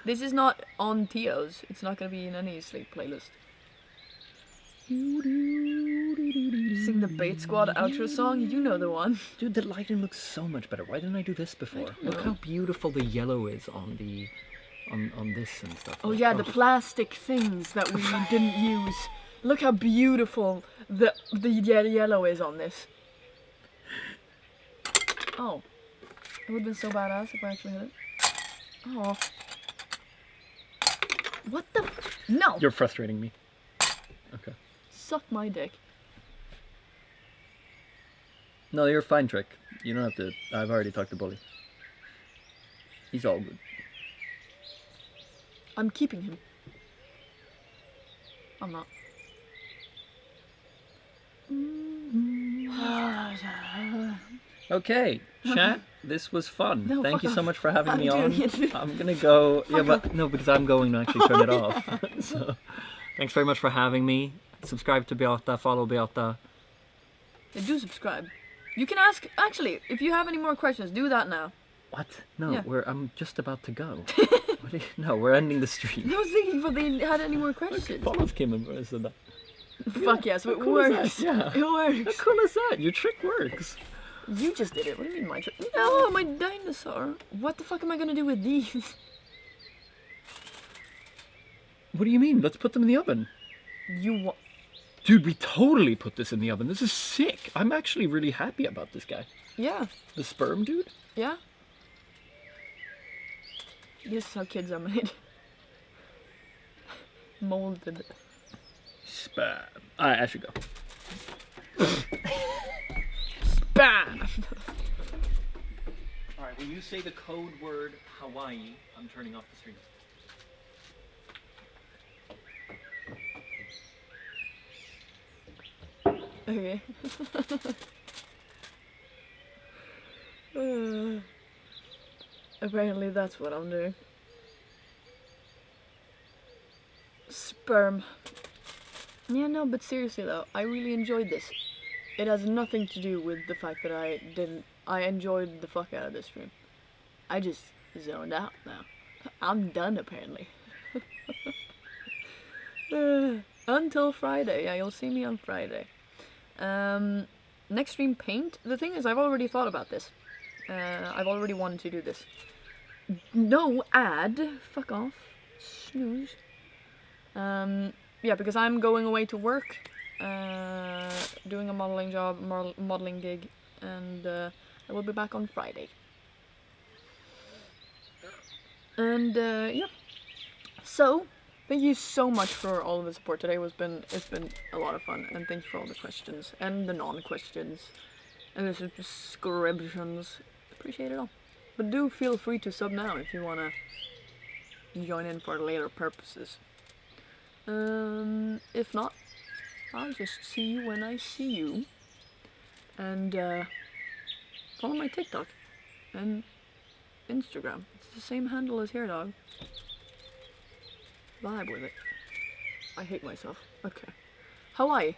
This is not on Tio's. It's not going to be in any sleep playlist. Sing the Bait Squad outro song? You know the one. Dude, the lighting looks so much better. Why didn't I do this before? don't Look know. how beautiful the yellow is on the on this and stuff. Oh yeah, the plastic things that we didn't use. Look how beautiful the yellow is on this. Oh. It would have been so badass if I actually hit it. Oh. What the? No! You're frustrating me. Okay. Suck my dick. No, you're fine, Trick. You don't have to. I've already talked to Bully. He's all good. I'm keeping him. I'm not. Okay, chat. This was fun. No, Thank fuck you so off. much for having I'm me doing on. it. I'm gonna go. Yeah, Fuck but off. no, because I'm going to actually turn it Oh, off. So, thanks very much for having me. Subscribe to Beata. Follow Beata. Yeah, do subscribe. You can ask. Actually, if you have any more questions, do that now. What? No, Yeah. I'm just about to go. No, we're ending the stream. I was thinking if they had any more questions. Follows came and said that. Fuck yes, it How cool is works. that? Yeah. It How works. cool is that? Your trick works. You just did it. What do you mean my trick? No, my dinosaur. What the fuck am I gonna do with these? What do you mean? Let's put them in the oven. You want? Dude, we totally put this in the oven. This is sick. I'm actually really happy about this guy. Yeah. The sperm dude? Yeah. This is how kids are made. Molded. Sperm. Alright, I should go. Bam! Alright, when you say the code word Hawaii, I'm turning off the stream. Okay. Apparently that's what I'm doing. Sperm. Yeah, no, but seriously though, I really enjoyed this. It has nothing to do with the fact that I enjoyed the fuck out of this stream. I just zoned out now. I'm done apparently. Until Friday. Yeah, you'll see me on Friday. Next stream, paint. The thing is, I've already thought about this. I've already wanted to do this. No ad. Fuck off. Snooze. Yeah, because I'm going away to work. Doing a modeling job, modeling gig. And I will be back on Friday. And yeah. So, thank you so much for all of the support today. It's been a lot of fun, and thank you for all the questions and the non-questions and the subscriptions. Appreciate it all. But do feel free to sub now if you wanna join in for later purposes. If not, I'll just see you when I see you. And follow my TikTok and Instagram. It's the same handle as here, dog. Vibe with it. I hate myself. Okay. Hawaii.